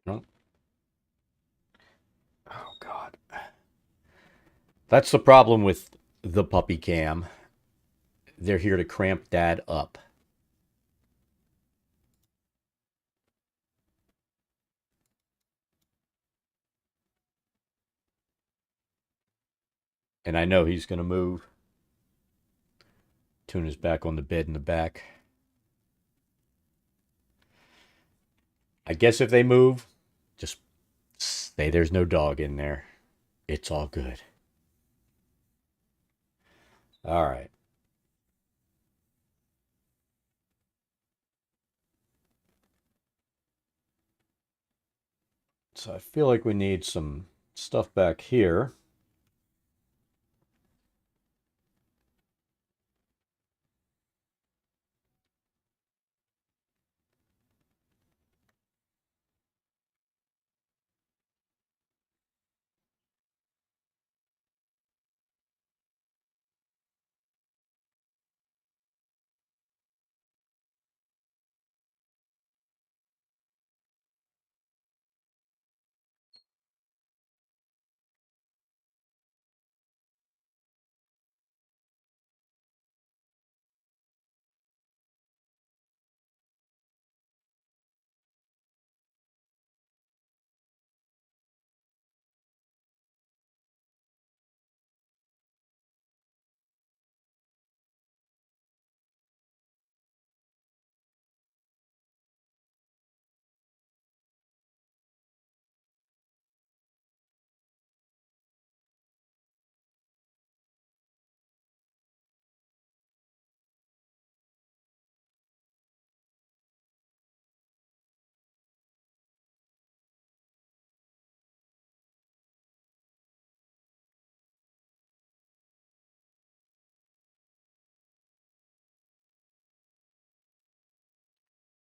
Nope. Oh, God. That's the problem with the puppy cam. They're here to cramp Dad up. And I know he's going to move. Tuna's back on the bed in the back. I guess if they move, just say there's no dog in there. It's all good. All right. So I feel like we need some stuff back here.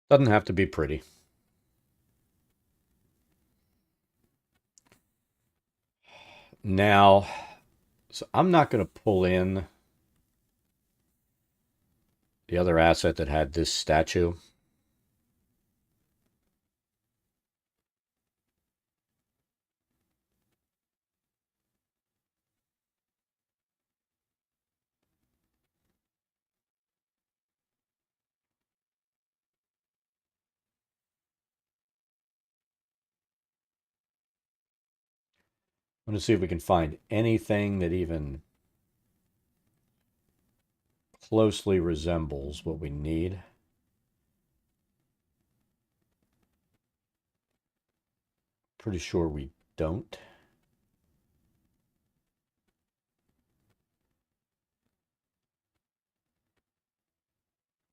Doesn't have to be pretty. Now, so I'm not going to pull in the other asset that had this statue. I'm going to see if we can find anything that even closely resembles what we need. Pretty sure we don't.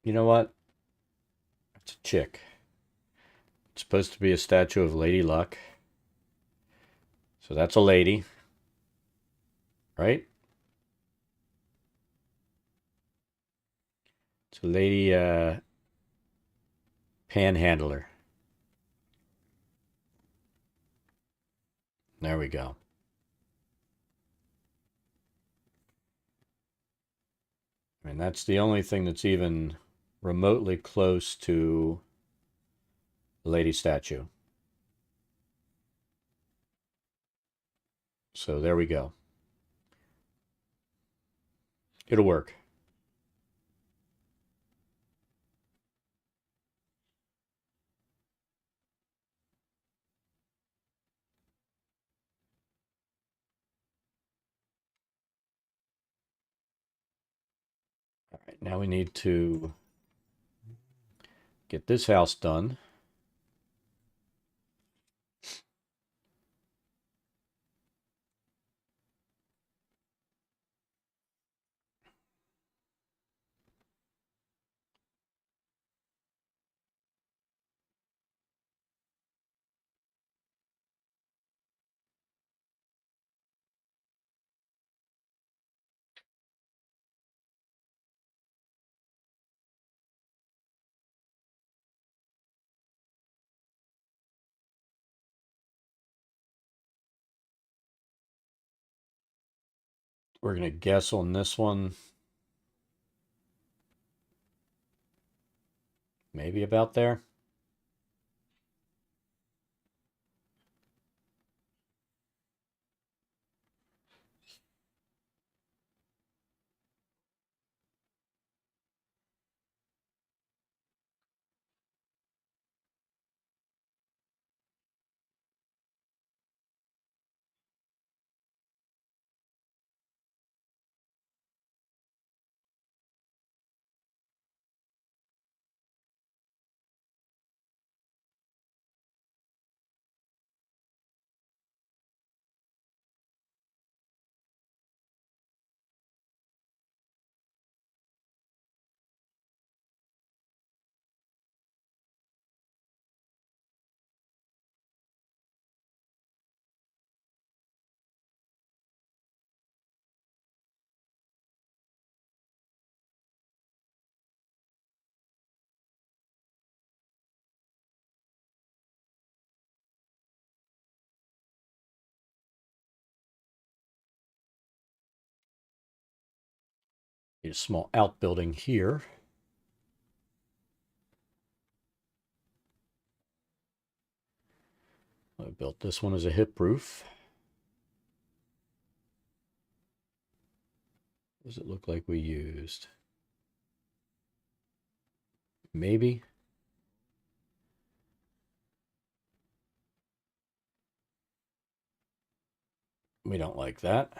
You know what? It's a chick. It's supposed to be a statue of Lady Luck. So that's a lady. Right? It's a lady panhandler. There we go. I mean, that's the only thing that's even remotely close to the lady statue. So there we go. It'll work. All right, now we need to get this house done. We're going to guess on this one. Maybe about there. Need a small outbuilding here. I built this one as a hip roof. What does it look like we used? Maybe. We don't like that.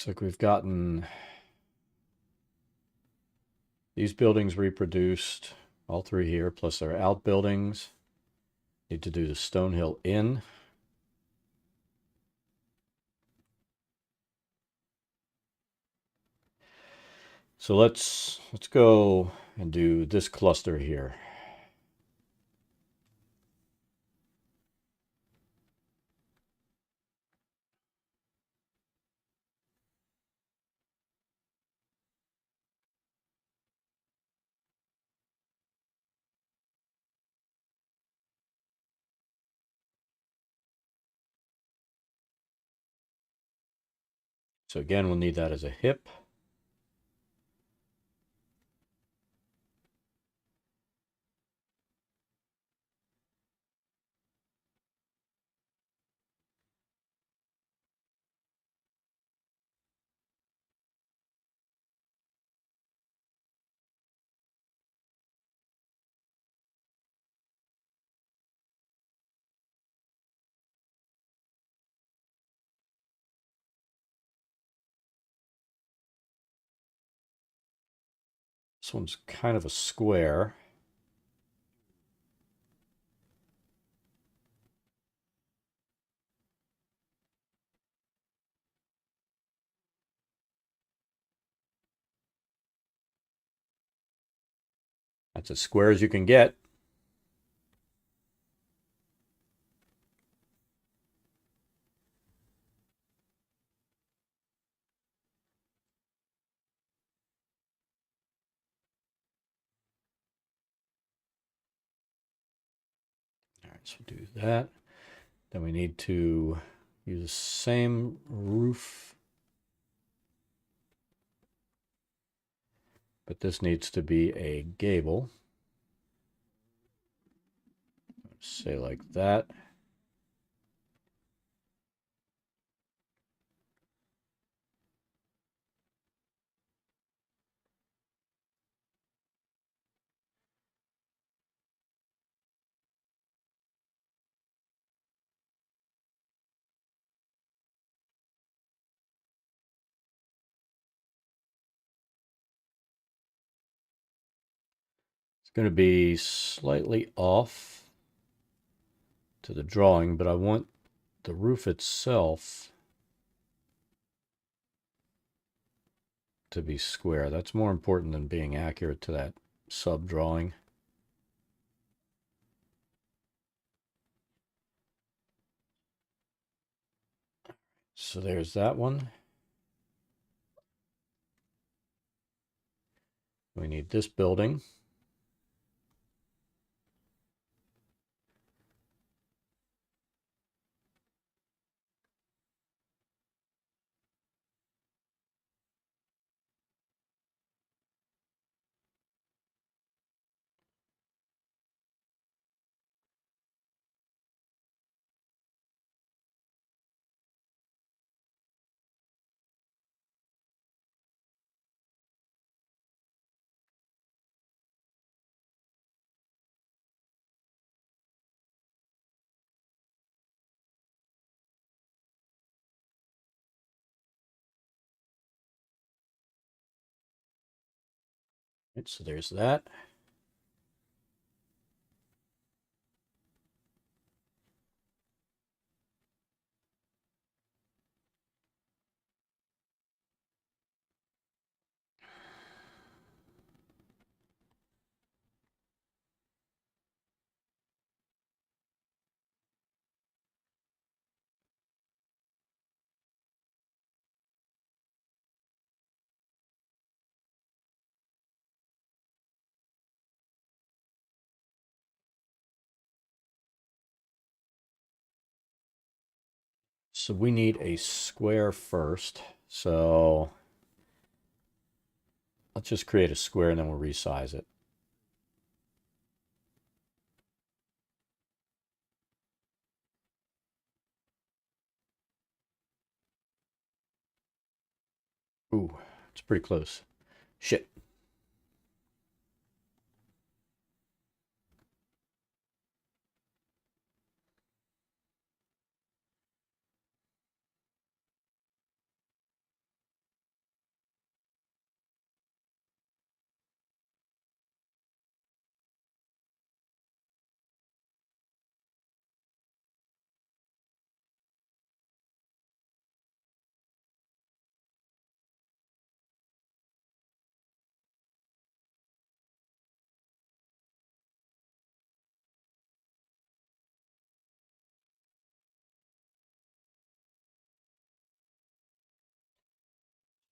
Looks like we've gotten these buildings reproduced, all three here, plus their outbuildings. Need to do the Stonehill Inn. So let's go and do this cluster here. So again, we'll need that as a hip. This one's kind of a square. That's as square as you can get. All right, so do that. Then we need to use the same roof, but this needs to be a gable. Say like that. It's going to be slightly off to the drawing, but I want the roof itself to be square. That's more important than being accurate to that sub drawing. So there's that one. We need this building. Right, so there's that. So we need a square first. So let's just create a square and then we'll resize it. Ooh, it's pretty close. Shit.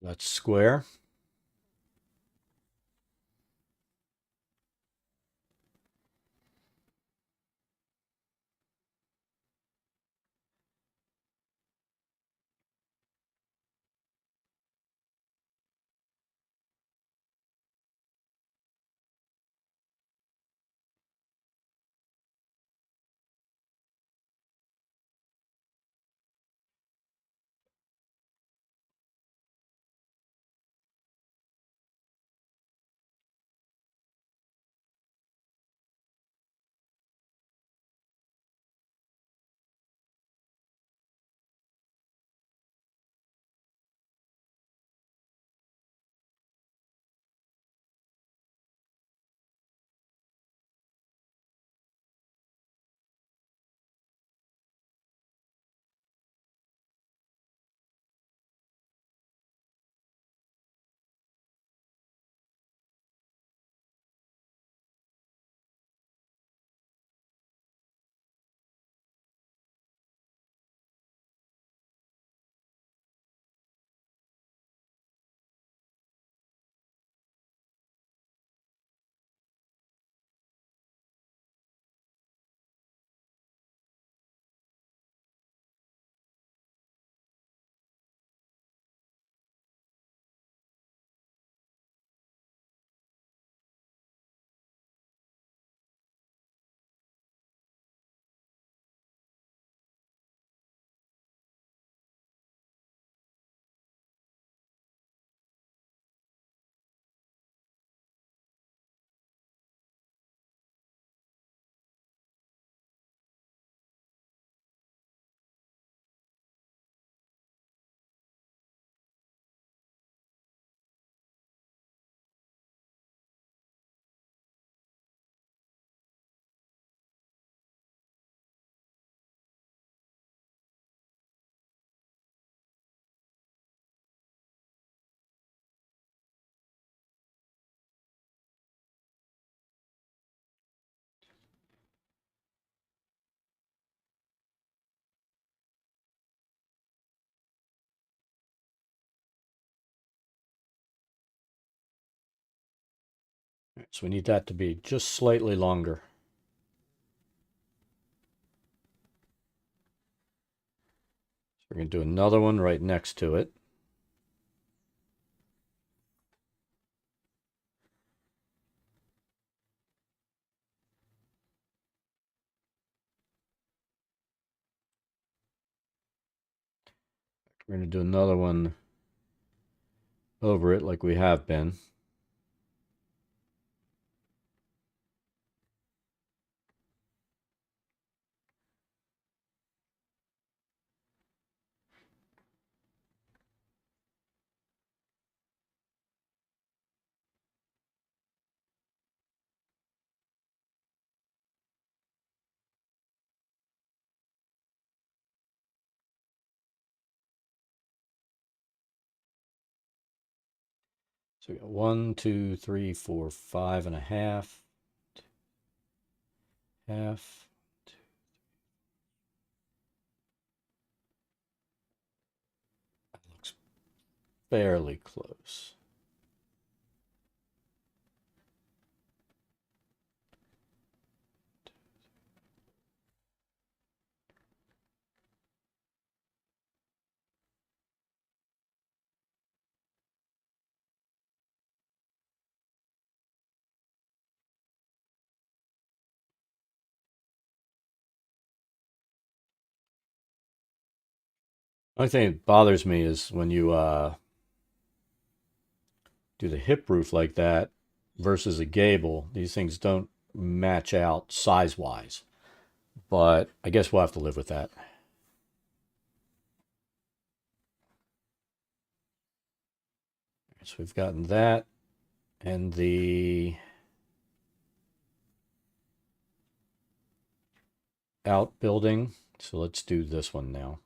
That's square. So we need that to be just slightly longer. So we're going to do another one right next to it. We're going to do another one over it like we have been. So we got 1, 2, 3, 4, 5.5. Half. That looks fairly close. Only thing that bothers me is when you do the hip roof like that versus a gable, these things don't match out size-wise. But I guess we'll have to live with that. So we've gotten that and the outbuilding. So let's do this one now.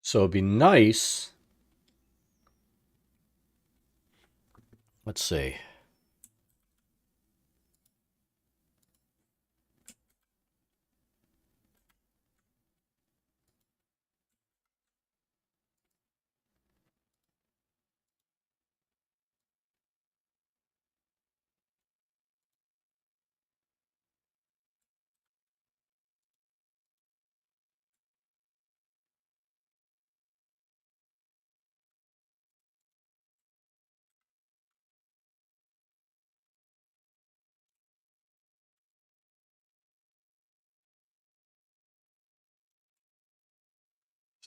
So it'd be nice. Let's see.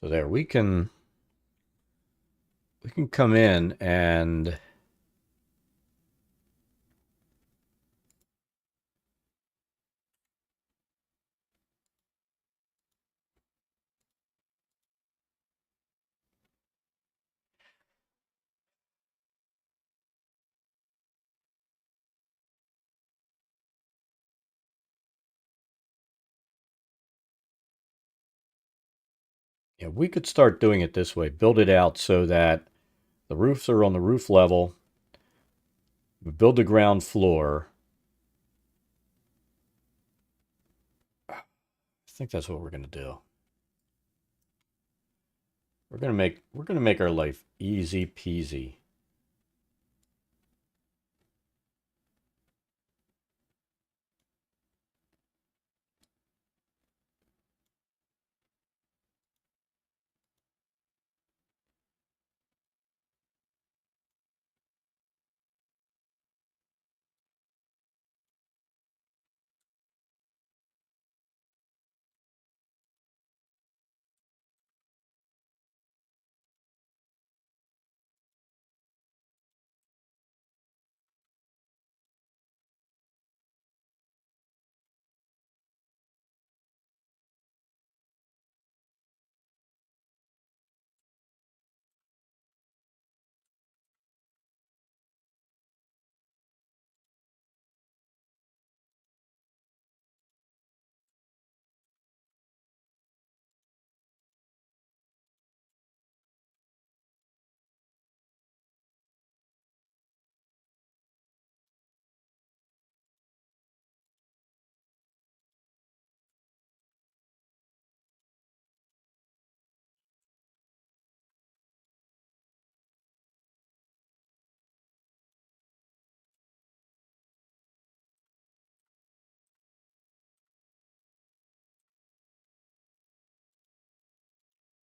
So there, we can come in and yeah, we could start doing it this way. Build it out so that the roofs are on the roof level. We build the ground floor. I think that's what we're gonna do. We're gonna make our life easy peasy.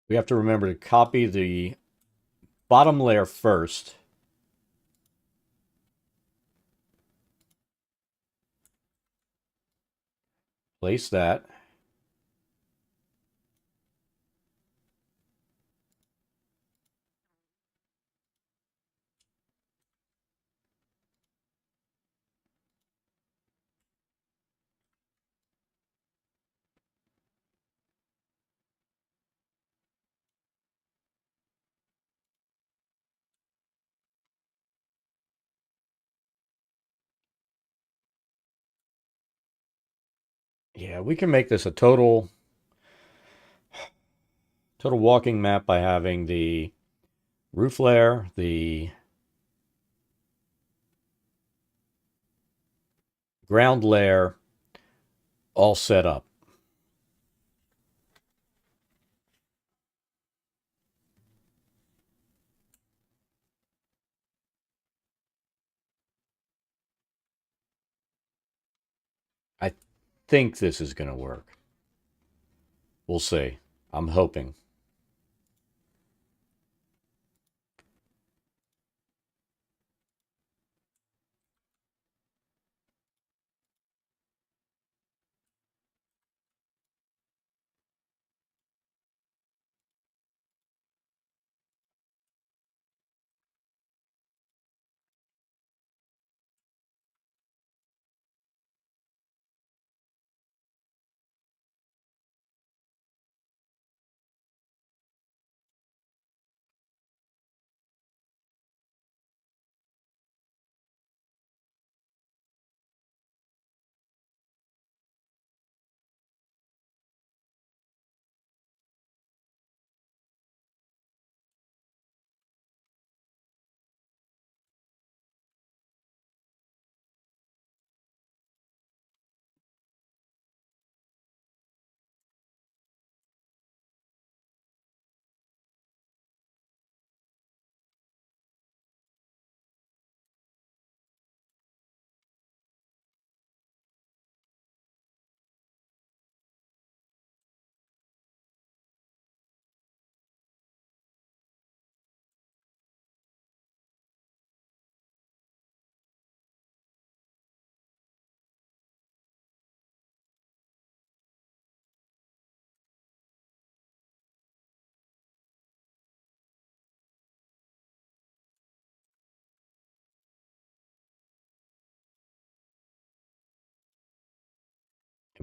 We have to remember to copy the bottom layer first. Place that. Yeah, we can make this a total walking map by having the roof layer, the ground layer all set up. I think this is going to work. We'll see. I'm hoping.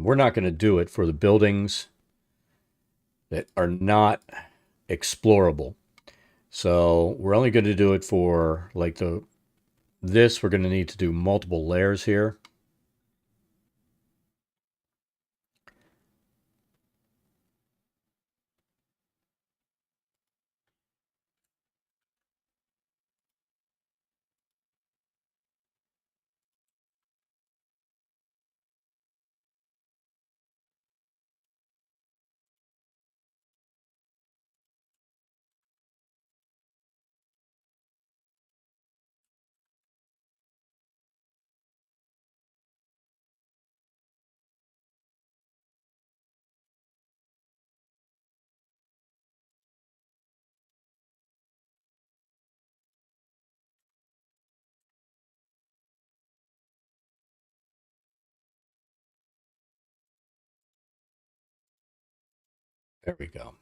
And we're not going to do it for the buildings that are not explorable. So we're only going to do it for like this. We're going to need to do multiple layers here. There we go.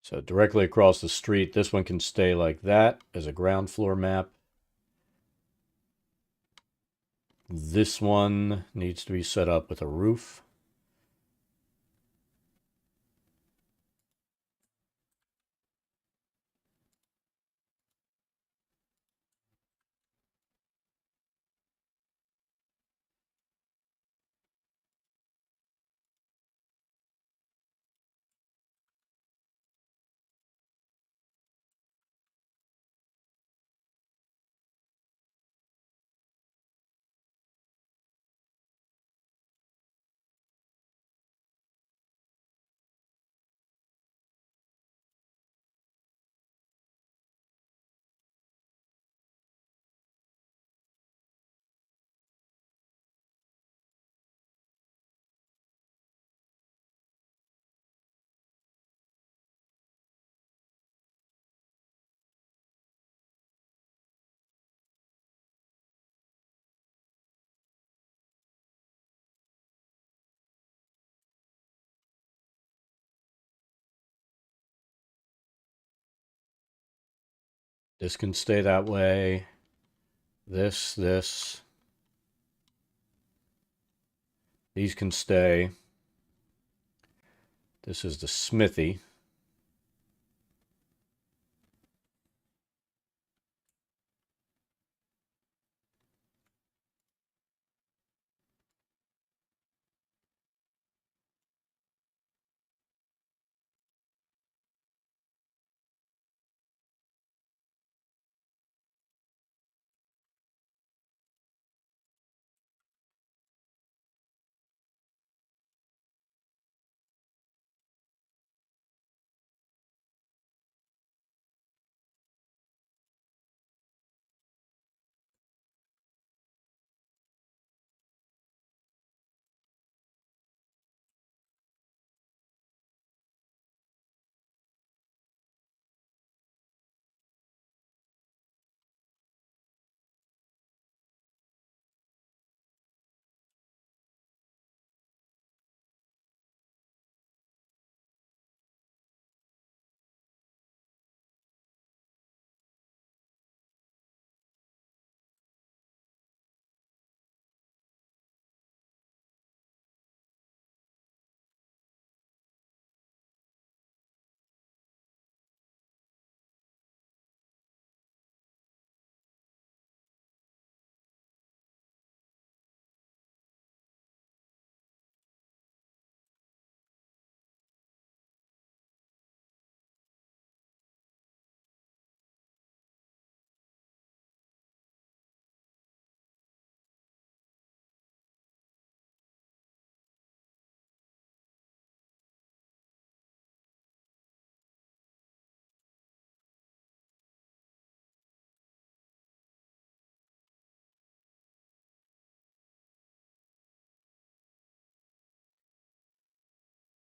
So directly across the street, this one can stay like that as a ground floor map. This one needs to be set up with a roof. This can stay that way. This. These can stay. This is the smithy.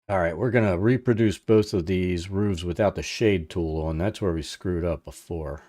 All right, we're going to reproduce both of these roofs without the shade tool on. That's where we screwed up before.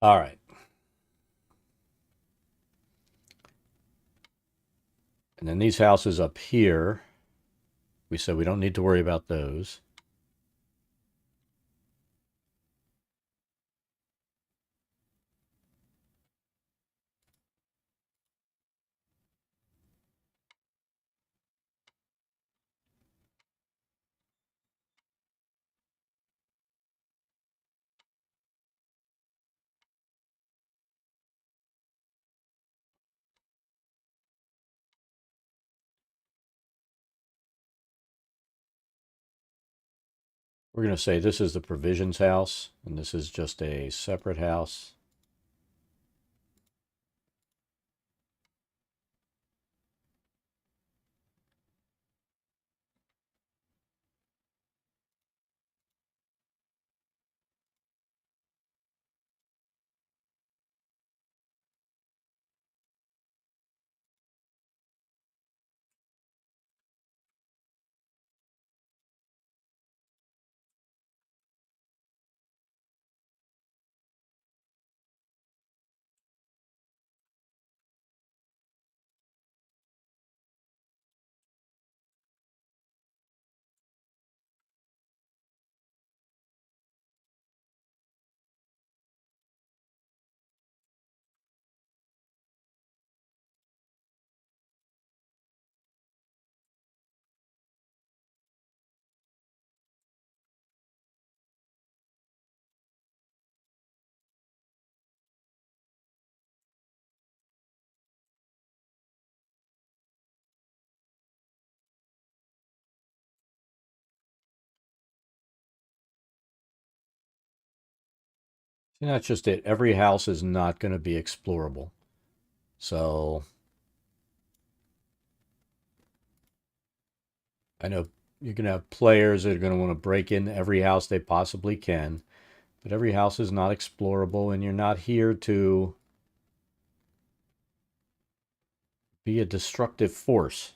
All right. And then these houses up here, we said we don't need to worry about those. We're going to say this is the provisions house, and this is just a separate house. And that's just it. Every house is not going to be explorable. So I know you're going to have players that are going to want to break into every house they possibly can, but every house is not explorable, and you're not here to be a destructive force.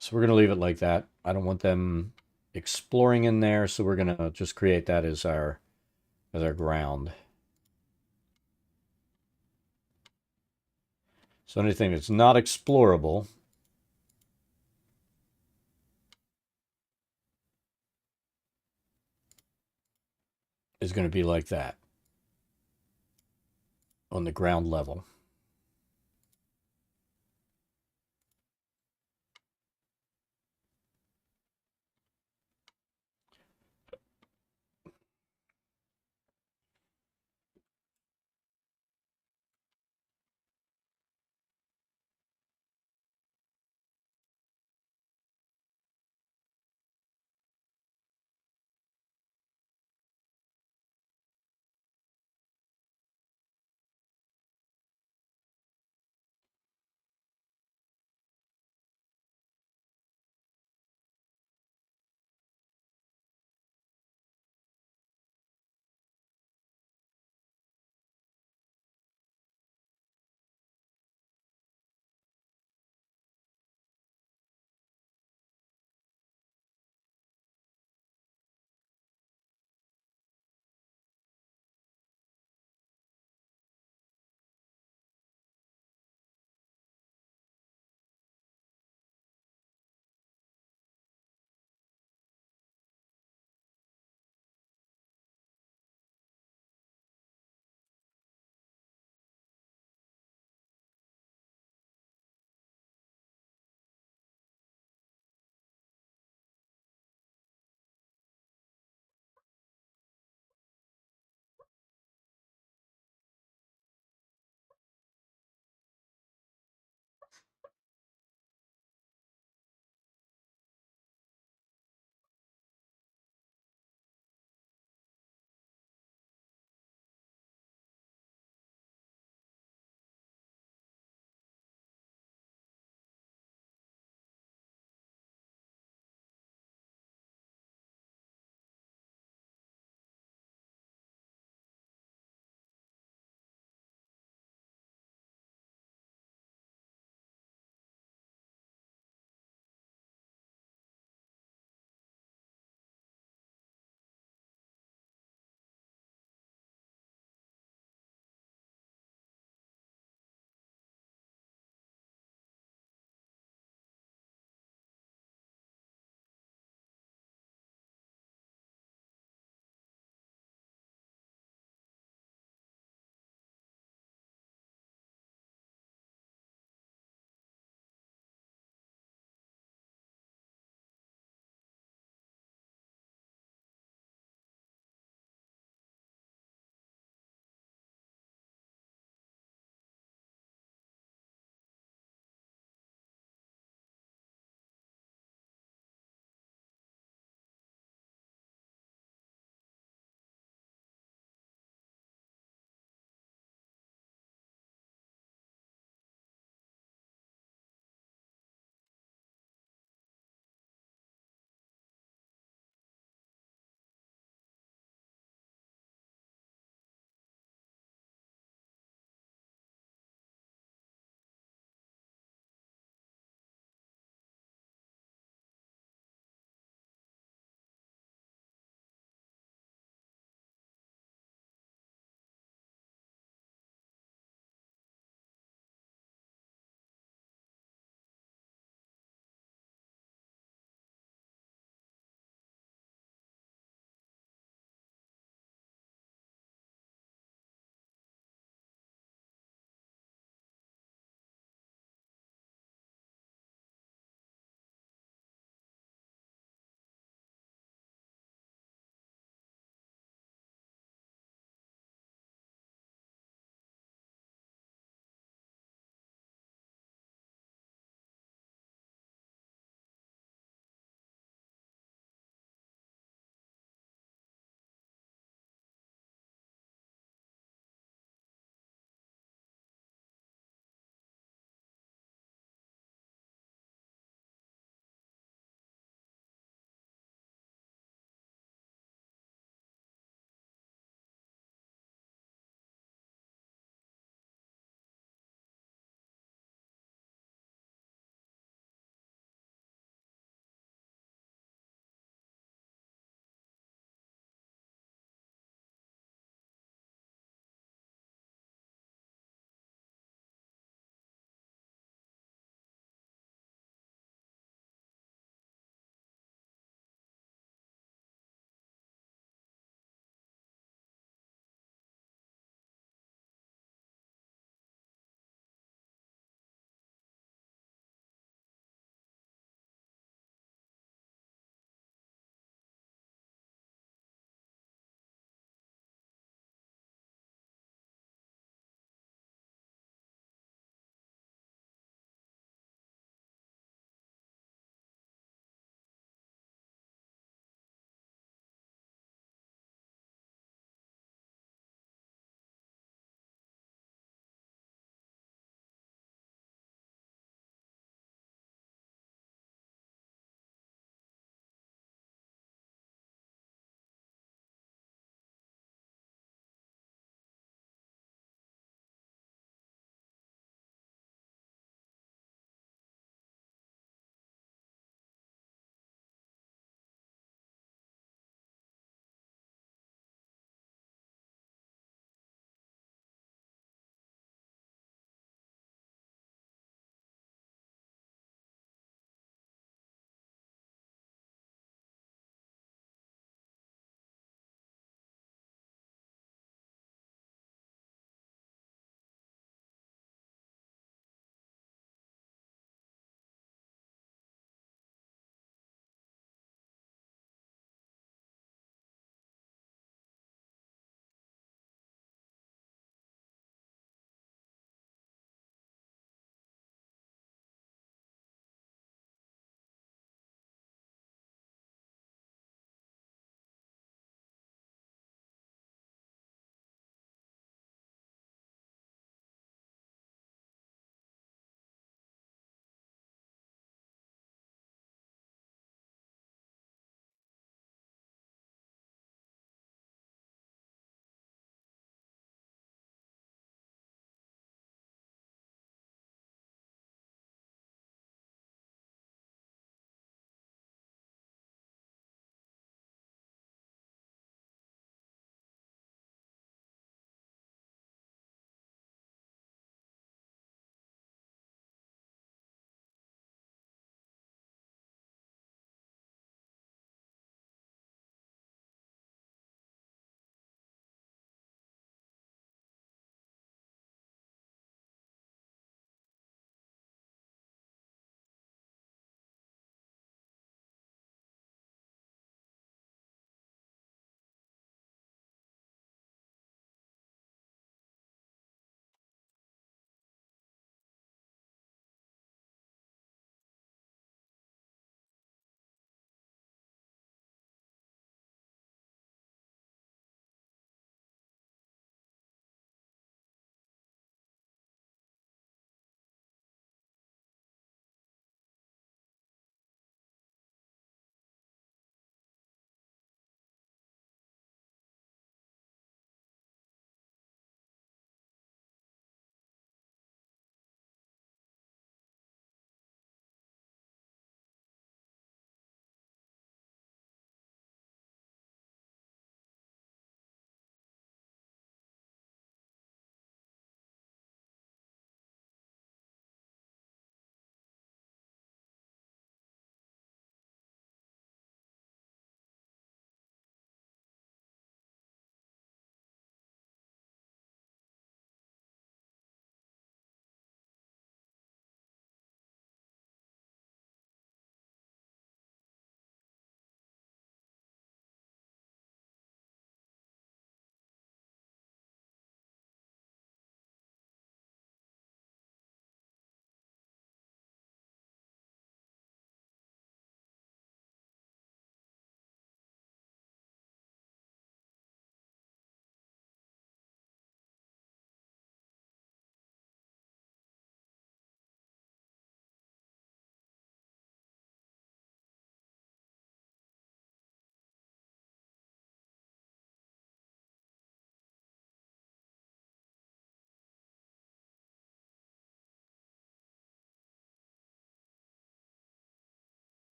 So we're going to leave it like that. I don't want them exploring in there, so we're going to just create that as our ground. So anything that's not explorable is going to be like that on the ground level.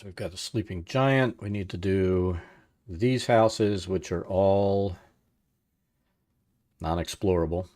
So we've got a sleeping giant. We need to do these houses, which are all non-explorable.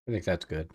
I think that's good.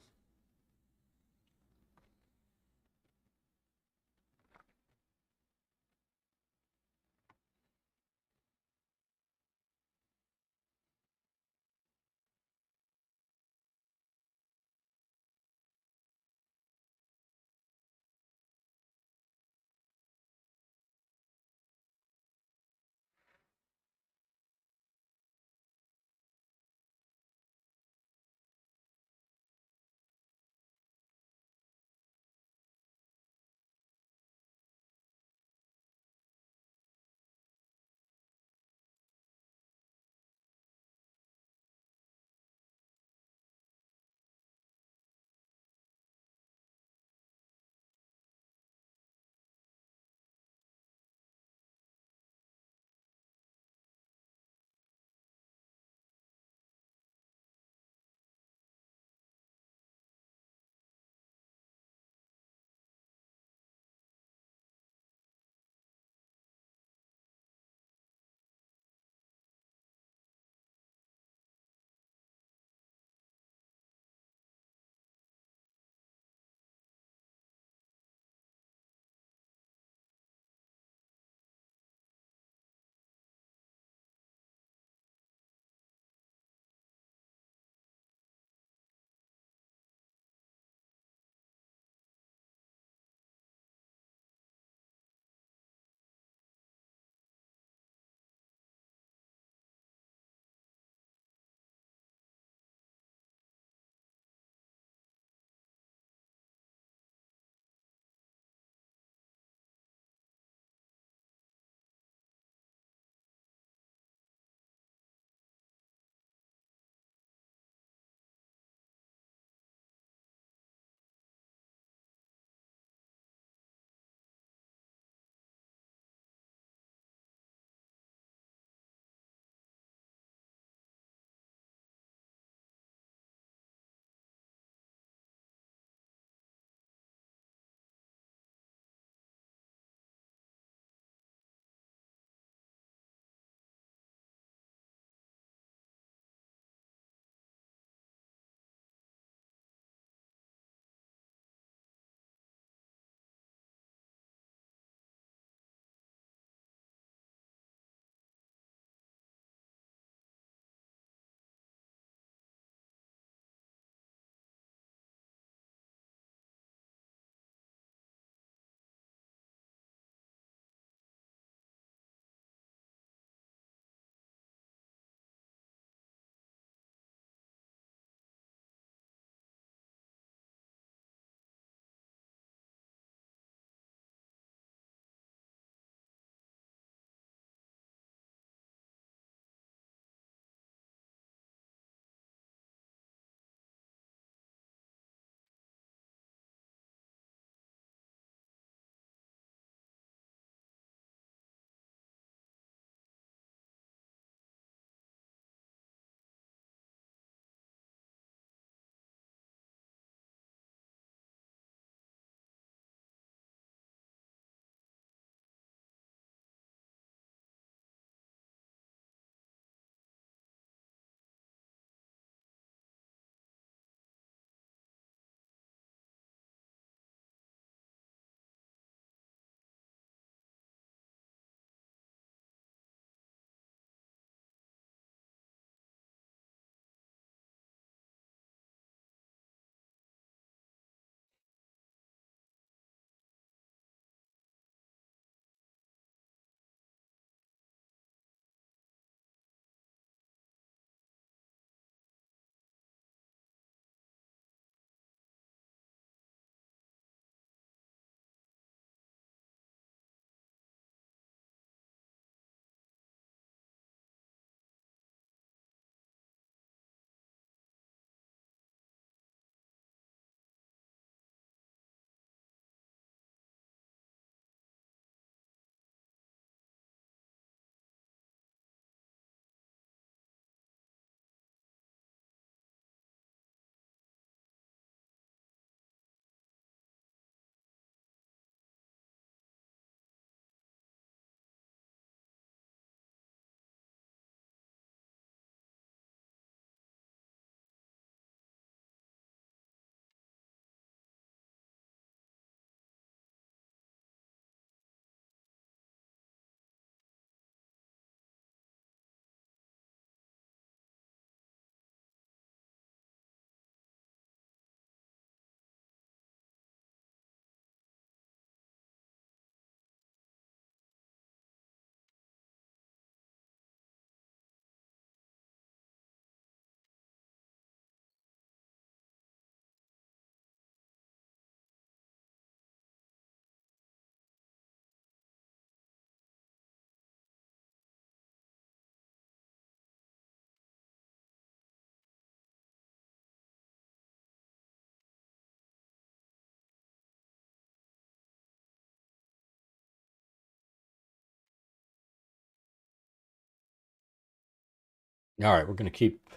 All right, we're going to keep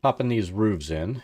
popping these roofs in.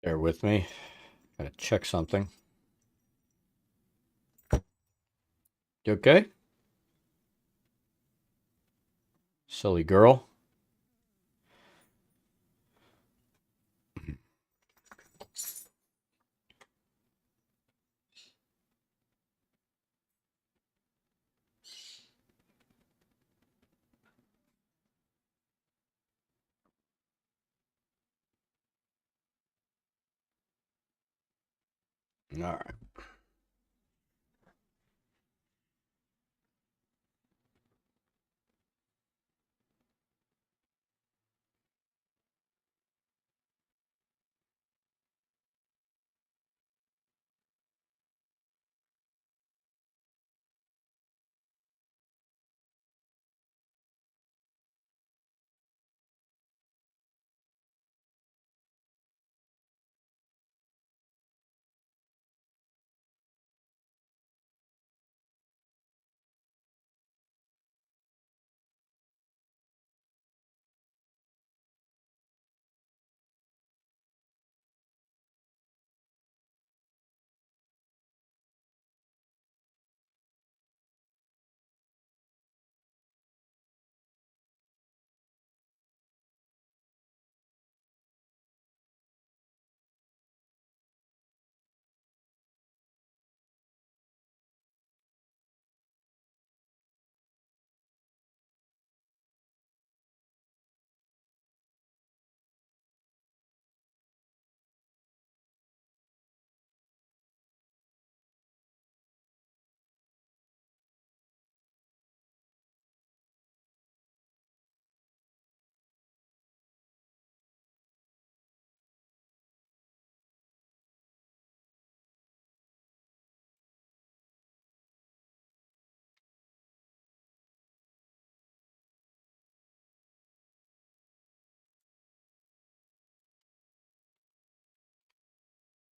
Bear with me. Gotta check something. You okay? Silly girl. All right.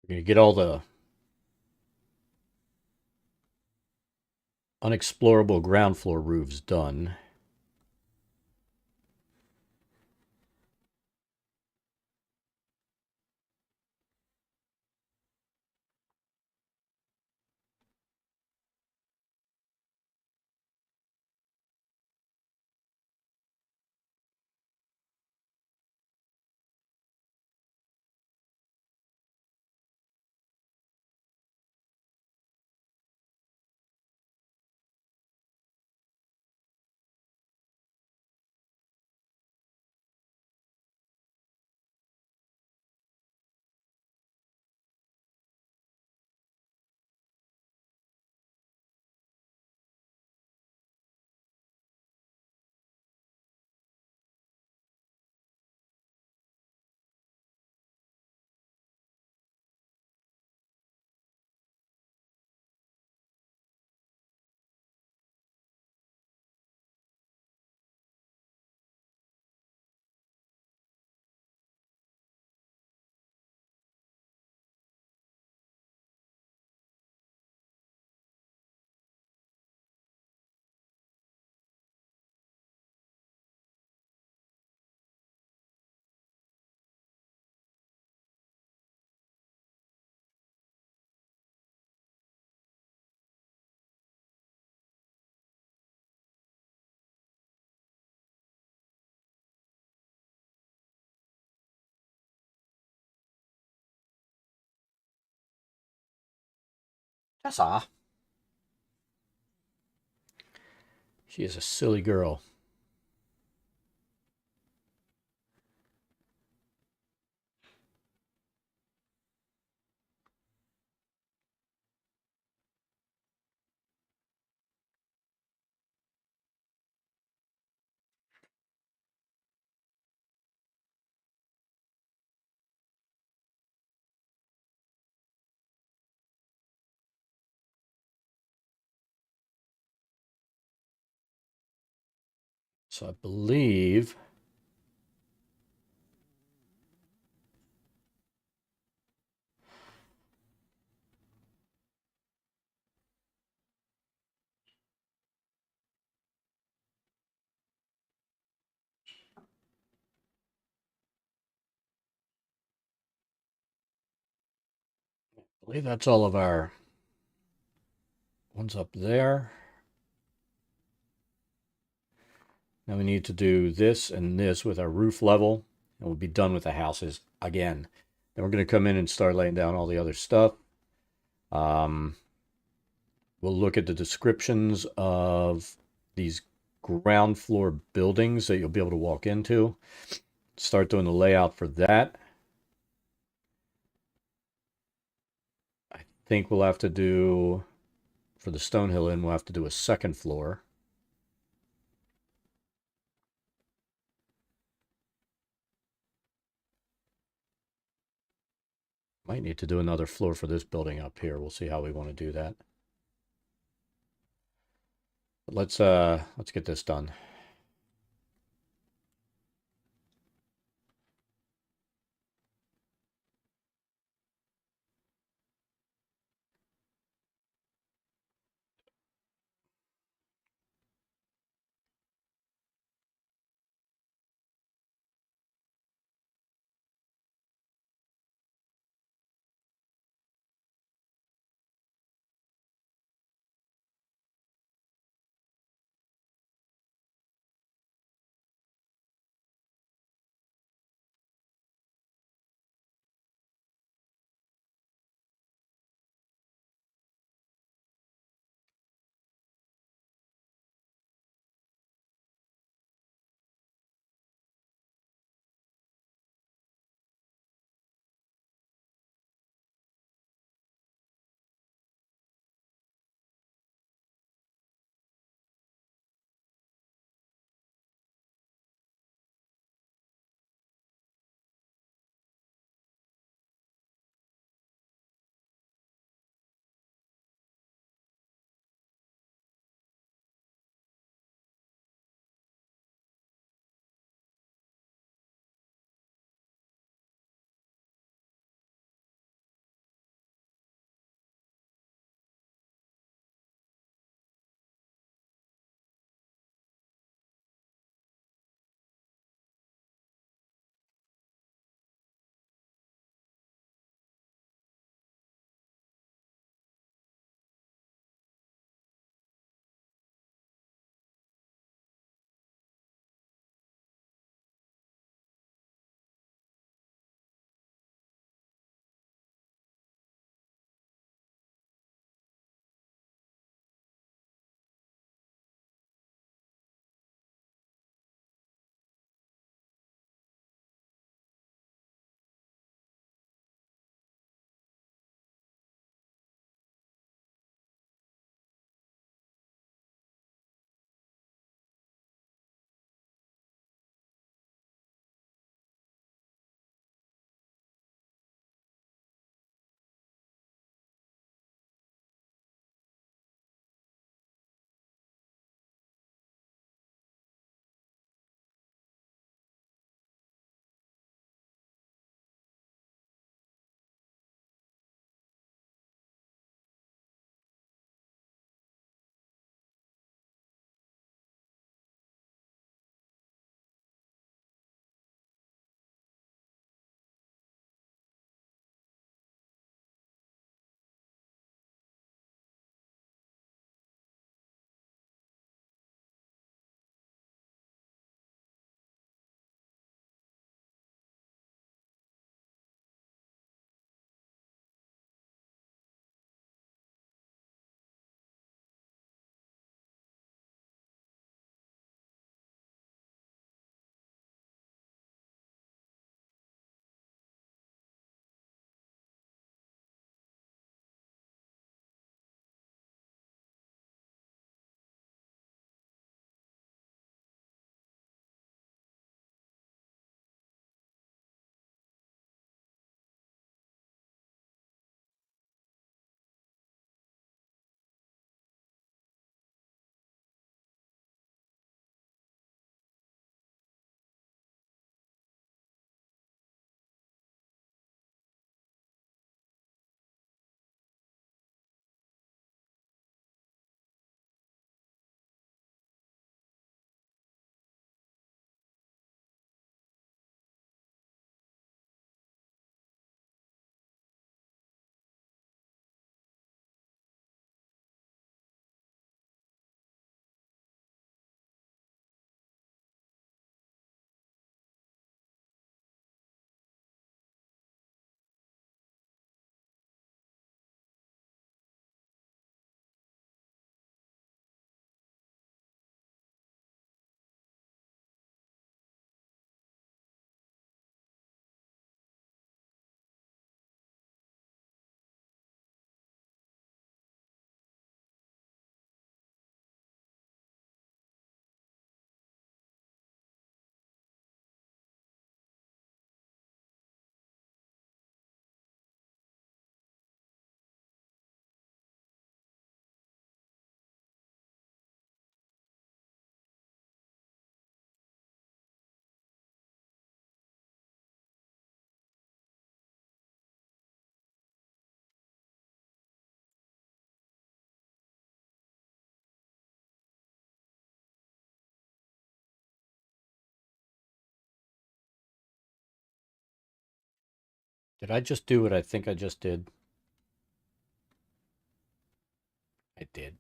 We're gonna get all the unexplorable ground floor roofs done. Tessa. She is a silly girl. So I believe believe that's all of our ones up there. Now we need to do this and this with our roof level, and we'll be done with the houses again. Then we're going to come in and start laying down all the other stuff. We'll look at the descriptions of these ground floor buildings that you'll be able to walk into. Start doing the layout for that. I think we'll have to do, for the Stonehill Inn, we'll have to do a second floor. Might need to do another floor for this building up here. We'll see how we want to do that. But let's get this done. Did I just do what I think I just did? I did.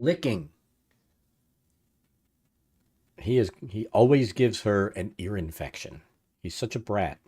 Licking. He always gives her an ear infection. He's such a brat.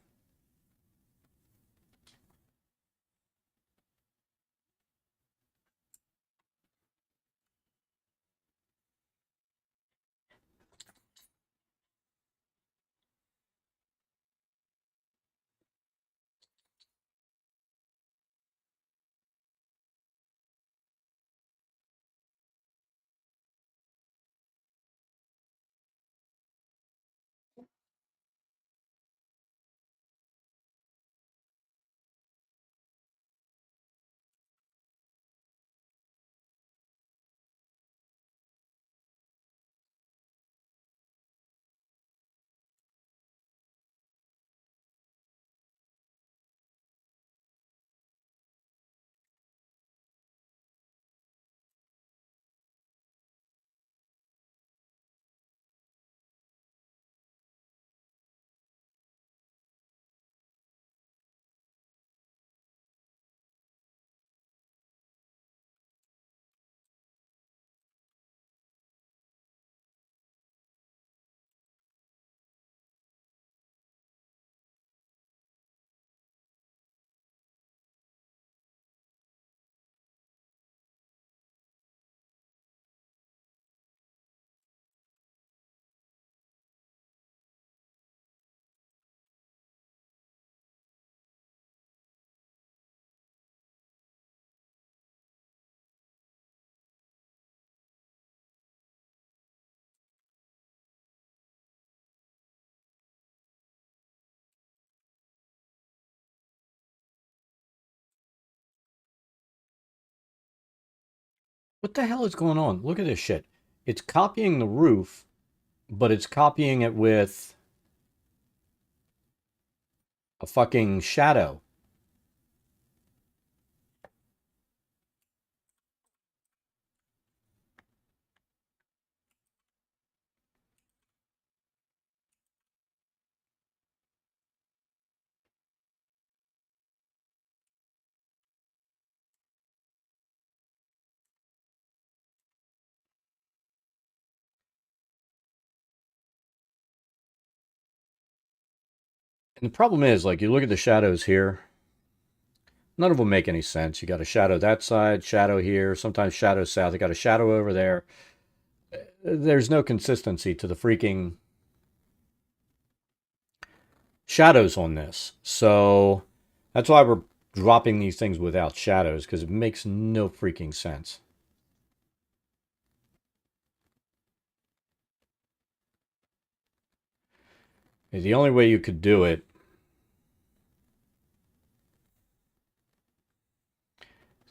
What the hell is going on? Look at this shit. It's copying the roof, but it's copying it with a fucking shadow. And the problem is, like, you look at the shadows here, none of them make any sense. You got a shadow that side, shadow here, sometimes shadow south. You got a shadow over there. There's no consistency to the freaking shadows on this. So that's why we're dropping these things without shadows, because it makes no freaking sense. The only way you could do it,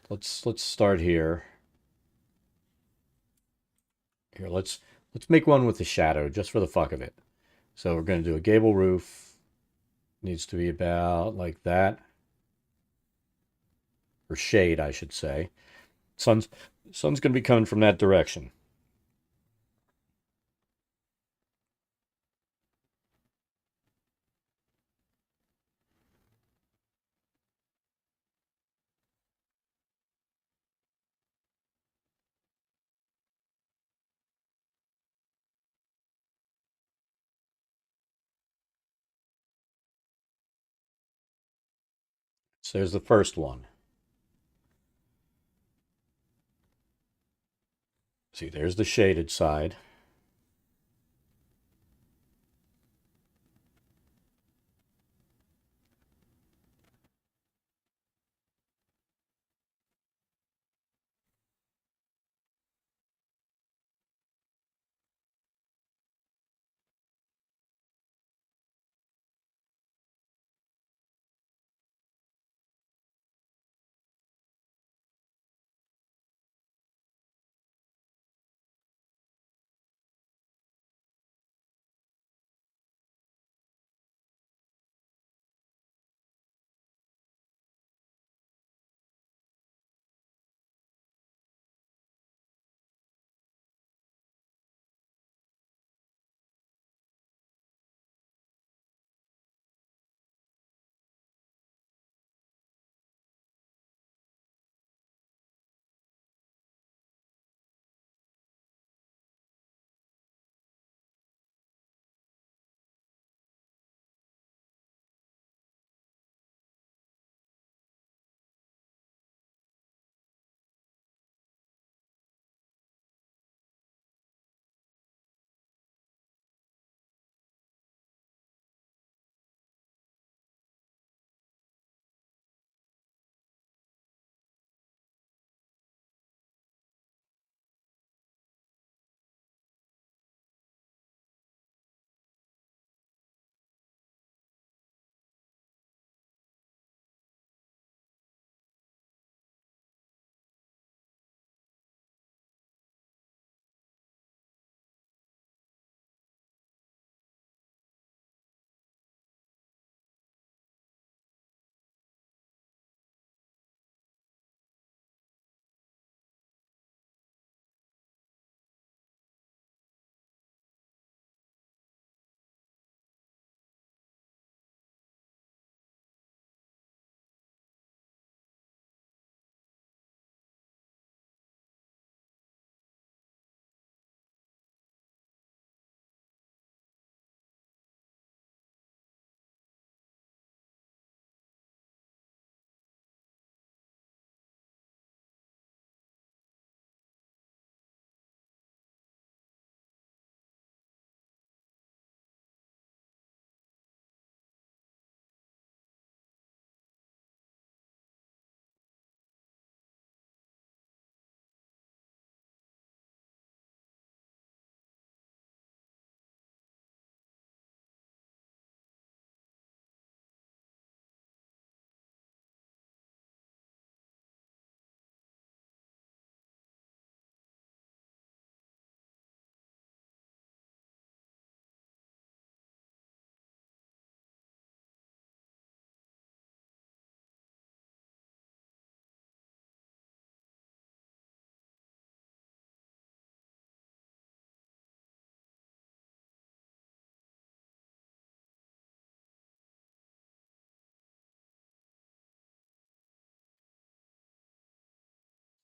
let's start here. Here, let's make one with the shadow just for the fuck of it. So we're going to do a gable roof. Needs to be about like that. Or shade, I should say. Sun's going to be coming from that direction. So there's the first one. See, there's the shaded side.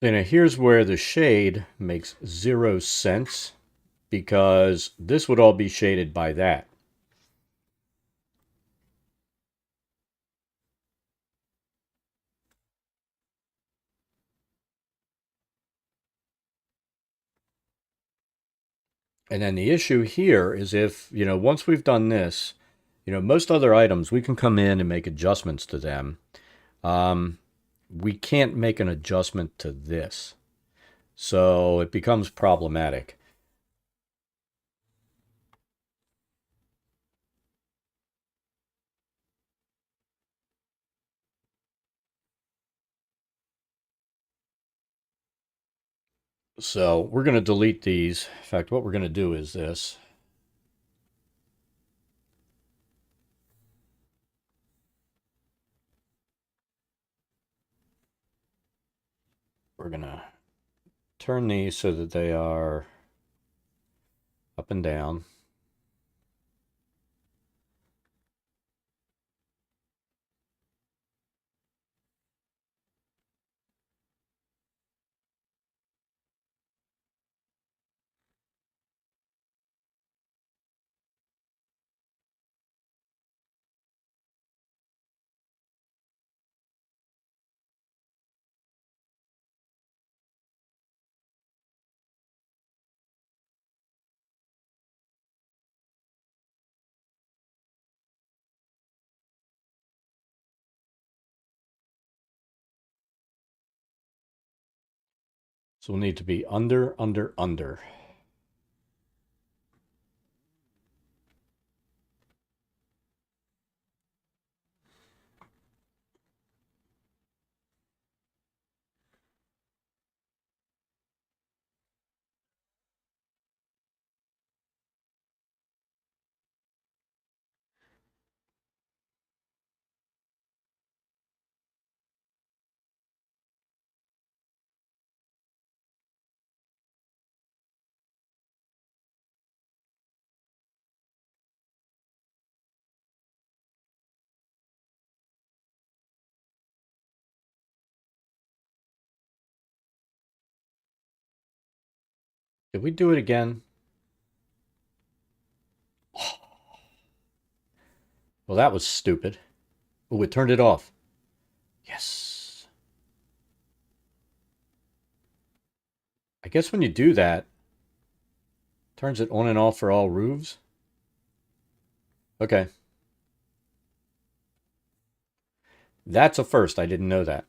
So now here's where the shade makes 0 sense, because this would all be shaded by that. And then the issue here is if, once we've done this, most other items, we can come in and make adjustments to them. We can't make an adjustment to this. So it becomes problematic. So we're going to delete these. In fact, what we're going to do is this. We're going to turn these so that they are up and down. So we'll need to be under, under, under. Did we do it again? Well, that was stupid. Oh, it turned it off. Yes. I guess when you do that, turns it on and off for all roofs. Okay. That's a first. I didn't know that.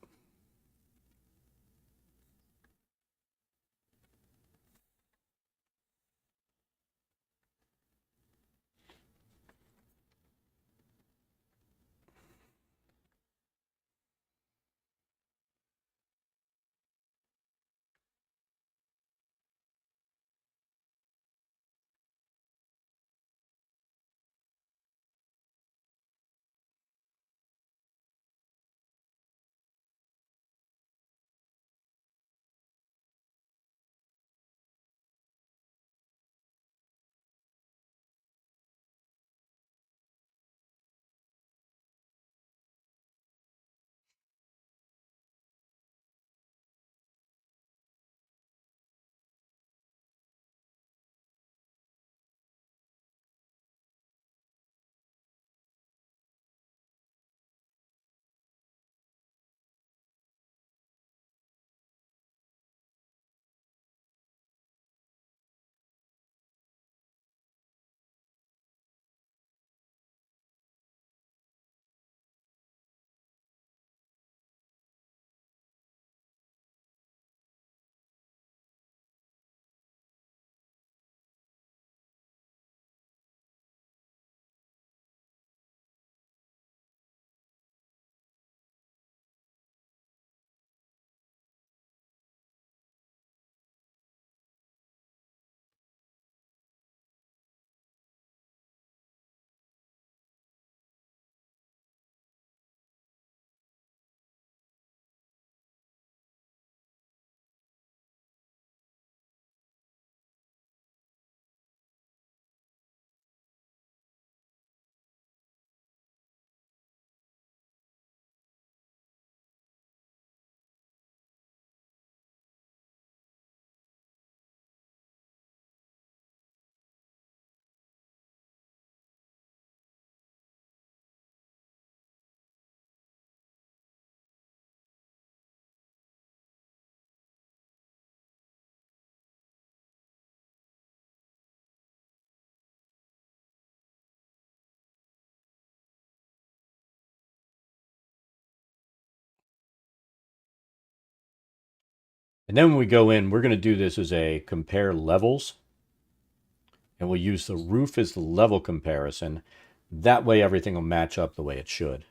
And then when we go in, we're going to do this as a compare levels. And we'll use the roof as the level comparison. That way everything will match up the way it should.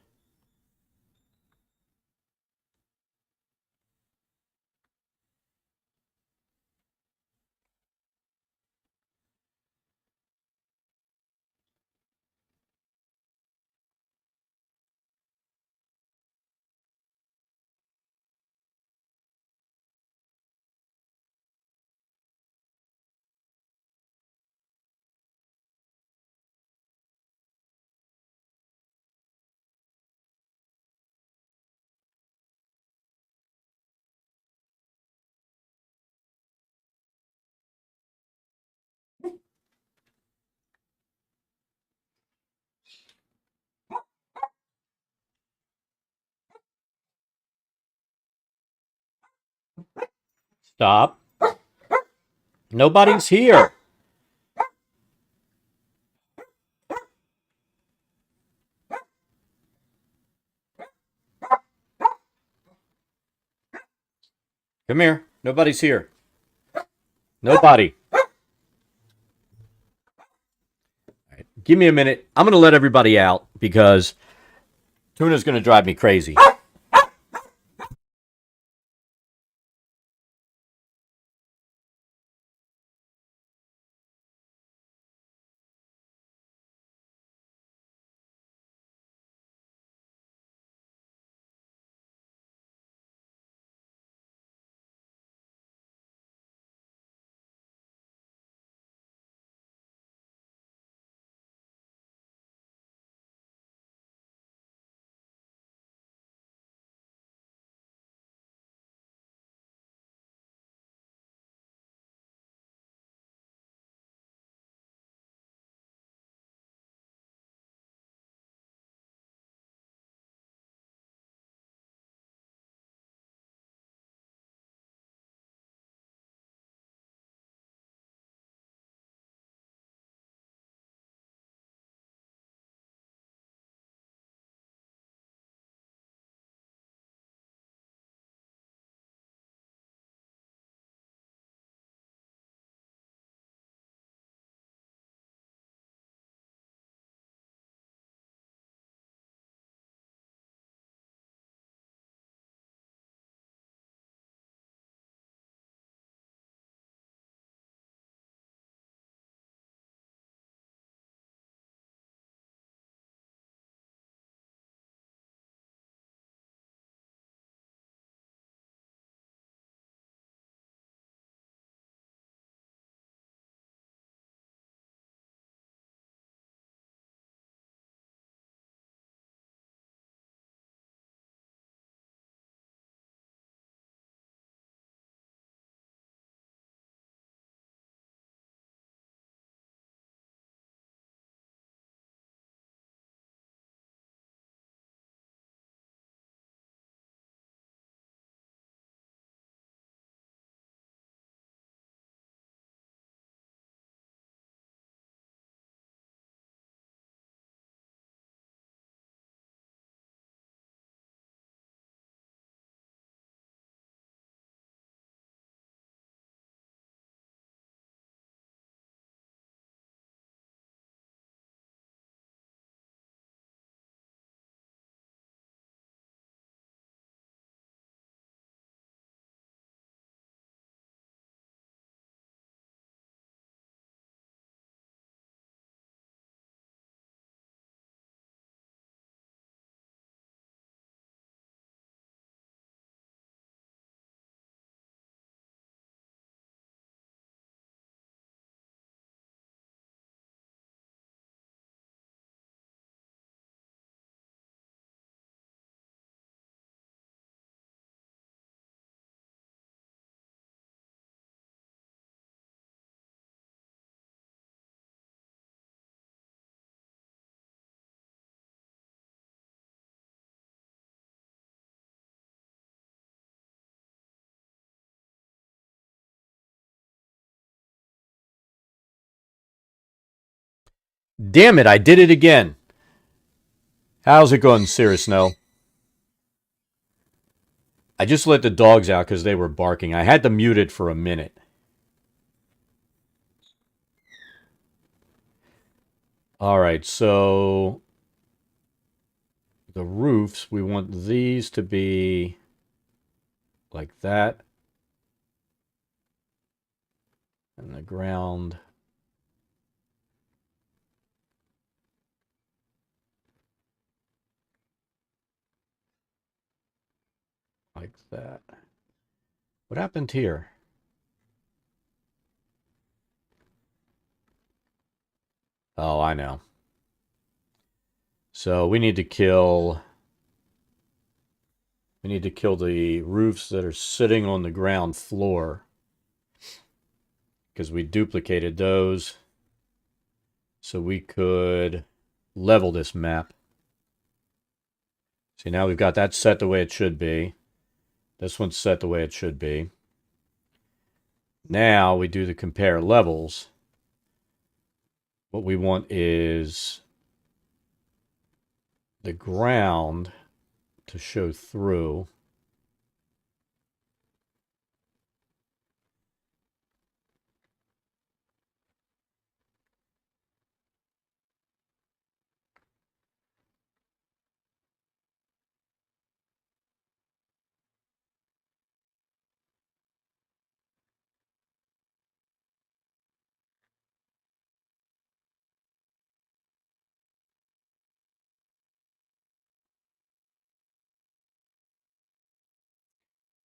Stop. Nobody's here. Come here. Nobody's here. Nobody. All right, give me a minute. I'm going to let everybody out because Tuna's going to drive me crazy. Damn it, I did it again. How's it going, Sir Snow? I just let the dogs out because they were barking. I had them muted for a minute. All right, so the roofs, we want these to be like that. And the ground. Like that. What happened here? Oh, I know. So we need to kill the roofs that are sitting on the ground floor because we duplicated those so we could level this map. See, now we've got that set the way it should be. This one's set the way it should be. Now we do the compare levels. What we want is the ground to show through.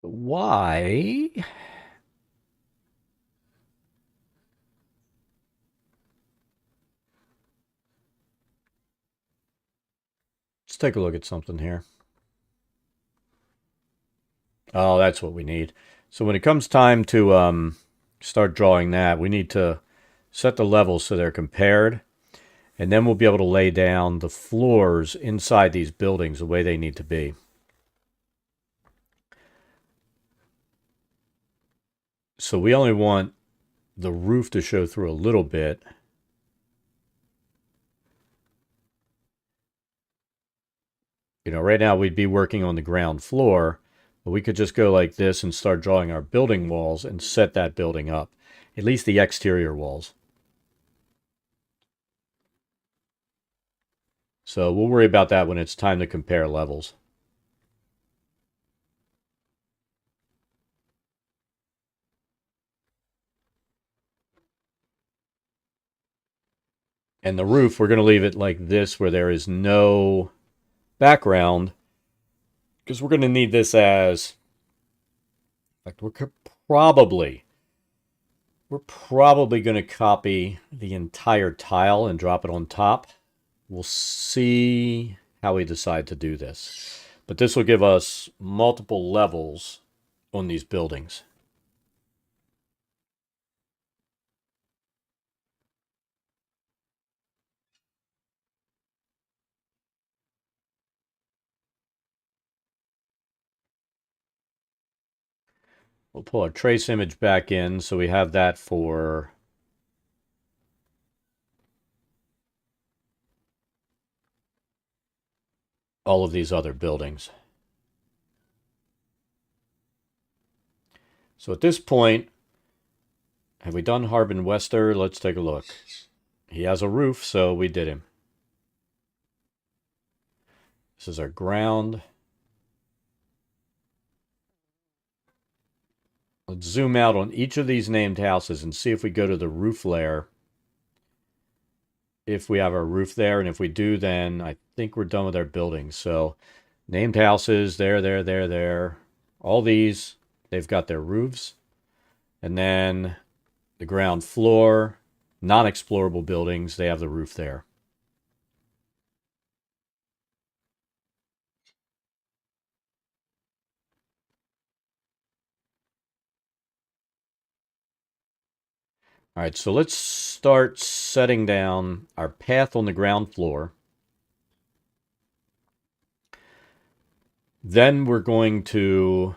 Why? Let's take a look at something here. Oh, that's what we need. So when it comes time to start drawing that, we need to set the levels so they're compared. And then we'll be able to lay down the floors inside these buildings the way they need to be. So we only want the roof to show through a little bit. You know, right now we'd be working on the ground floor, but we could just go like this and start drawing our building walls and set that building up. At least the exterior walls. So we'll worry about that when it's time to compare levels. And the roof, we're going to leave it like this where there is no background because we're going to need this as, in fact, we're probably going to copy the entire tile and drop it on top. We'll see how we decide to do this. But this will give us multiple levels on these buildings. We'll pull our trace image back in so we have that for all of these other buildings. So at this point, have we done Harbin Wester? Let's take a look. He has a roof, so we did him. This is our ground. Let's zoom out on each of these named houses and see if we go to the roof layer. If we have our roof there, and if we do, then I think we're done with our buildings. So named houses, there. All these, they've got their roofs. And then the ground floor, non-explorable buildings, they have the roof there. All right, so let's start setting down our path on the ground floor. Then we're going to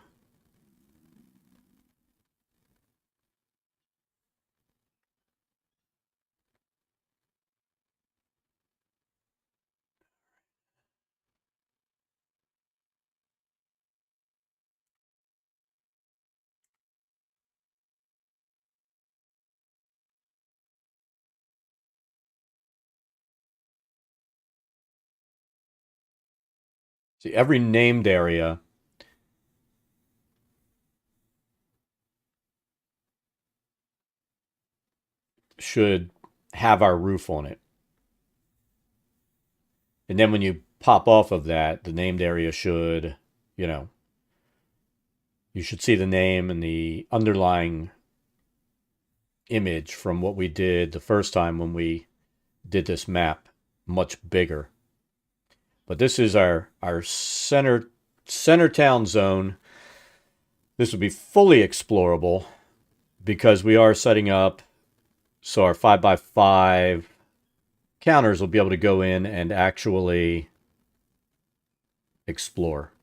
See, every named area should have our roof on it. And then when you pop off of that, the named area should, you know, you should see the name and the underlying image from what we did the first time when we did this map much bigger. But this is our center town zone. This will be fully explorable because we are setting up so our 5x5 counters will be able to go in and actually explore.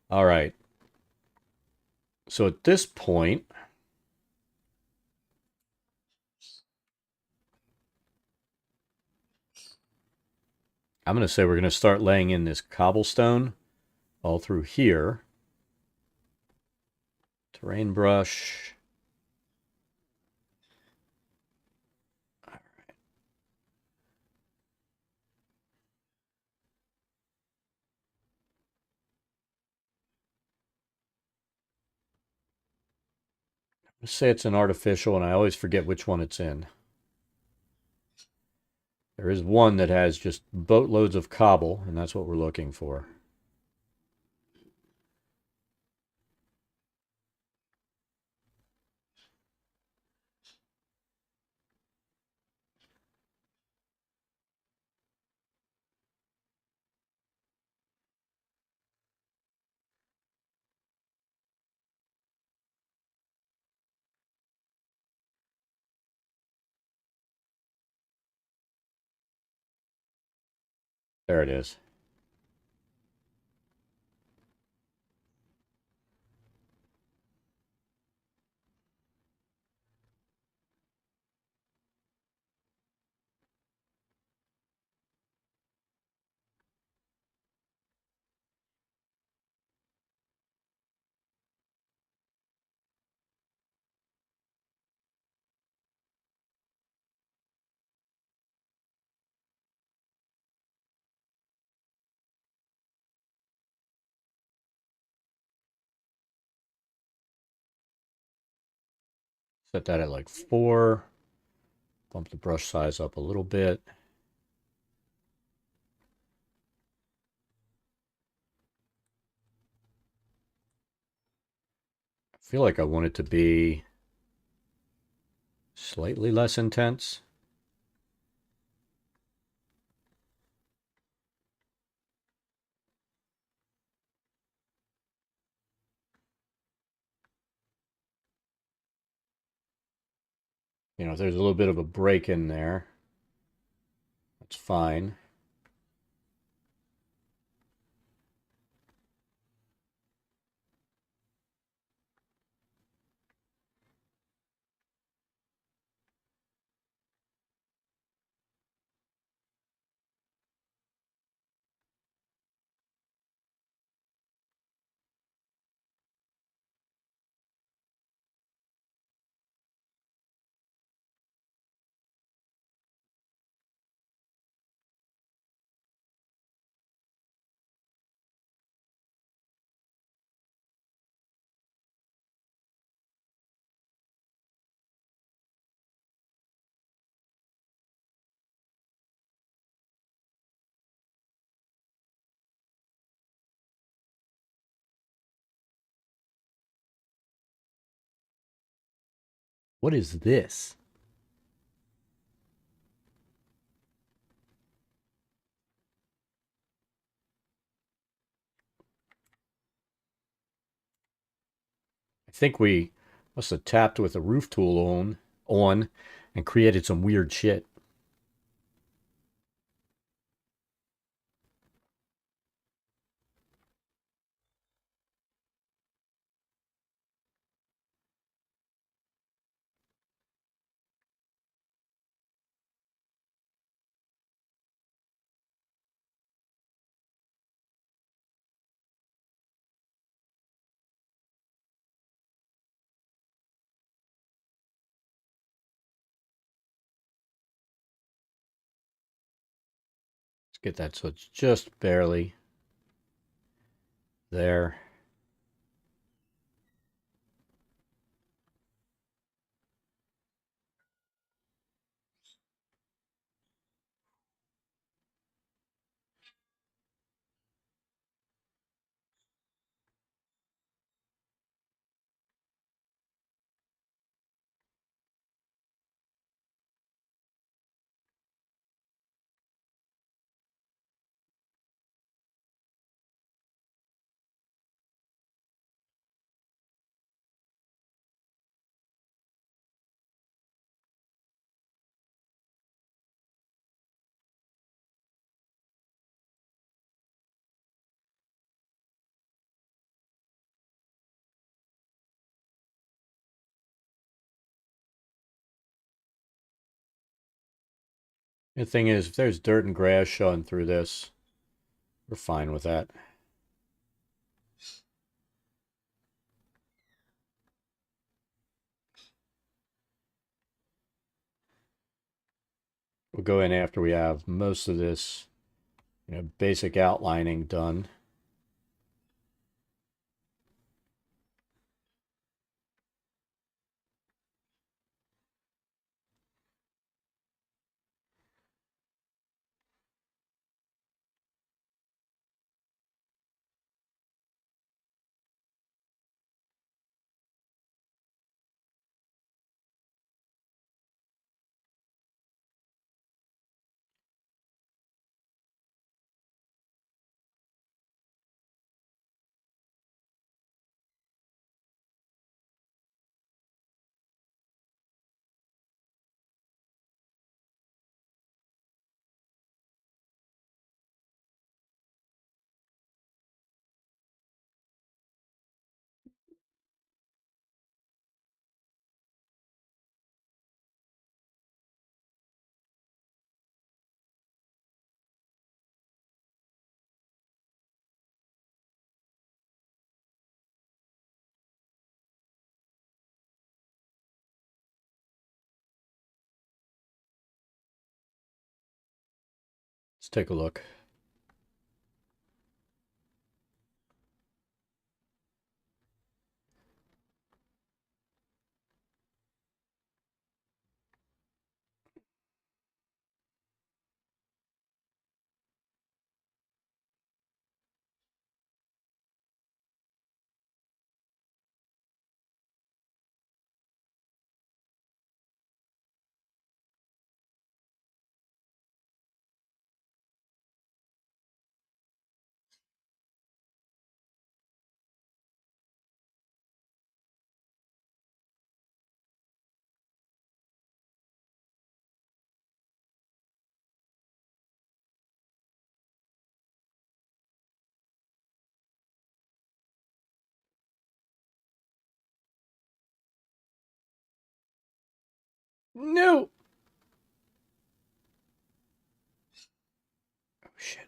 All right. So at this point, I'm going to say we're going to start laying in this cobblestone all through here. Terrain brush. All right. Let's say it's an artificial, and I always forget which one it's in. There is one that has just boatloads of cobble, and that's what we're looking for. There it is. Set that at like 4. Bump the brush size up a little bit. I feel like I want it to be slightly less intense. You know, if there's a little bit of a break in there, that's fine. What is this? I think we must have tapped with a roof tool on and created some weird shit. get that so it's just barely there. The thing is, if there's dirt and grass showing through this, we're fine with that. We'll go in after we have most of this, basic outlining done. Let's take a look. No! Oh, shit.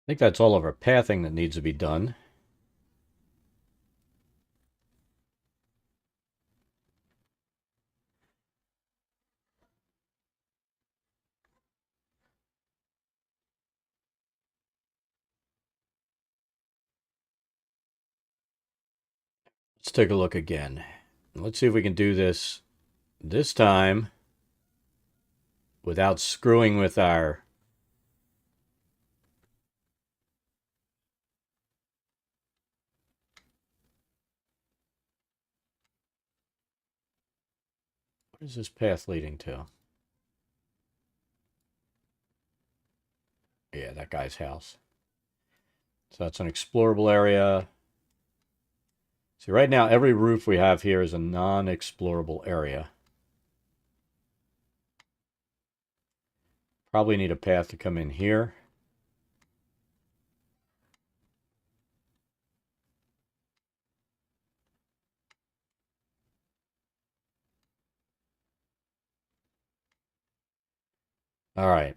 think that's all of our pathing that needs to be done. Let's take a look again. Let's see if we can do this time without screwing with our... What is this path leading to? Yeah, that guy's house. So that's an explorable area. See, right now, every roof we have here is a non-explorable area. Probably need a path to come in here. All right.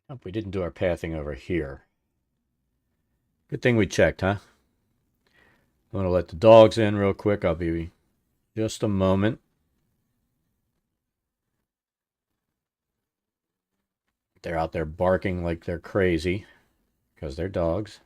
Hope we didn't do our pathing over here. Good thing we checked, huh? I'm going to let the dogs in real quick. I'll be just a moment. They're out there barking like they're crazy because they're dogs.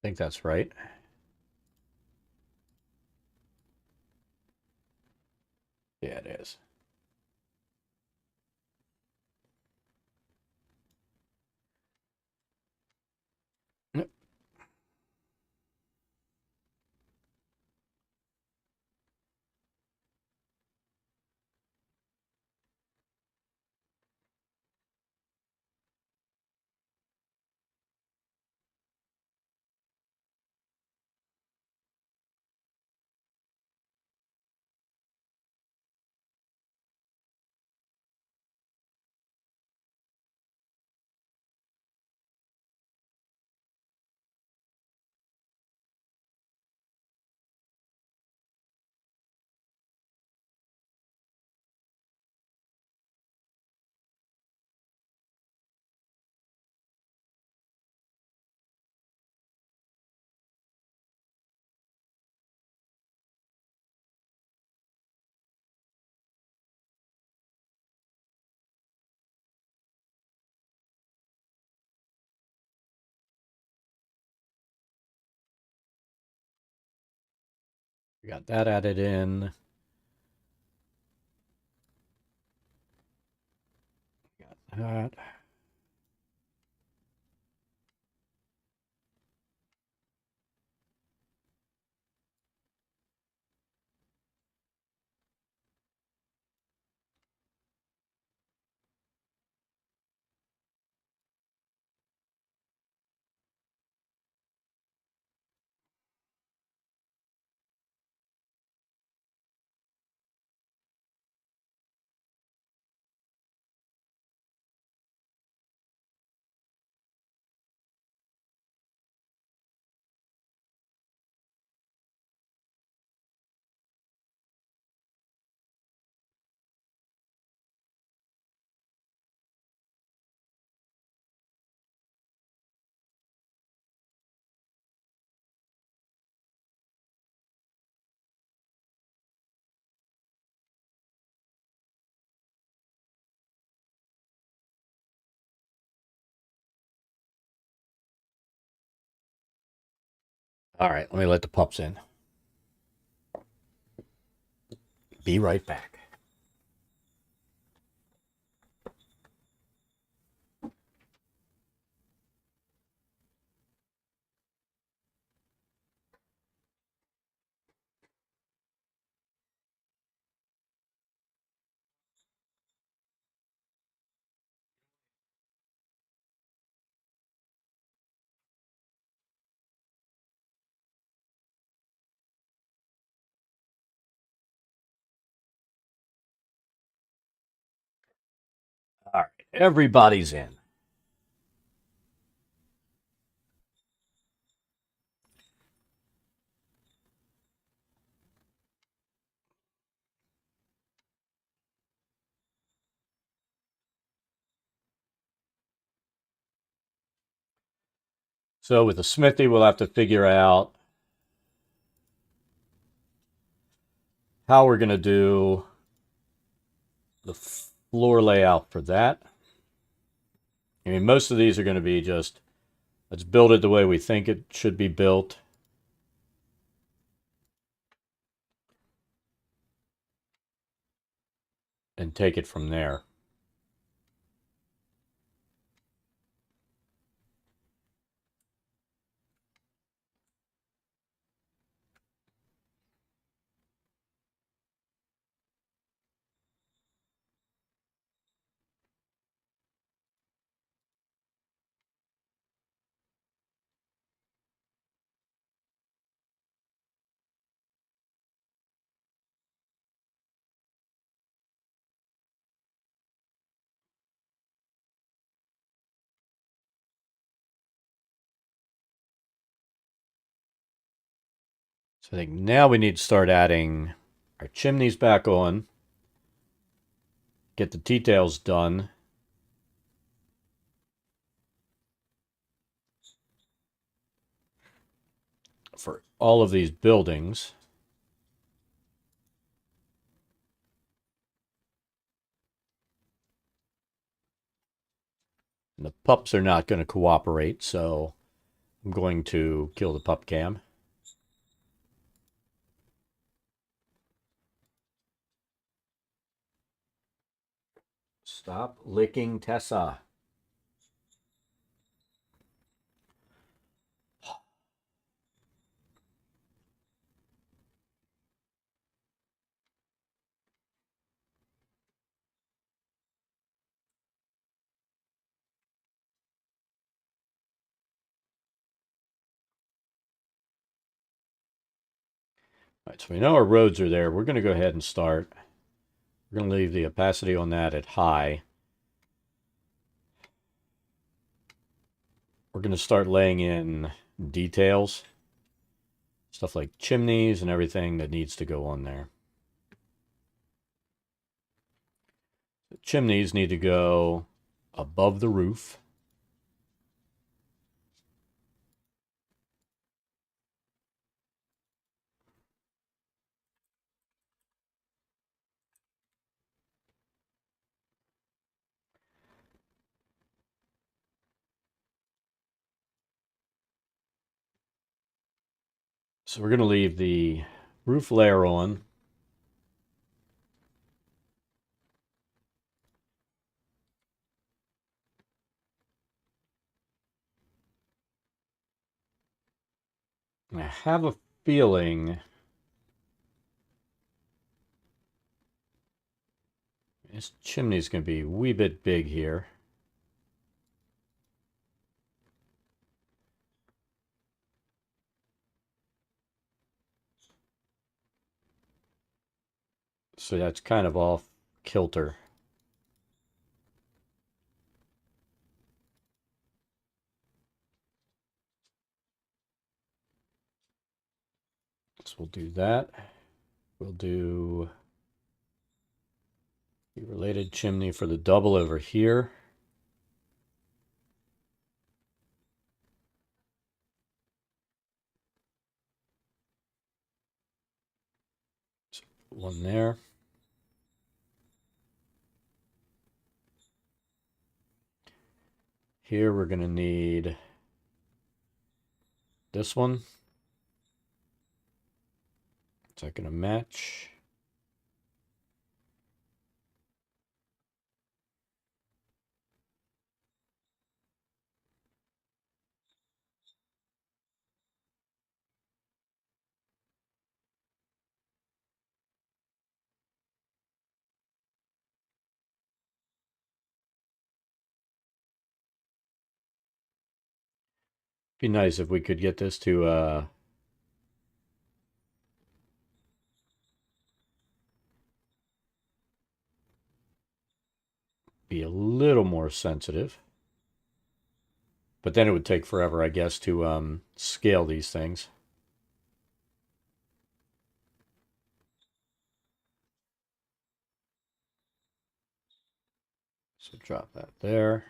I think that's right. Yeah, it is. Yep. We got that added in. Got that. All right, let me let the pups in. Be right back. All right, everybody's in. So with the smithy, we'll have to figure out how we're going to do the floor layout for that. I mean, most of these are going to be just, let's build it the way we think it should be built. And take it from there. So I think now we need to start adding our chimneys back on. Get the details done. For all of these buildings. And the pups are not going to cooperate, so I'm going to kill the pup cam. Stop licking Tessa. All right, so we know our roads are there. We're going to go ahead and start. We're going to leave the opacity on that at high. We're going to start laying in details. Stuff like chimneys and everything that needs to go on there. The chimneys need to go above the roof. So we're going to leave the roof layer on. I have a feeling this chimney's going to be a wee bit big here. So that's kind of off kilter. So we'll do that. We'll do the related chimney for the double over here. So one there. Here we're going to need this one. Is that going to match? Be nice if we could get this to be a little more sensitive. But then it would take forever, I guess, to scale these things. So drop that there.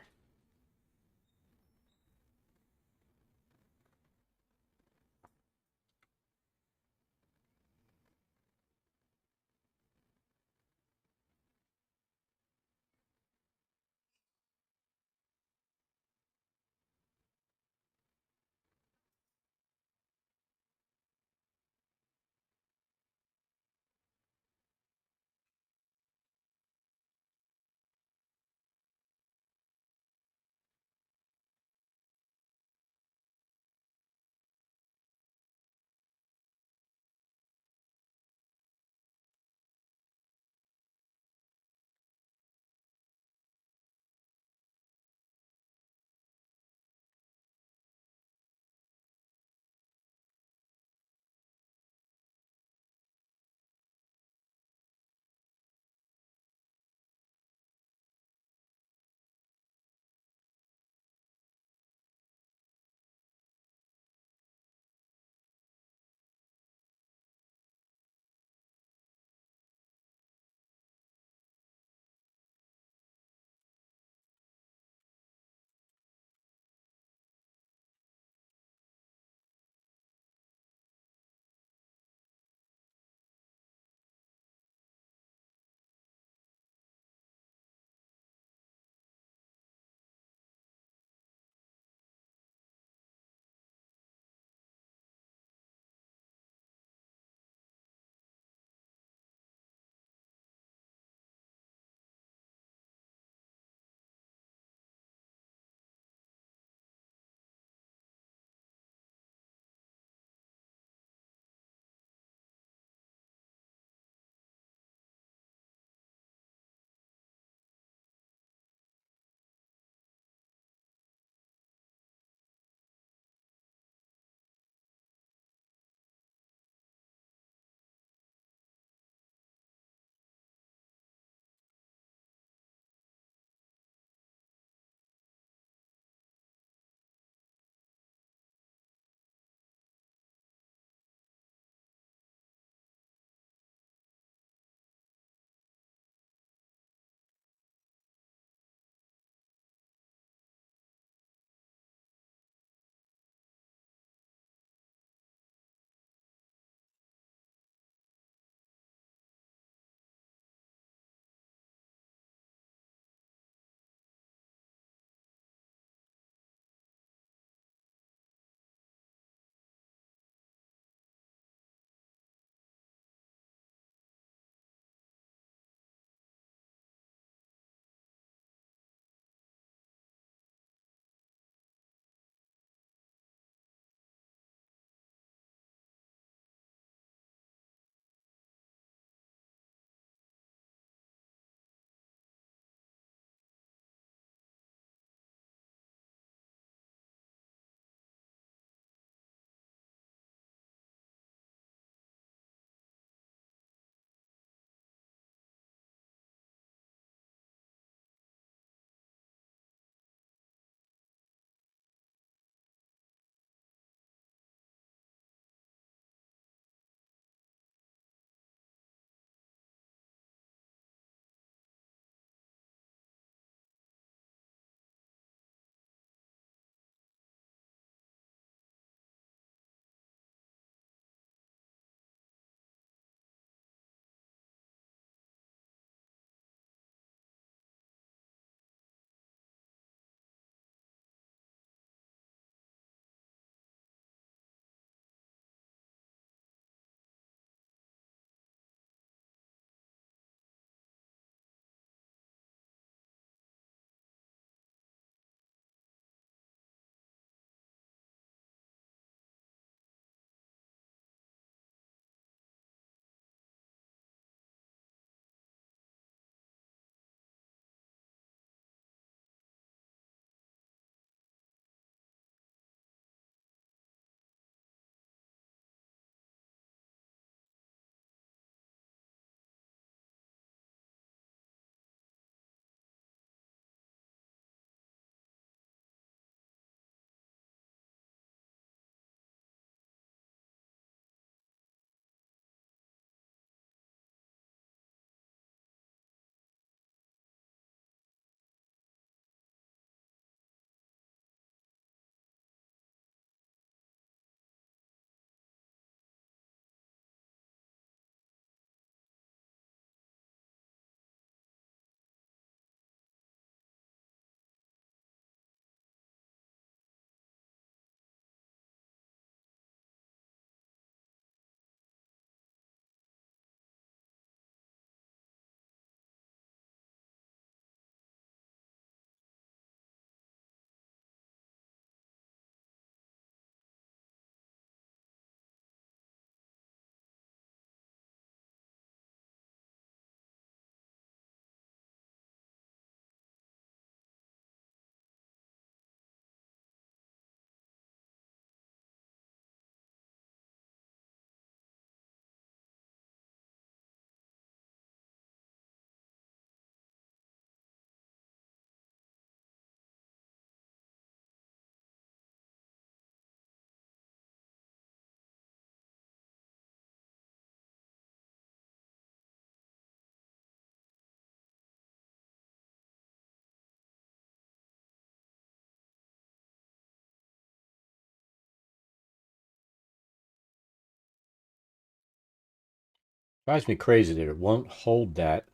Drives me crazy that it won't hold that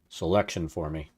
selection for me.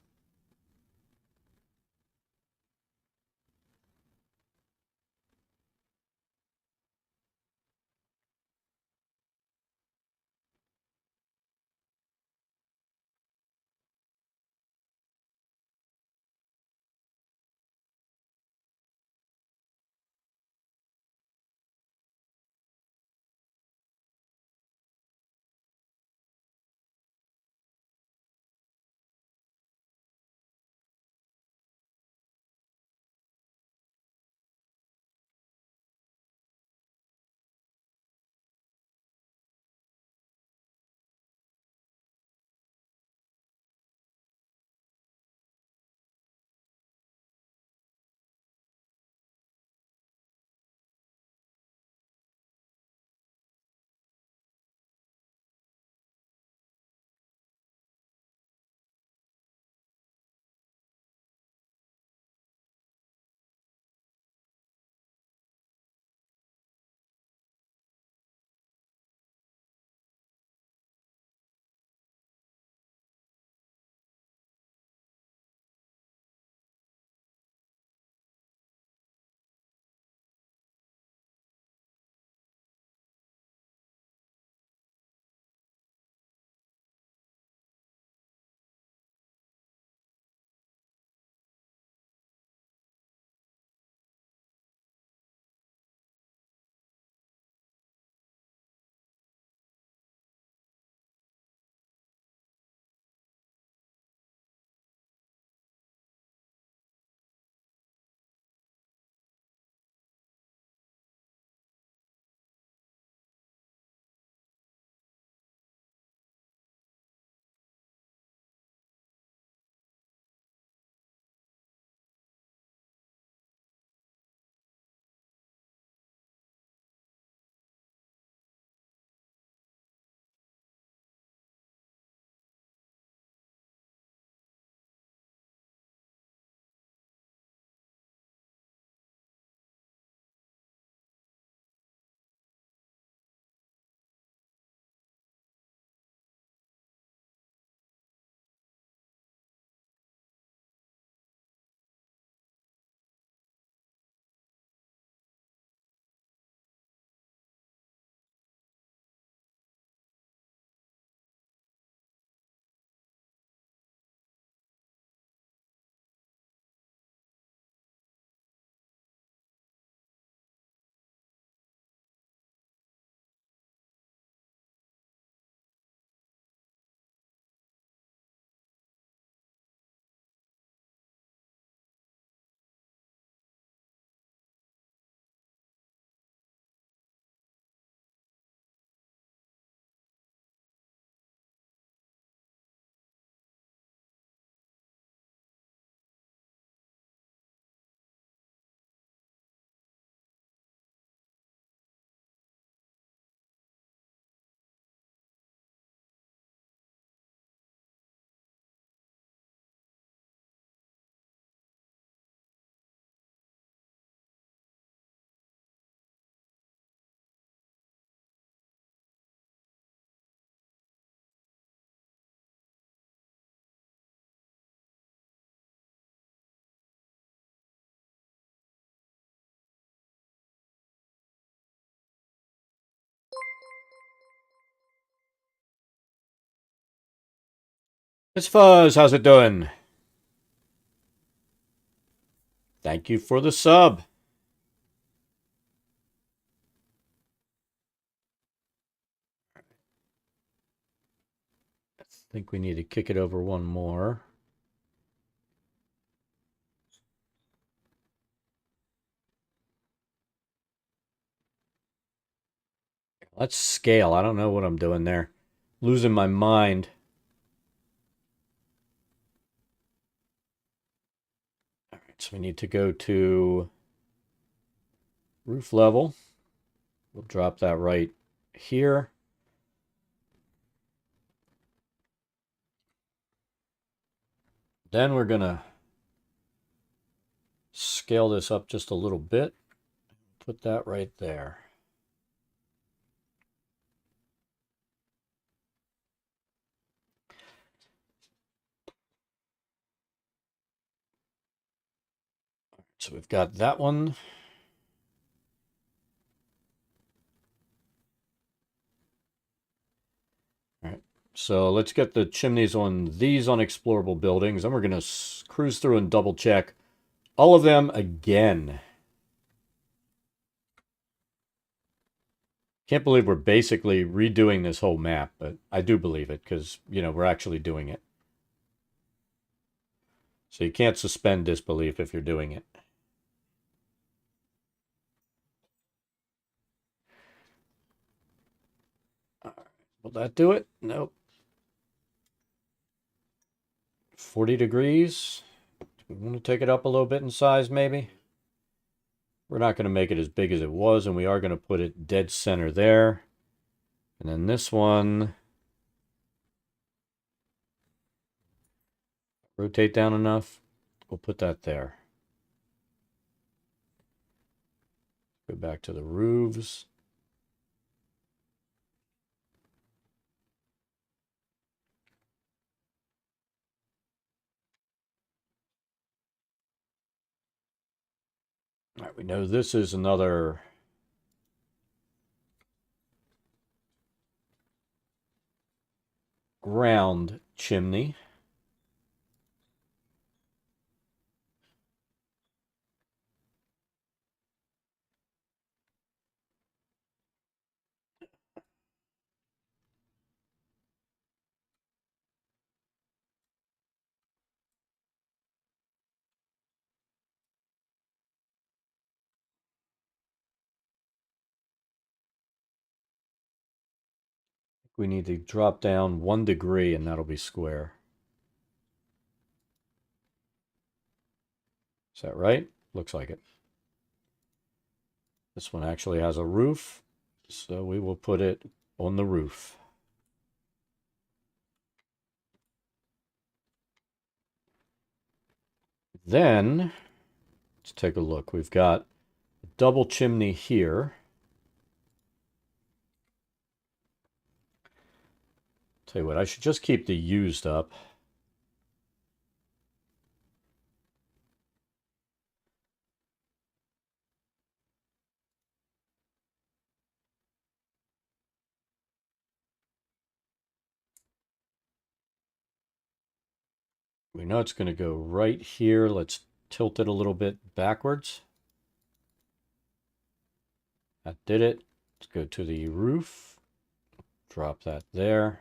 Miss Fuzz, how's it doing? Thank you for the sub. I think we need to kick it over one more. Let's scale. I don't know what I'm doing there. Losing my mind. All right, so we need to go to roof level. We'll drop that right here. Then we're going to scale this up just a little bit. Put that right there. So we've got that one. All right. So let's get the chimneys on these unexplorable buildings. Then we're going to cruise through and double check all of them again. Can't believe we're basically redoing this whole map, but I do believe it because, you know, we're actually doing it. So you can't suspend disbelief if you're doing it. All right. Will that do it? Nope. 40 degrees. We want to take it up a little bit in size, maybe. We're not going to make it as big as it was, and we are going to put it dead center there. And then this one, rotate down enough. We'll put that there. Go back to the roofs. All right, we know this is another ground chimney. We need to drop down 1 degree and that'll be square. Is that right? Looks like it. This one actually has a roof, so we will put it on the roof. Then, let's take a look. We've got a double chimney here. Tell you what, I should just keep the used up. We know it's going to go right here. Let's tilt it a little bit backwards. That did it. Let's go to the roof. Drop that there.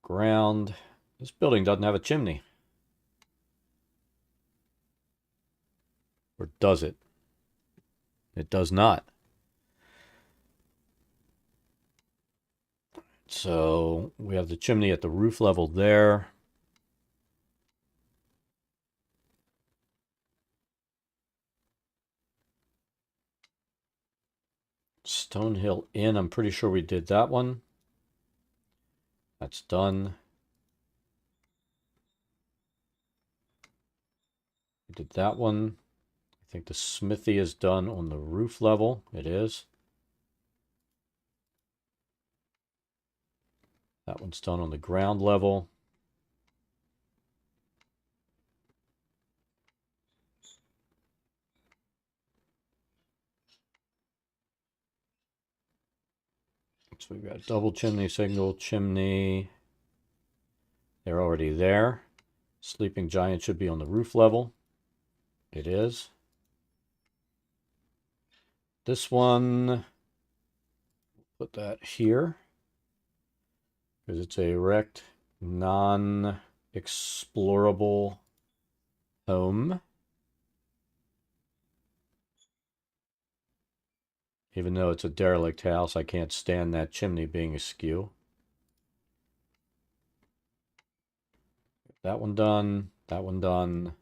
Ground. This building doesn't have a chimney. Or does it? It does not. So we have the chimney at the roof level there. Stonehill Inn, I'm pretty sure we did that one. That's done. We did that one. I think the smithy is done on the roof level. It is. That one's done on the ground level. So we've got double chimney, single chimney. They're already there. Sleeping Giant should be on the roof level. It is. This one, put that here. Because it's a wrecked, non-explorable home. Even though it's a derelict house, I can't stand that chimney being askew. That one done. That one done.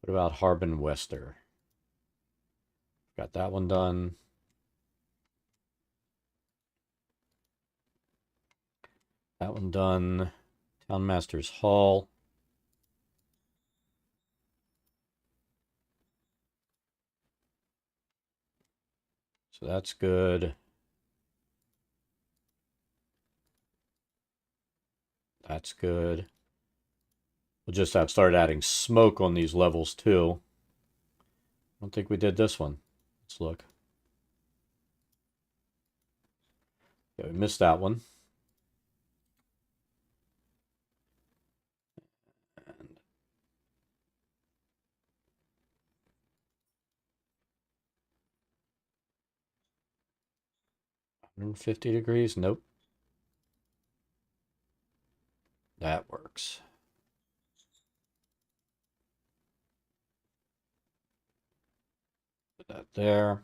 What about Harbin Wester? Got that one done. That one done. Townmaster's Hall. So that's good. That's good. We'll just have started adding smoke on these levels too. I don't think we did this one. Let's look. Yeah, we missed that one. And 150 degrees? Nope. That works. Put that there.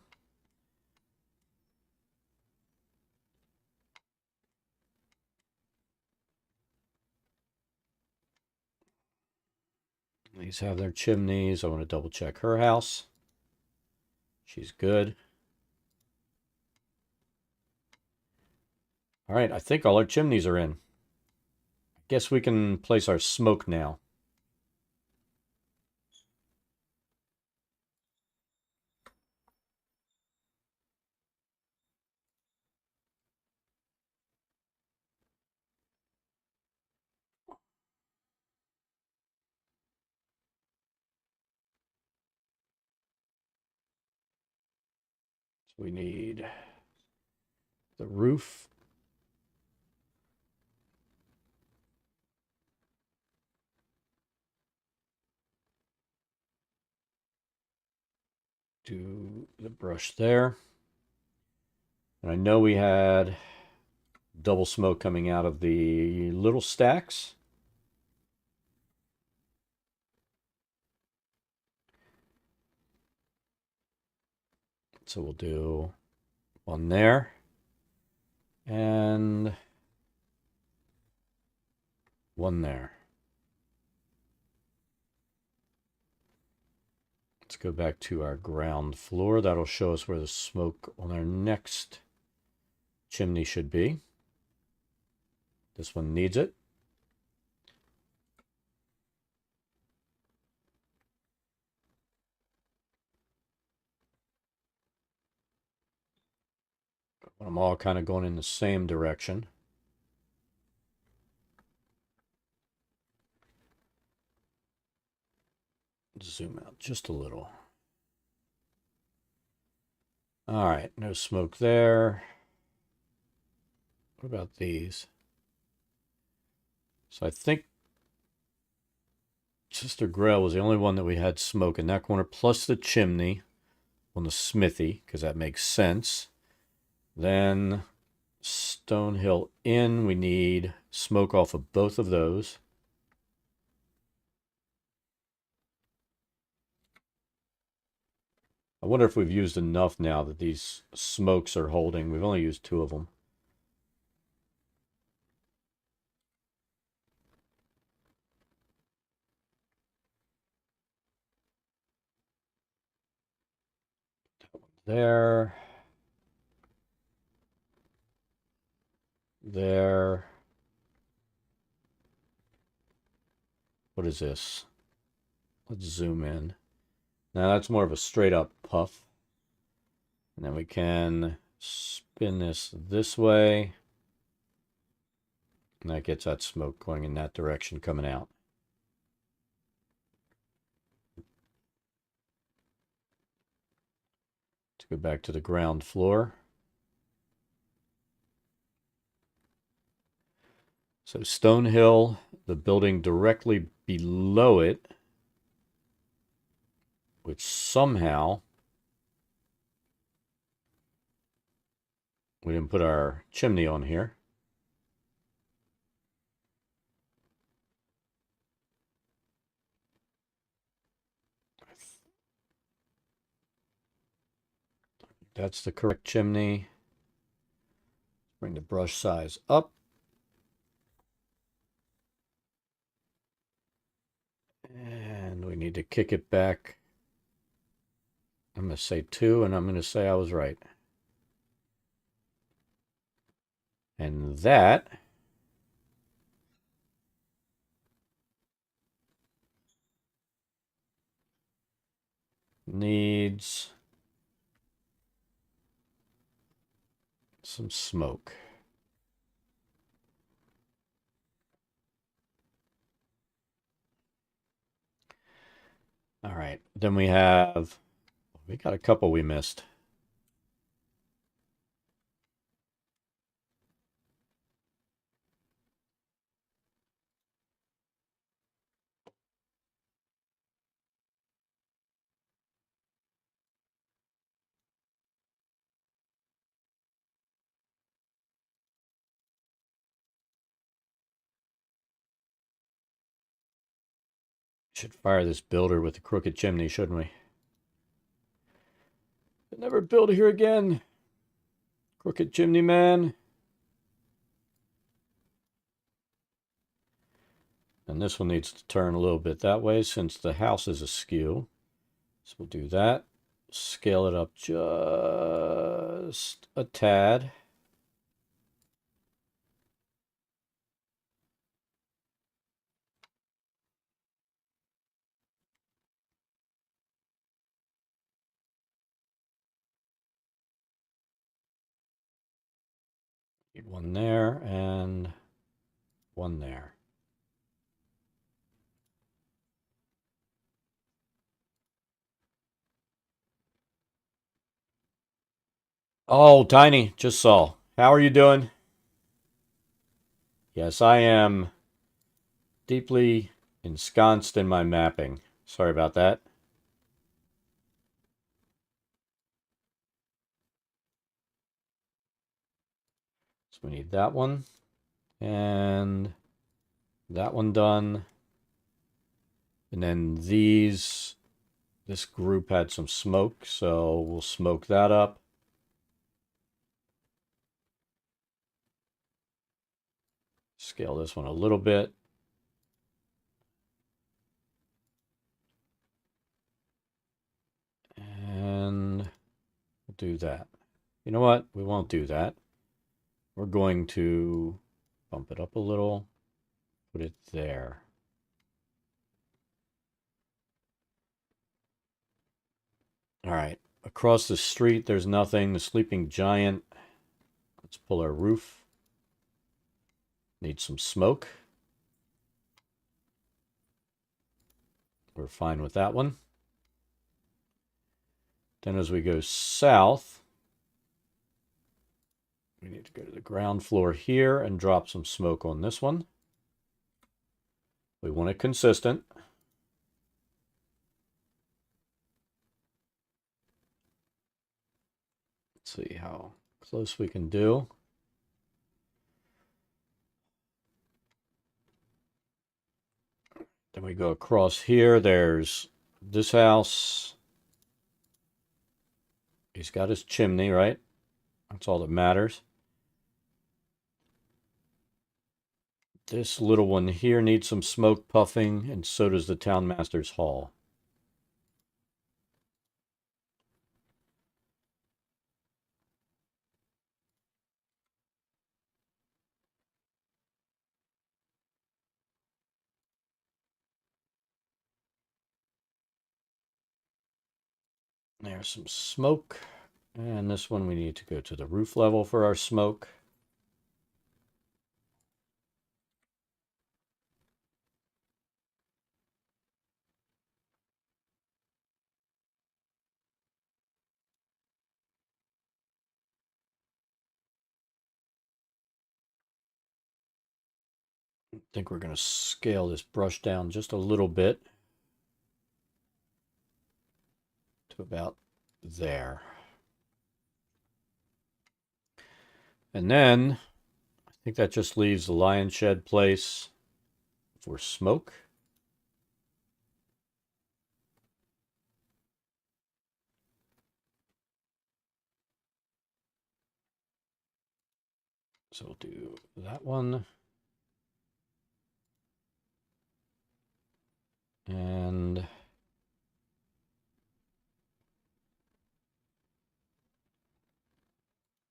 These have their chimneys. I want to double check her house. She's good. All right, I think all our chimneys are in. I guess we can place our smoke now. So we need the roof. Do the brush there. And I know we had double smoke coming out of the little stacks. So we'll do one there. And one there. Let's go back to our ground floor. That'll show us where the smoke on our next chimney should be. This one needs it. But I'm all kind of going in the same direction. Zoom out just a little. All right, no smoke there. What about these? So I think Sister Grail was the only one that we had smoke in that corner, plus the chimney on the smithy, because that makes sense. Then Stonehill Inn, we need smoke off of both of those. I wonder if we've used enough now that these smokes are holding. We've only used 2 of them. There. There. What is this? Let's zoom in. Now that's more of a straight up puff. And then we can spin this way. And that gets that smoke going in that direction coming out. Let's go back to the ground floor. So Stonehill, the building directly below it, which somehow we didn't put our chimney on here. That's the correct chimney. Bring the brush size up. And we need to kick it back. I'm going to say 2, and I'm going to say I was right. And that needs some smoke. right. Then we got a couple we missed. Should fire this builder with the crooked chimney, shouldn't we? Never build here again. Crooked chimney man. And this one needs to turn a little bit that way since the house is askew. So we'll do that. Scale it up just a tad. Need one there and one there. Oh, Tiny, just saw. How are you doing? Yes, I am deeply ensconced in my mapping. Sorry about that. So we need that one and that one done. And then this group had some smoke, so we'll smoke that up. Scale this one a little bit. And we'll do that. You know what? We won't do that. We're going to bump it up a little, put it there. All right, across the street, there's nothing. The sleeping giant. Let's pull our roof. Need some smoke. We're fine with that one. Then as we go south, we need to go to the ground floor here and drop some smoke on this one. We want it consistent. Let's see how close we can do. Then we go across here. There's this house. He's got his chimney, right? That's all that matters. This little one here needs some smoke puffing, and so does the Townmaster's Hall. There's some smoke. And this one we need to go to the roof level for our smoke. I think we're going to scale this brush down just a little bit to about there. And then I think that just leaves the lion shed place for smoke. So we'll do that one. And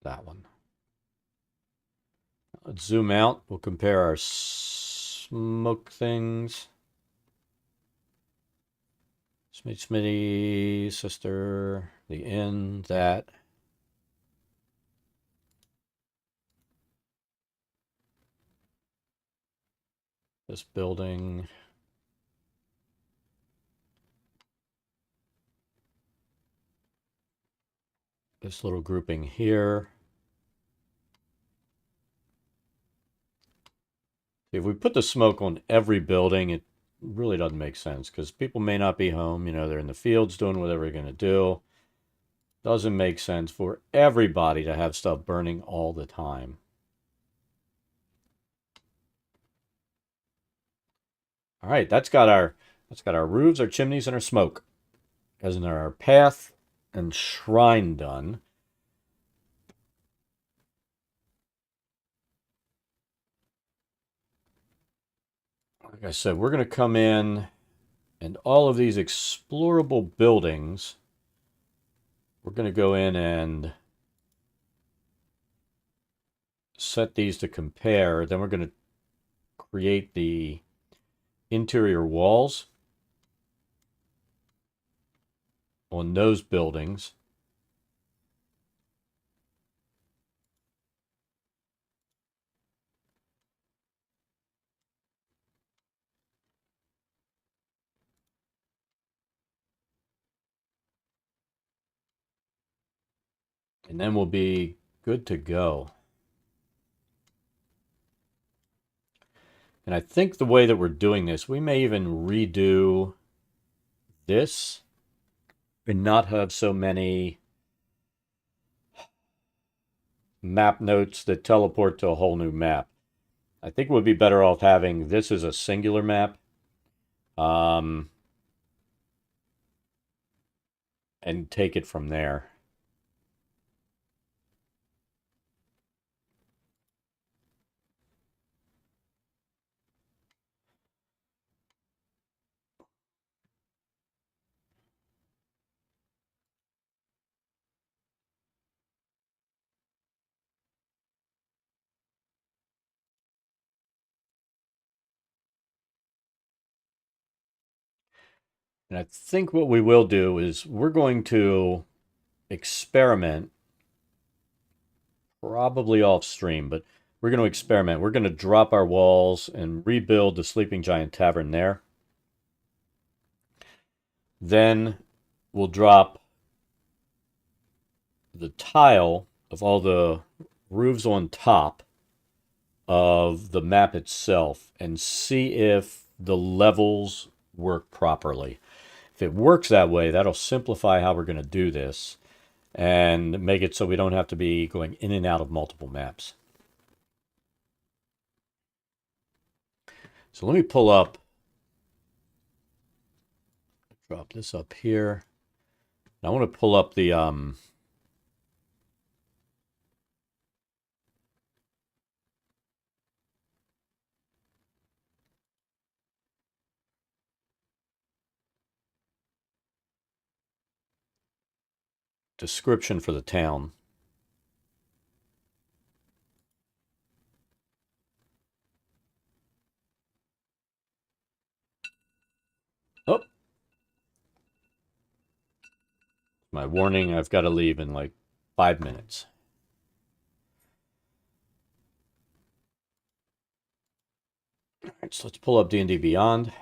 that one. Let's zoom out. We'll compare our smoke things. Smitty, sister, the inn, that. This building. this little grouping here. If we put the smoke on every building, it really doesn't make sense because people may not be home. You know, they're in the fields doing whatever they're going to do. Doesn't make sense for everybody to have stuff burning all the time. All right, that's got our roofs, our chimneys, and our smoke. Isn't there our path and shrine done? Like I said, we're going to come in and all of these explorable buildings, we're going to go in and set these to compare. Then we're going to create the interior walls on those buildings. And then we'll be good to go. And I think the way that we're doing this, we may even redo this and not have so many map notes that teleport to a whole new map. I think we'd be better off having this as a singular map. And take it from there. And I think what we will do is we're going to experiment, probably off stream, but we're going to experiment. We're going to drop our walls and rebuild the Sleeping Giant Tavern there. Then we'll drop the tile of all the roofs on top of the map itself and see if the levels work properly. If it works that way, that'll simplify how we're going to do this and make it so we don't have to be going in and out of multiple maps. So let me pull up, drop this up here. I want to pull up the description for the town. Oh, my warning, I've got to leave in like 5 minutes. All right, so let's pull up D&D Beyond.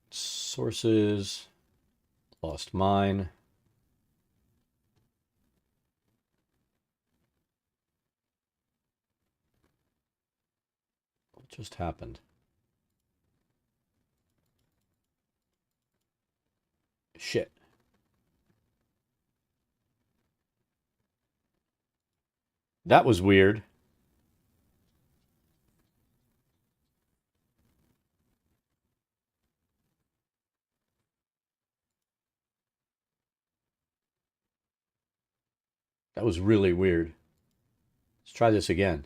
Sources, Lost Mine. What just happened? Shit. That was weird. That was really weird. Let's try this again.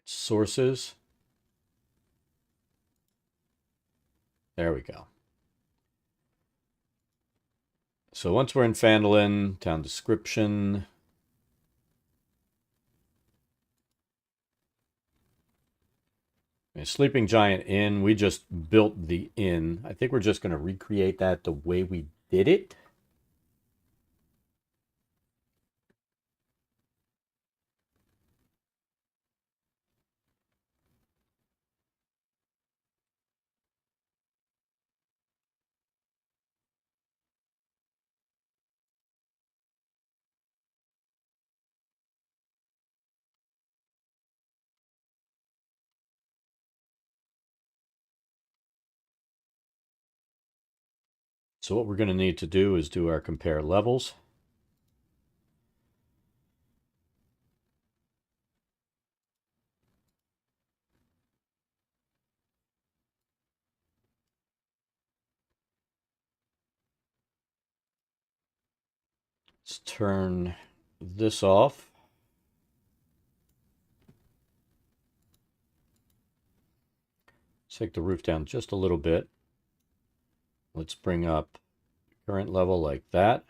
Sources. There we go. So once we're in Phandelver, town description. Sleeping Giant Inn, we just built the inn. I think we're just going to recreate that the way we did it. So what we're going to need to do is do our compare levels. Let's turn this off. Let's take the roof down just a little bit. Let's bring up current level like that.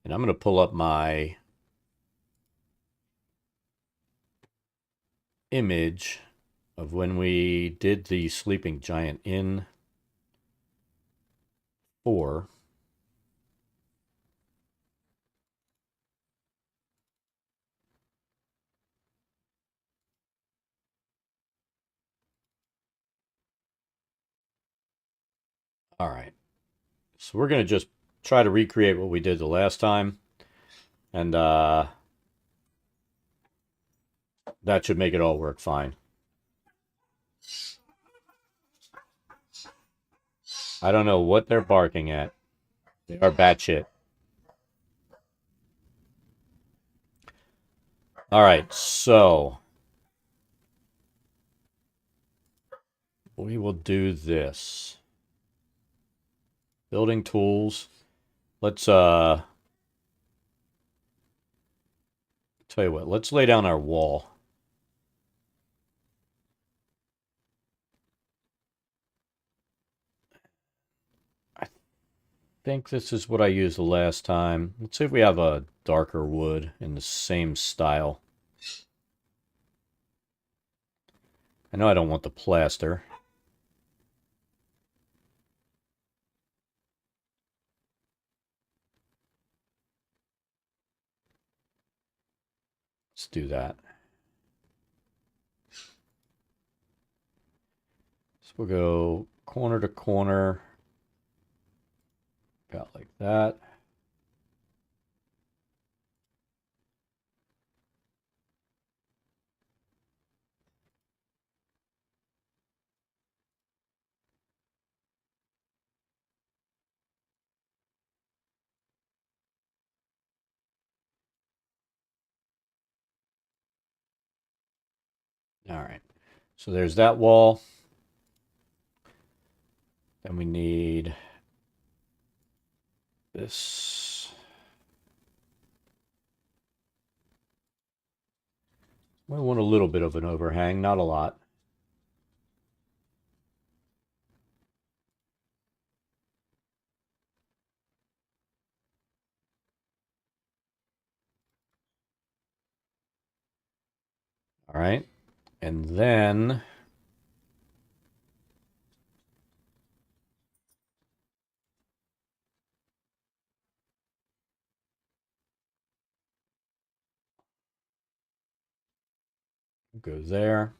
And I'm going to pull up my image of when we did the Sleeping Giant Inn 4. All right. So we're going to just try to recreate what we did the last time. And that should make it all work fine. I don't know what they're barking at. They are batshit. All right, so we will do this. Building tools. Let's tell you what, let's lay down our wall. I think this is what I used the last time. Let's see if we have a darker wood in the same style. I know I don't want the plaster. Let's do that. So we'll go corner to corner, about like that. All right, so there's that wall. Then we need this. We want a little bit of an overhang, not a lot. All right, and then go there.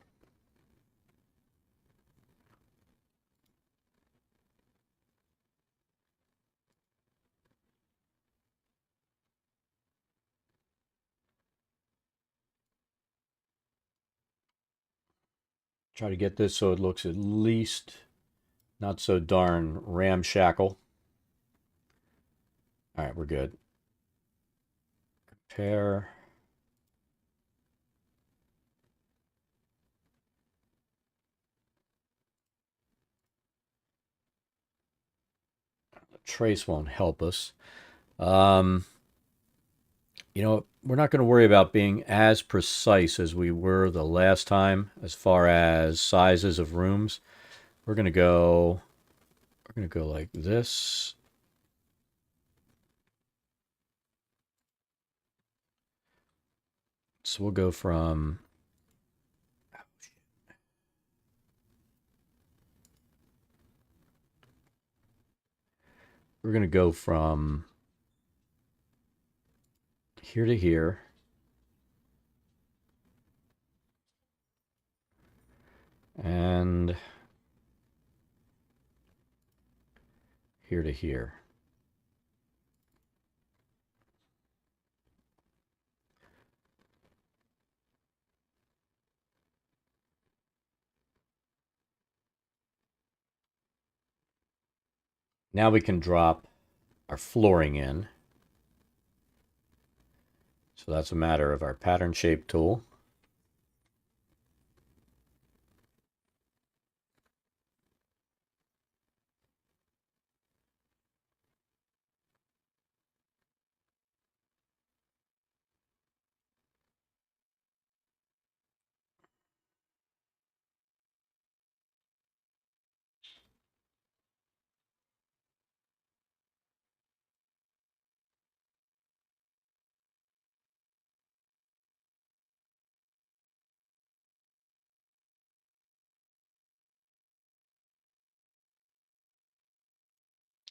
Try to get this so it looks at least not so darn ramshackle. All right, we're good. Compare. The trace won't help us. You know, we're not going to worry about being as precise as we were the last time as far as sizes of rooms. We're going to go like this. So we'll go from we're going to go from here to here. And here to here. Now we can drop our flooring in. So that's a matter of our pattern shape tool.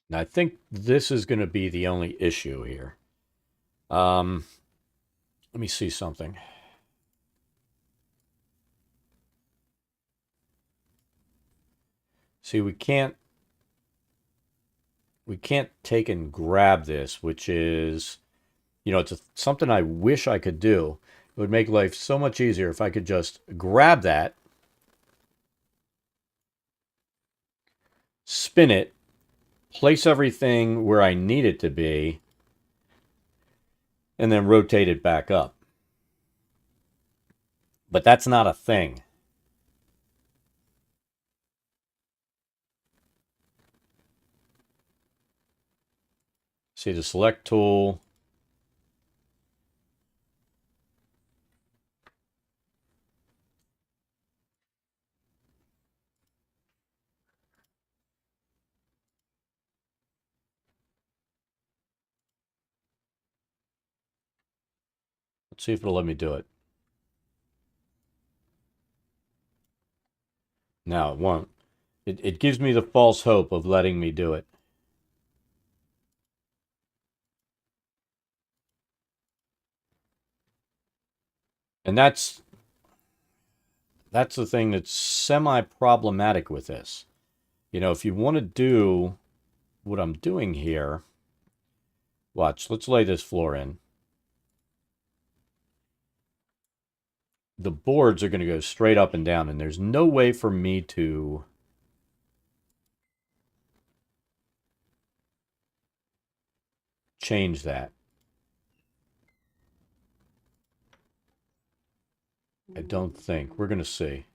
Now, I think this is going to be the only issue here. Let me see something. See, we can't take and grab this, which is, you know, it's something I wish I could do. It would make life so much easier if I could just grab that, spin it, place everything where I need it to be, and then rotate it back up. But that's not a thing. See the select tool. Let's see if it'll let me do it. No, it won't. It gives me the false hope of letting me do it. And that's the thing that's semi-problematic with this. You know, if you want to do what I'm doing here, watch, let's lay this floor in. The boards are going to go straight up and down, and there's no way for me to change that. I don't think. We're going to see.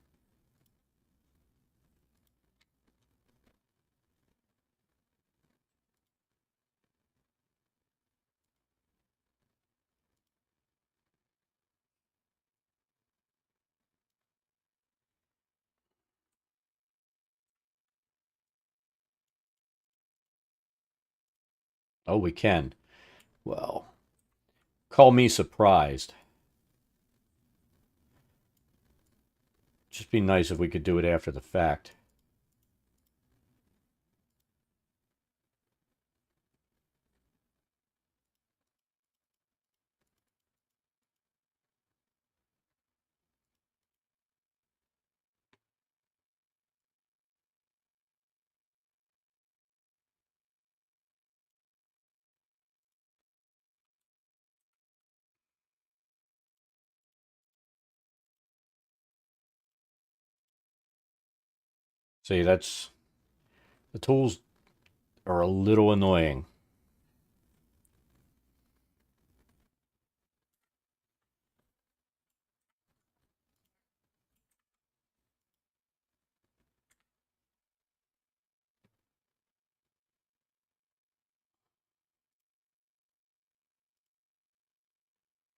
Oh, we can. Well, call me surprised. Just be nice if we could do it after the fact. See, that's... the tools are a little annoying.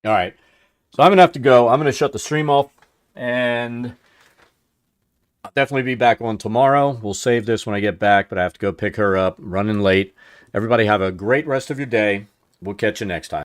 All right. So I'm going to have to go. I'm going to shut the stream off, and I'll definitely be back on tomorrow. We'll save this when I get back, but I have to go pick her up. I'm running late. Everybody have a great rest of your day. We'll catch you next time.